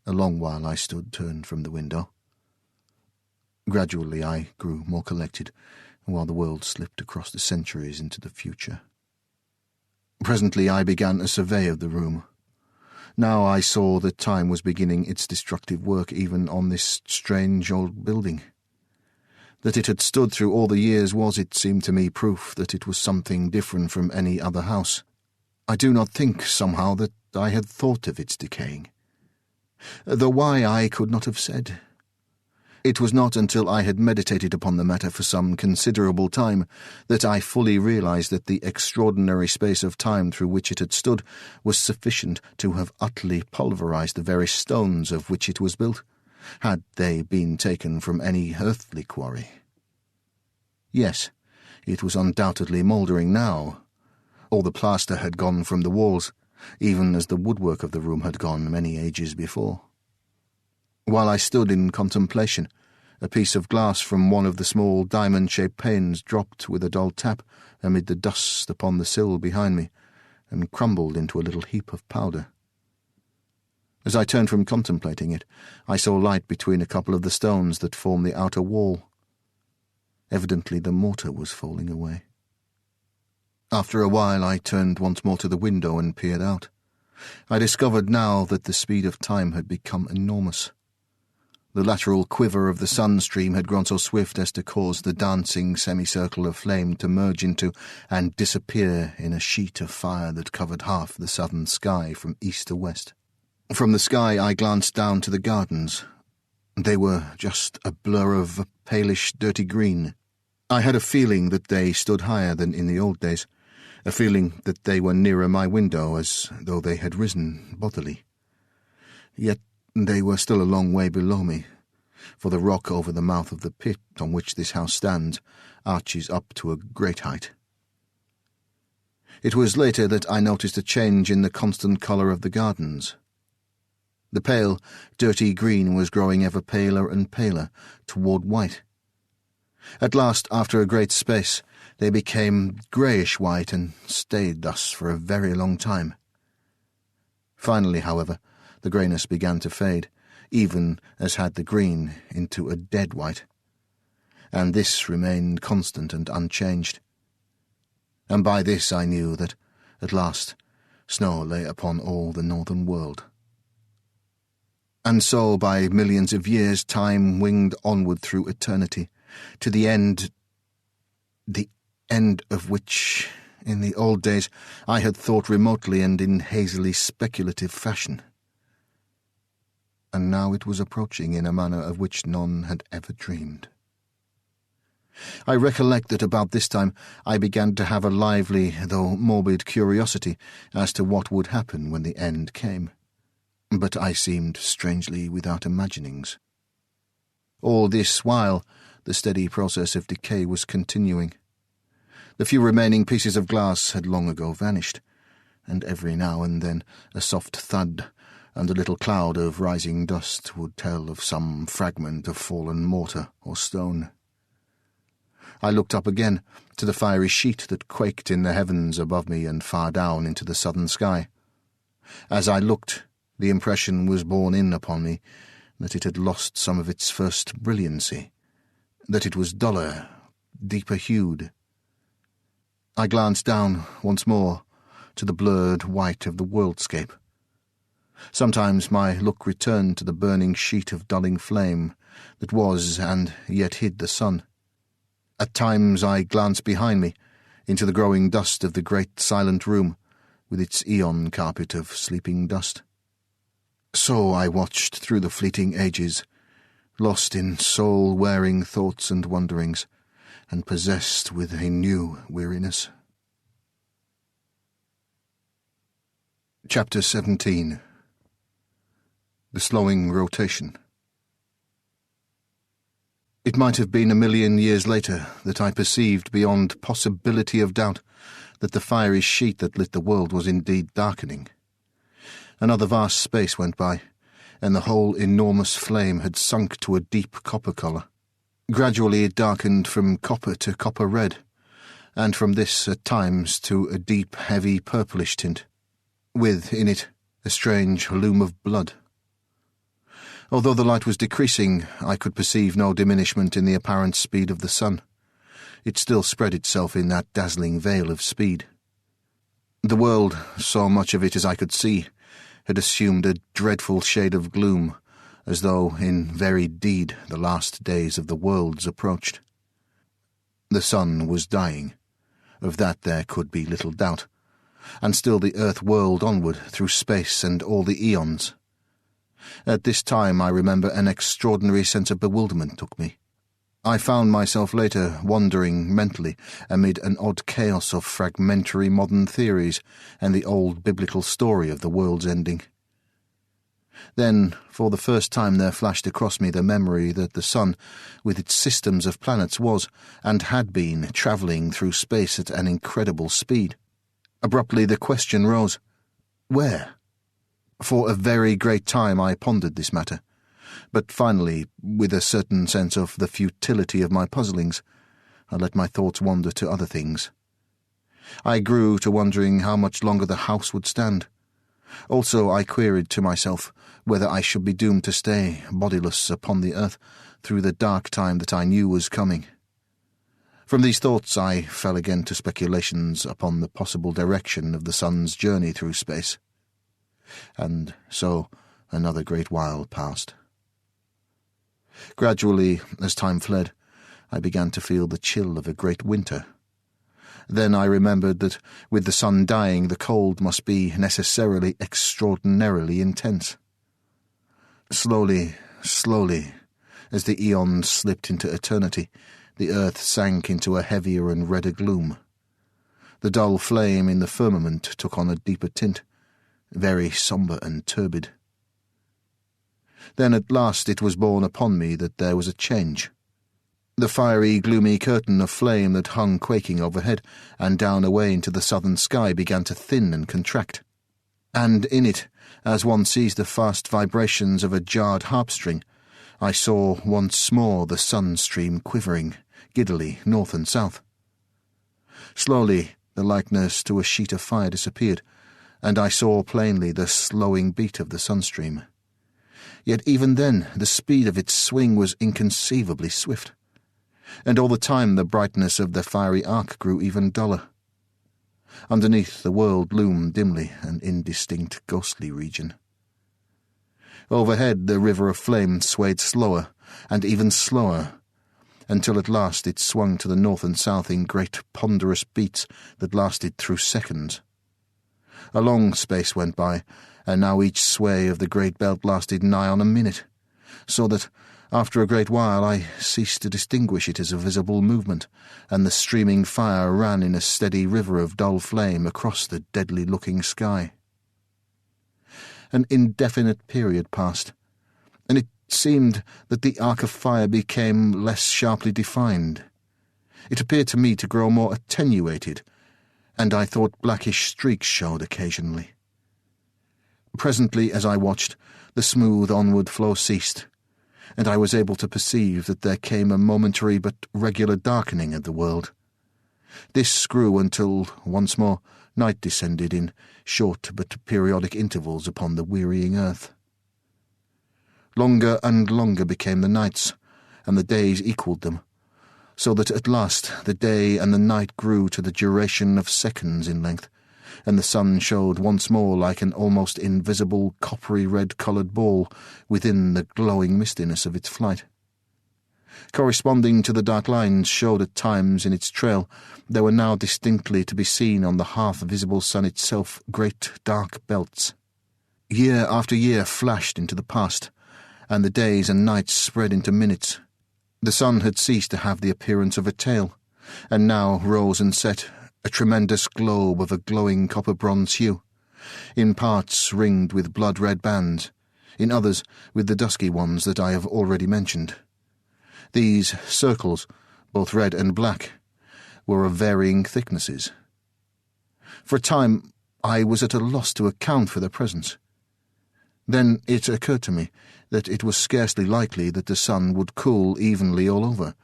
A long while I stood turned from the window. Gradually I grew more collected, while the world slipped across the centuries into the future. Presently I began a survey of the room. Now I saw that time was beginning its destructive work even on this strange old building. That it had stood through all the years was, it seemed to me, proof that it was something different from any other house. I do not think, somehow, that I had thought of its decaying. Though why I could not have said. It was not until I had meditated upon the matter for some considerable time that I fully realized that the extraordinary space of time through which it had stood was sufficient to have utterly pulverized the very stones of which it was built, had they been taken from any earthly quarry. Yes, it was undoubtedly mouldering now. All the plaster had gone from the walls, even as the woodwork of the room had gone many ages before. While I stood in contemplation, a piece of glass from one of the small diamond-shaped panes dropped with a dull tap amid the dust upon the sill behind me, and crumbled into a little heap of powder. As I turned from contemplating it, I saw light between a couple of the stones that form the outer wall. Evidently the mortar was falling away. After a while I turned once more to the window and peered out. I discovered now that the speed of time had become enormous. The lateral quiver of the sun stream had grown so swift as to cause the dancing semicircle of flame to merge into and disappear in a sheet of fire that covered half the southern sky from east to west. From the sky I glanced down to the gardens. They were just a blur of a palish, dirty green. I had a feeling that they stood higher than in the old days, a feeling that they were nearer my window, as though they had risen bodily. Yet they were still a long way below me, for the rock over the mouth of the pit on which this house stands arches up to a great height. It was later that I noticed a change in the constant colour of the gardens. The pale, dirty green was growing ever paler and paler, toward white. At last, after a great space, they became greyish-white and stayed thus for a very long time. Finally, however, the greyness began to fade, even as had the green, into a dead white, and this remained constant and unchanged. And by this I knew that, At last, snow lay upon all the northern world. And so, by millions of years, time winged onward through eternity, to the end of which, in the old days, I had thought remotely and in hazily speculative fashion. And now it was approaching in a manner of which none had ever dreamed. I recollect that about this time I began to have a lively, though morbid, curiosity as to what would happen when the end came. But I seemed strangely without imaginings. All this while the steady process of decay was continuing. The few remaining pieces of glass had long ago vanished, and every now and then a soft thud and a little cloud of rising dust would tell of some fragment of fallen mortar or stone. I looked up again to the fiery sheet that quaked in the heavens above me and far down into the southern sky. As I looked, the impression was borne in upon me that it had lost some of its first brilliancy, that it was duller, deeper hued. I glanced down once more to the blurred white of the worldscape. Sometimes my look returned to the burning sheet of dulling flame that was and yet hid the sun. At times I glanced behind me into the growing dust of the great silent room with its aeon carpet of sleeping dust. So I watched through the fleeting ages, lost in soul-wearing thoughts and wonderings, and possessed with a new weariness. Chapter 17. The Slowing Rotation. It might have been 1,000,000 years later that I perceived beyond possibility of doubt that the fiery sheet that lit the world was indeed darkening. Another vast space went by, and the whole enormous flame had sunk to a deep copper colour. Gradually it darkened from copper to copper red, and from this at times to a deep, heavy purplish tint, with in it a strange loom of blood. Although the light was decreasing, I could perceive no diminishment in the apparent speed of the sun. It still spread itself in that dazzling veil of speed. The world, so much of it as I could see, had assumed a dreadful shade of gloom, as though, in very deed, the last days of the worlds approached. The sun was dying, of that there could be little doubt, and still the earth whirled onward through space and all the eons. At this time I remember an extraordinary sense of bewilderment took me. I found myself later wandering mentally amid an odd chaos of fragmentary modern theories and the old biblical story of the world's ending. Then, for the first time, there flashed across me the memory that the sun, with its systems of planets, was, and had been, travelling through space at an incredible speed. Abruptly the question rose, where? For a very great time I pondered this matter, but finally, with a certain sense of the futility of my puzzlings, I let my thoughts wander to other things. I grew to wondering how much longer the house would stand. Also I queried to myself whether I should be doomed to stay bodiless upon the earth through the dark time that I knew was coming. From these thoughts I fell again to speculations upon the possible direction of the sun's journey through space. And so another great while passed. Gradually, as time fled, I began to feel the chill of a great winter. Then I remembered that, with the sun dying, the cold must be necessarily extraordinarily intense. Slowly, as the eons slipped into eternity, the earth sank into a heavier and redder gloom. The dull flame in the firmament took on a deeper tint, very sombre and turbid. Then at last it was borne upon me that there was a change. The fiery, gloomy curtain of flame that hung quaking overhead and down away into the southern sky began to thin and contract. And in it, as one sees the fast vibrations of a jarred harp-string, I saw once more the sun stream quivering, giddily, north and south. Slowly the likeness to a sheet of fire disappeared, and I saw plainly the slowing beat of the sunstream. Yet even then the speed of its swing was inconceivably swift, and all the time the brightness of the fiery arc grew even duller. Underneath, the world loomed dimly, an indistinct, ghostly region. Overhead, the river of flame swayed slower, and even slower, until at last it swung to the north and south in great ponderous beats that lasted through seconds. A long space went by, and now each sway of the great belt lasted nigh on a minute, so that, after a great while, I ceased to distinguish it as a visible movement, and the streaming fire ran in a steady river of dull flame across the deadly-looking sky. An indefinite period passed, and it seemed that the arc of fire became less sharply defined. It appeared to me to grow more attenuated, and I thought blackish streaks showed occasionally. Presently, as I watched, the smooth onward flow ceased, and I was able to perceive that there came a momentary but regular darkening of the world. This grew until, once more, night descended in short but periodic intervals upon the wearying earth. Longer and longer became the nights, and the days equalled them, so that at last the day and the night grew to the duration of seconds in length, and the sun showed once more like an almost invisible coppery red-coloured ball within the glowing mistiness of its flight. Corresponding to the dark lines showed at times in its trail, there were now distinctly to be seen on the half-visible sun itself great dark belts. Year after year flashed into the past, and the days and nights spread into minutes. The sun had ceased to have the appearance of a tail, and now rose and set, a tremendous globe of a glowing copper-bronze hue, in parts ringed with blood-red bands, in others with the dusky ones that I have already mentioned. These circles, both red and black, were of varying thicknesses. For a time I was at a loss to account for their presence. Then it occurred to me that it was scarcely likely that the sun would cool evenly all over,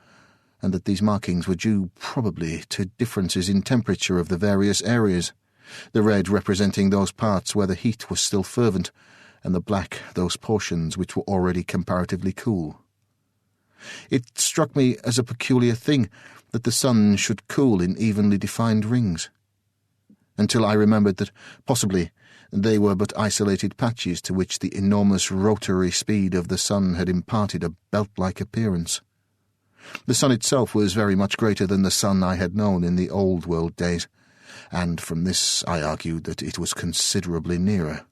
and that these markings were due probably to differences in temperature of the various areas, the red representing those parts where the heat was still fervent, and the black those portions which were already comparatively cool. It struck me as a peculiar thing that the sun should cool in evenly defined rings, until I remembered that possibly they were but isolated patches to which the enormous rotary speed of the sun had imparted a belt-like appearance. The sun itself was very much greater than the sun I had known in the old world days, and from this I argued that it was considerably nearer.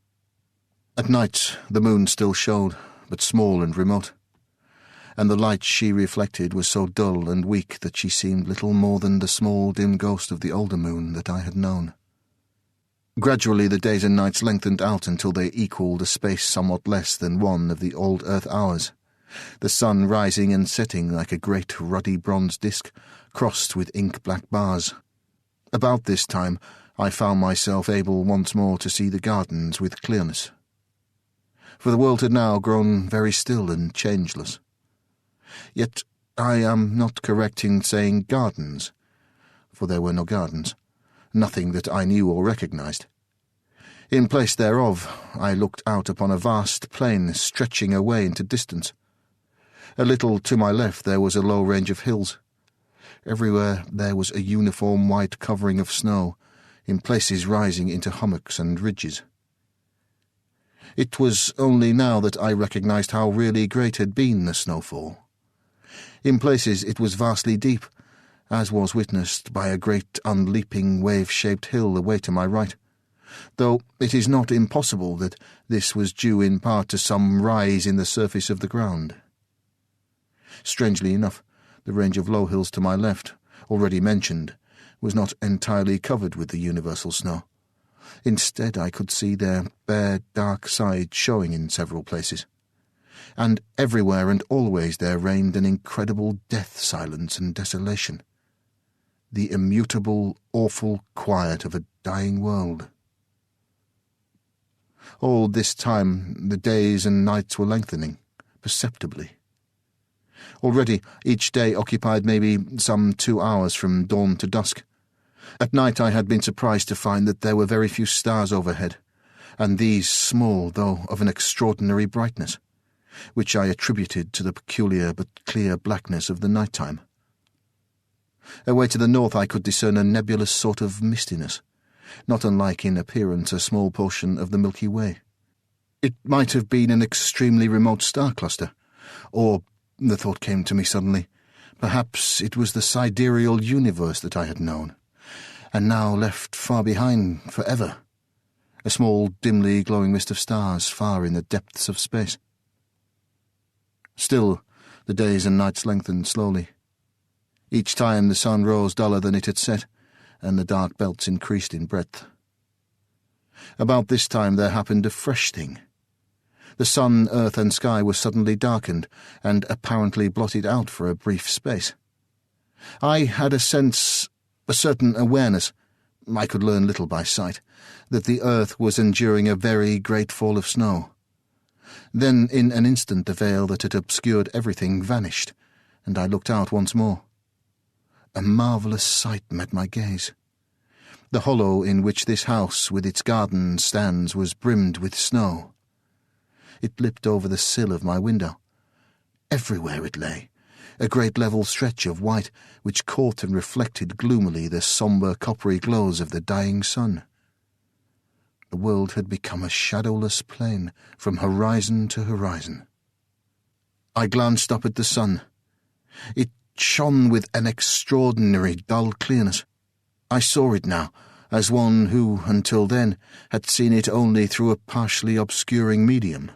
At night the moon still showed, but small and remote, and the light she reflected was so dull and weak that she seemed little more than the small dim ghost of the older moon that I had known. Gradually the days and nights lengthened out until they equalled a space somewhat less than one of the old earth hours, the sun rising and setting like a great ruddy bronze disk, crossed with ink-black bars. About this time I found myself able once more to see the gardens with clearness, for the world had now grown very still and changeless. Yet I am not correct in saying gardens, for there were no gardens, nothing that I knew or recognized. In place thereof, I looked out upon a vast plain stretching away into distance. A little to my left there was a low range of hills. Everywhere there was a uniform white covering of snow, in places rising into hummocks and ridges. It was only now that I recognized how really great had been the snowfall. In places it was vastly deep, as was witnessed by a great unleaping wave-shaped hill away to my right, though it is not impossible that this was due in part to some rise in the surface of the ground. Strangely enough, the range of low hills to my left, already mentioned, was not entirely covered with the universal snow. Instead, I could see their bare, dark sides showing in several places, and everywhere and always there reigned an incredible death silence and desolation, the immutable, awful quiet of a dying world. All this time the days and nights were lengthening, perceptibly. Already each day occupied maybe some 2 hours from dawn to dusk. At night I had been surprised to find that there were very few stars overhead, and these small, though of an extraordinary brightness, which I attributed to the peculiar but clear blackness of the night-time. Away to the north I could discern a nebulous sort of mistiness, not unlike in appearance a small portion of the Milky Way. It might have been an extremely remote star cluster, or, the thought came to me suddenly, perhaps it was the sidereal universe that I had known, and now left far behind forever, a small, dimly glowing mist of stars far in the depths of space. Still, the days and nights lengthened slowly. Each time the sun rose duller than it had set, and the dark belts increased in breadth. About this time there happened a fresh thing. The sun, earth, and sky were suddenly darkened, and apparently blotted out for a brief space. I had a sense, a certain awareness, I could learn little by sight, that the earth was enduring a very great fall of snow. Then, in an instant, the veil that had obscured everything vanished, and I looked out once more. A marvellous sight met my gaze. The hollow in which this house with its garden stands was brimmed with snow. It lipped over the sill of my window. Everywhere it lay, a great level stretch of white which caught and reflected gloomily the sombre coppery glows of the dying sun. The world had become a shadowless plain from horizon to horizon. I glanced up at the sun. It shone with an extraordinary dull clearness. I saw it now, as one who, until then, had seen it only through a partially obscuring medium.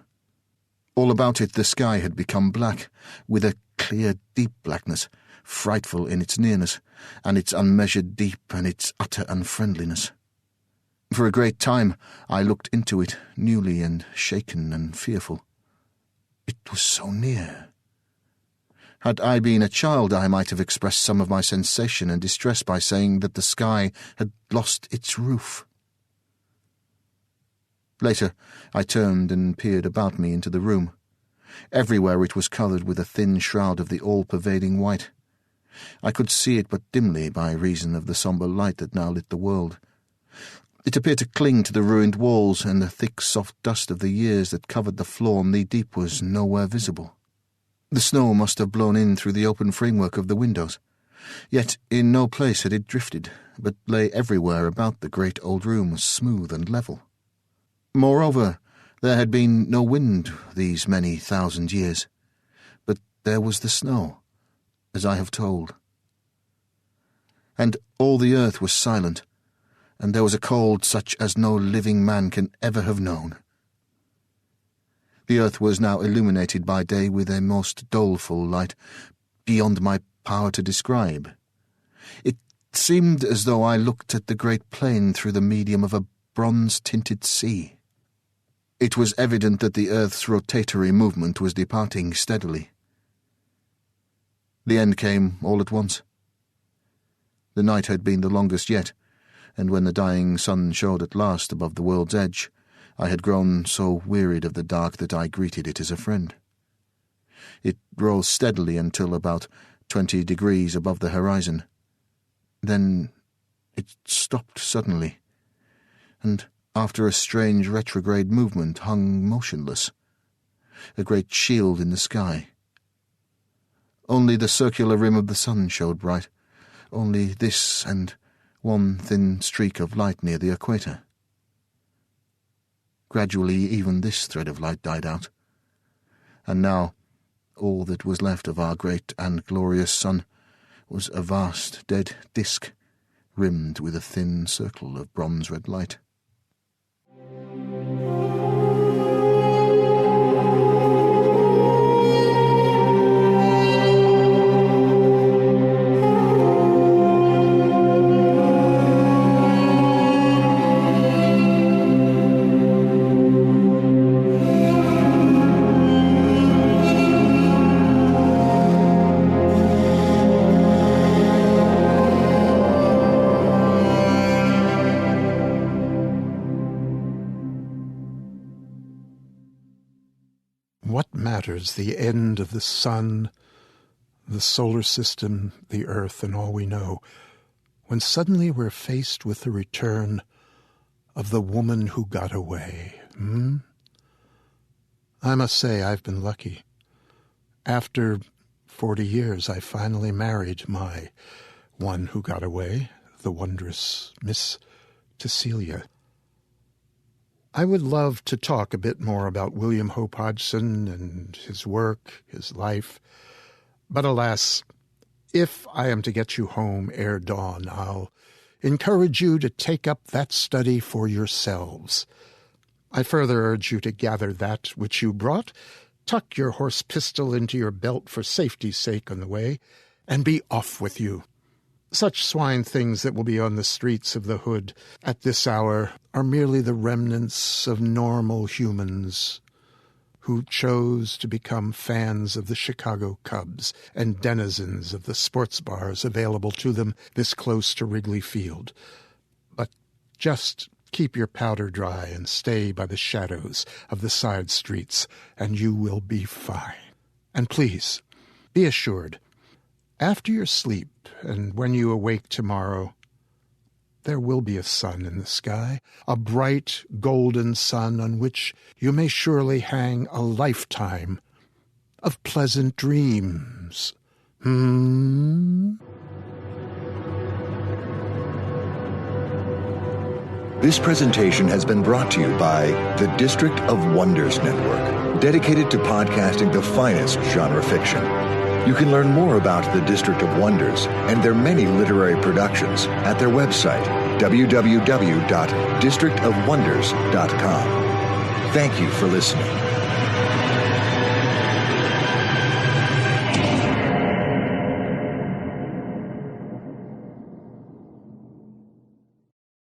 All about it the sky had become black, with a clear, deep blackness, frightful in its nearness, and its unmeasured deep and its utter unfriendliness. For a great time I looked into it, newly and shaken and fearful. It was so near. Had I been a child, I might have expressed some of my sensation and distress by saying that the sky had lost its roof. Later, I turned and peered about me into the room. Everywhere it was covered with a thin shroud of the all-pervading white. I could see it but dimly by reason of the sombre light that now lit the world. It appeared to cling to the ruined walls, and the thick, soft dust of the years that covered the floor knee-deep was nowhere visible. The snow must have blown in through the open framework of the windows. Yet in no place had it drifted, but lay everywhere about the great old room, smooth and level. Moreover, there had been no wind these many 1,000 years, but there was the snow, as I have told. And all the earth was silent, and there was a cold such as no living man can ever have known. The earth was now illuminated by day with a most doleful light, beyond my power to describe. It seemed as though I looked at the great plain through the medium of a bronze-tinted sea. It was evident that the earth's rotatory movement was departing steadily. The end came all at once. The night had been the longest yet, and when the dying sun showed at last above the world's edge, I had grown so wearied of the dark that I greeted it as a friend. It rose steadily until about 20 degrees above the horizon. Then it stopped suddenly, and after a strange retrograde movement hung motionless, a great shield in the sky. Only the circular rim of the sun showed bright, only this and one thin streak of light near the equator. Gradually even this thread of light died out, and now all that was left of our great and glorious sun was a vast dead disk, rimmed with a thin circle of bronze-red light. What matters the end of the sun, the solar system, the earth, and all we know, when suddenly we're faced with the return of the woman who got away? I must say I've been lucky. After 40 years, I finally married my one who got away, the wondrous Miss to Celia. I would love to talk a bit more about William Hope Hodgson and his work, his life, but alas, if I am to get you home ere dawn, I'll encourage you to take up that study for yourselves. I further urge you to gather that which you brought, tuck your horse pistol into your belt for safety's sake on the way, and be off with you. Such swine things that will be on the streets of the hood at this hour are merely the remnants of normal humans who chose to become fans of the Chicago Cubs and denizens of the sports bars available to them this close to Wrigley Field. But just keep your powder dry and stay by the shadows of the side streets, and you will be fine. And please, be assured, after your sleep and when you awake tomorrow, there will be a sun in the sky, a bright golden sun on which you may surely hang a lifetime of pleasant dreams. This presentation has been brought to you by the District of Wonders Network, dedicated to podcasting the finest genre fiction. You can learn more about the District of Wonders and their many literary productions at their website, www.districtofwonders.com. Thank you for listening.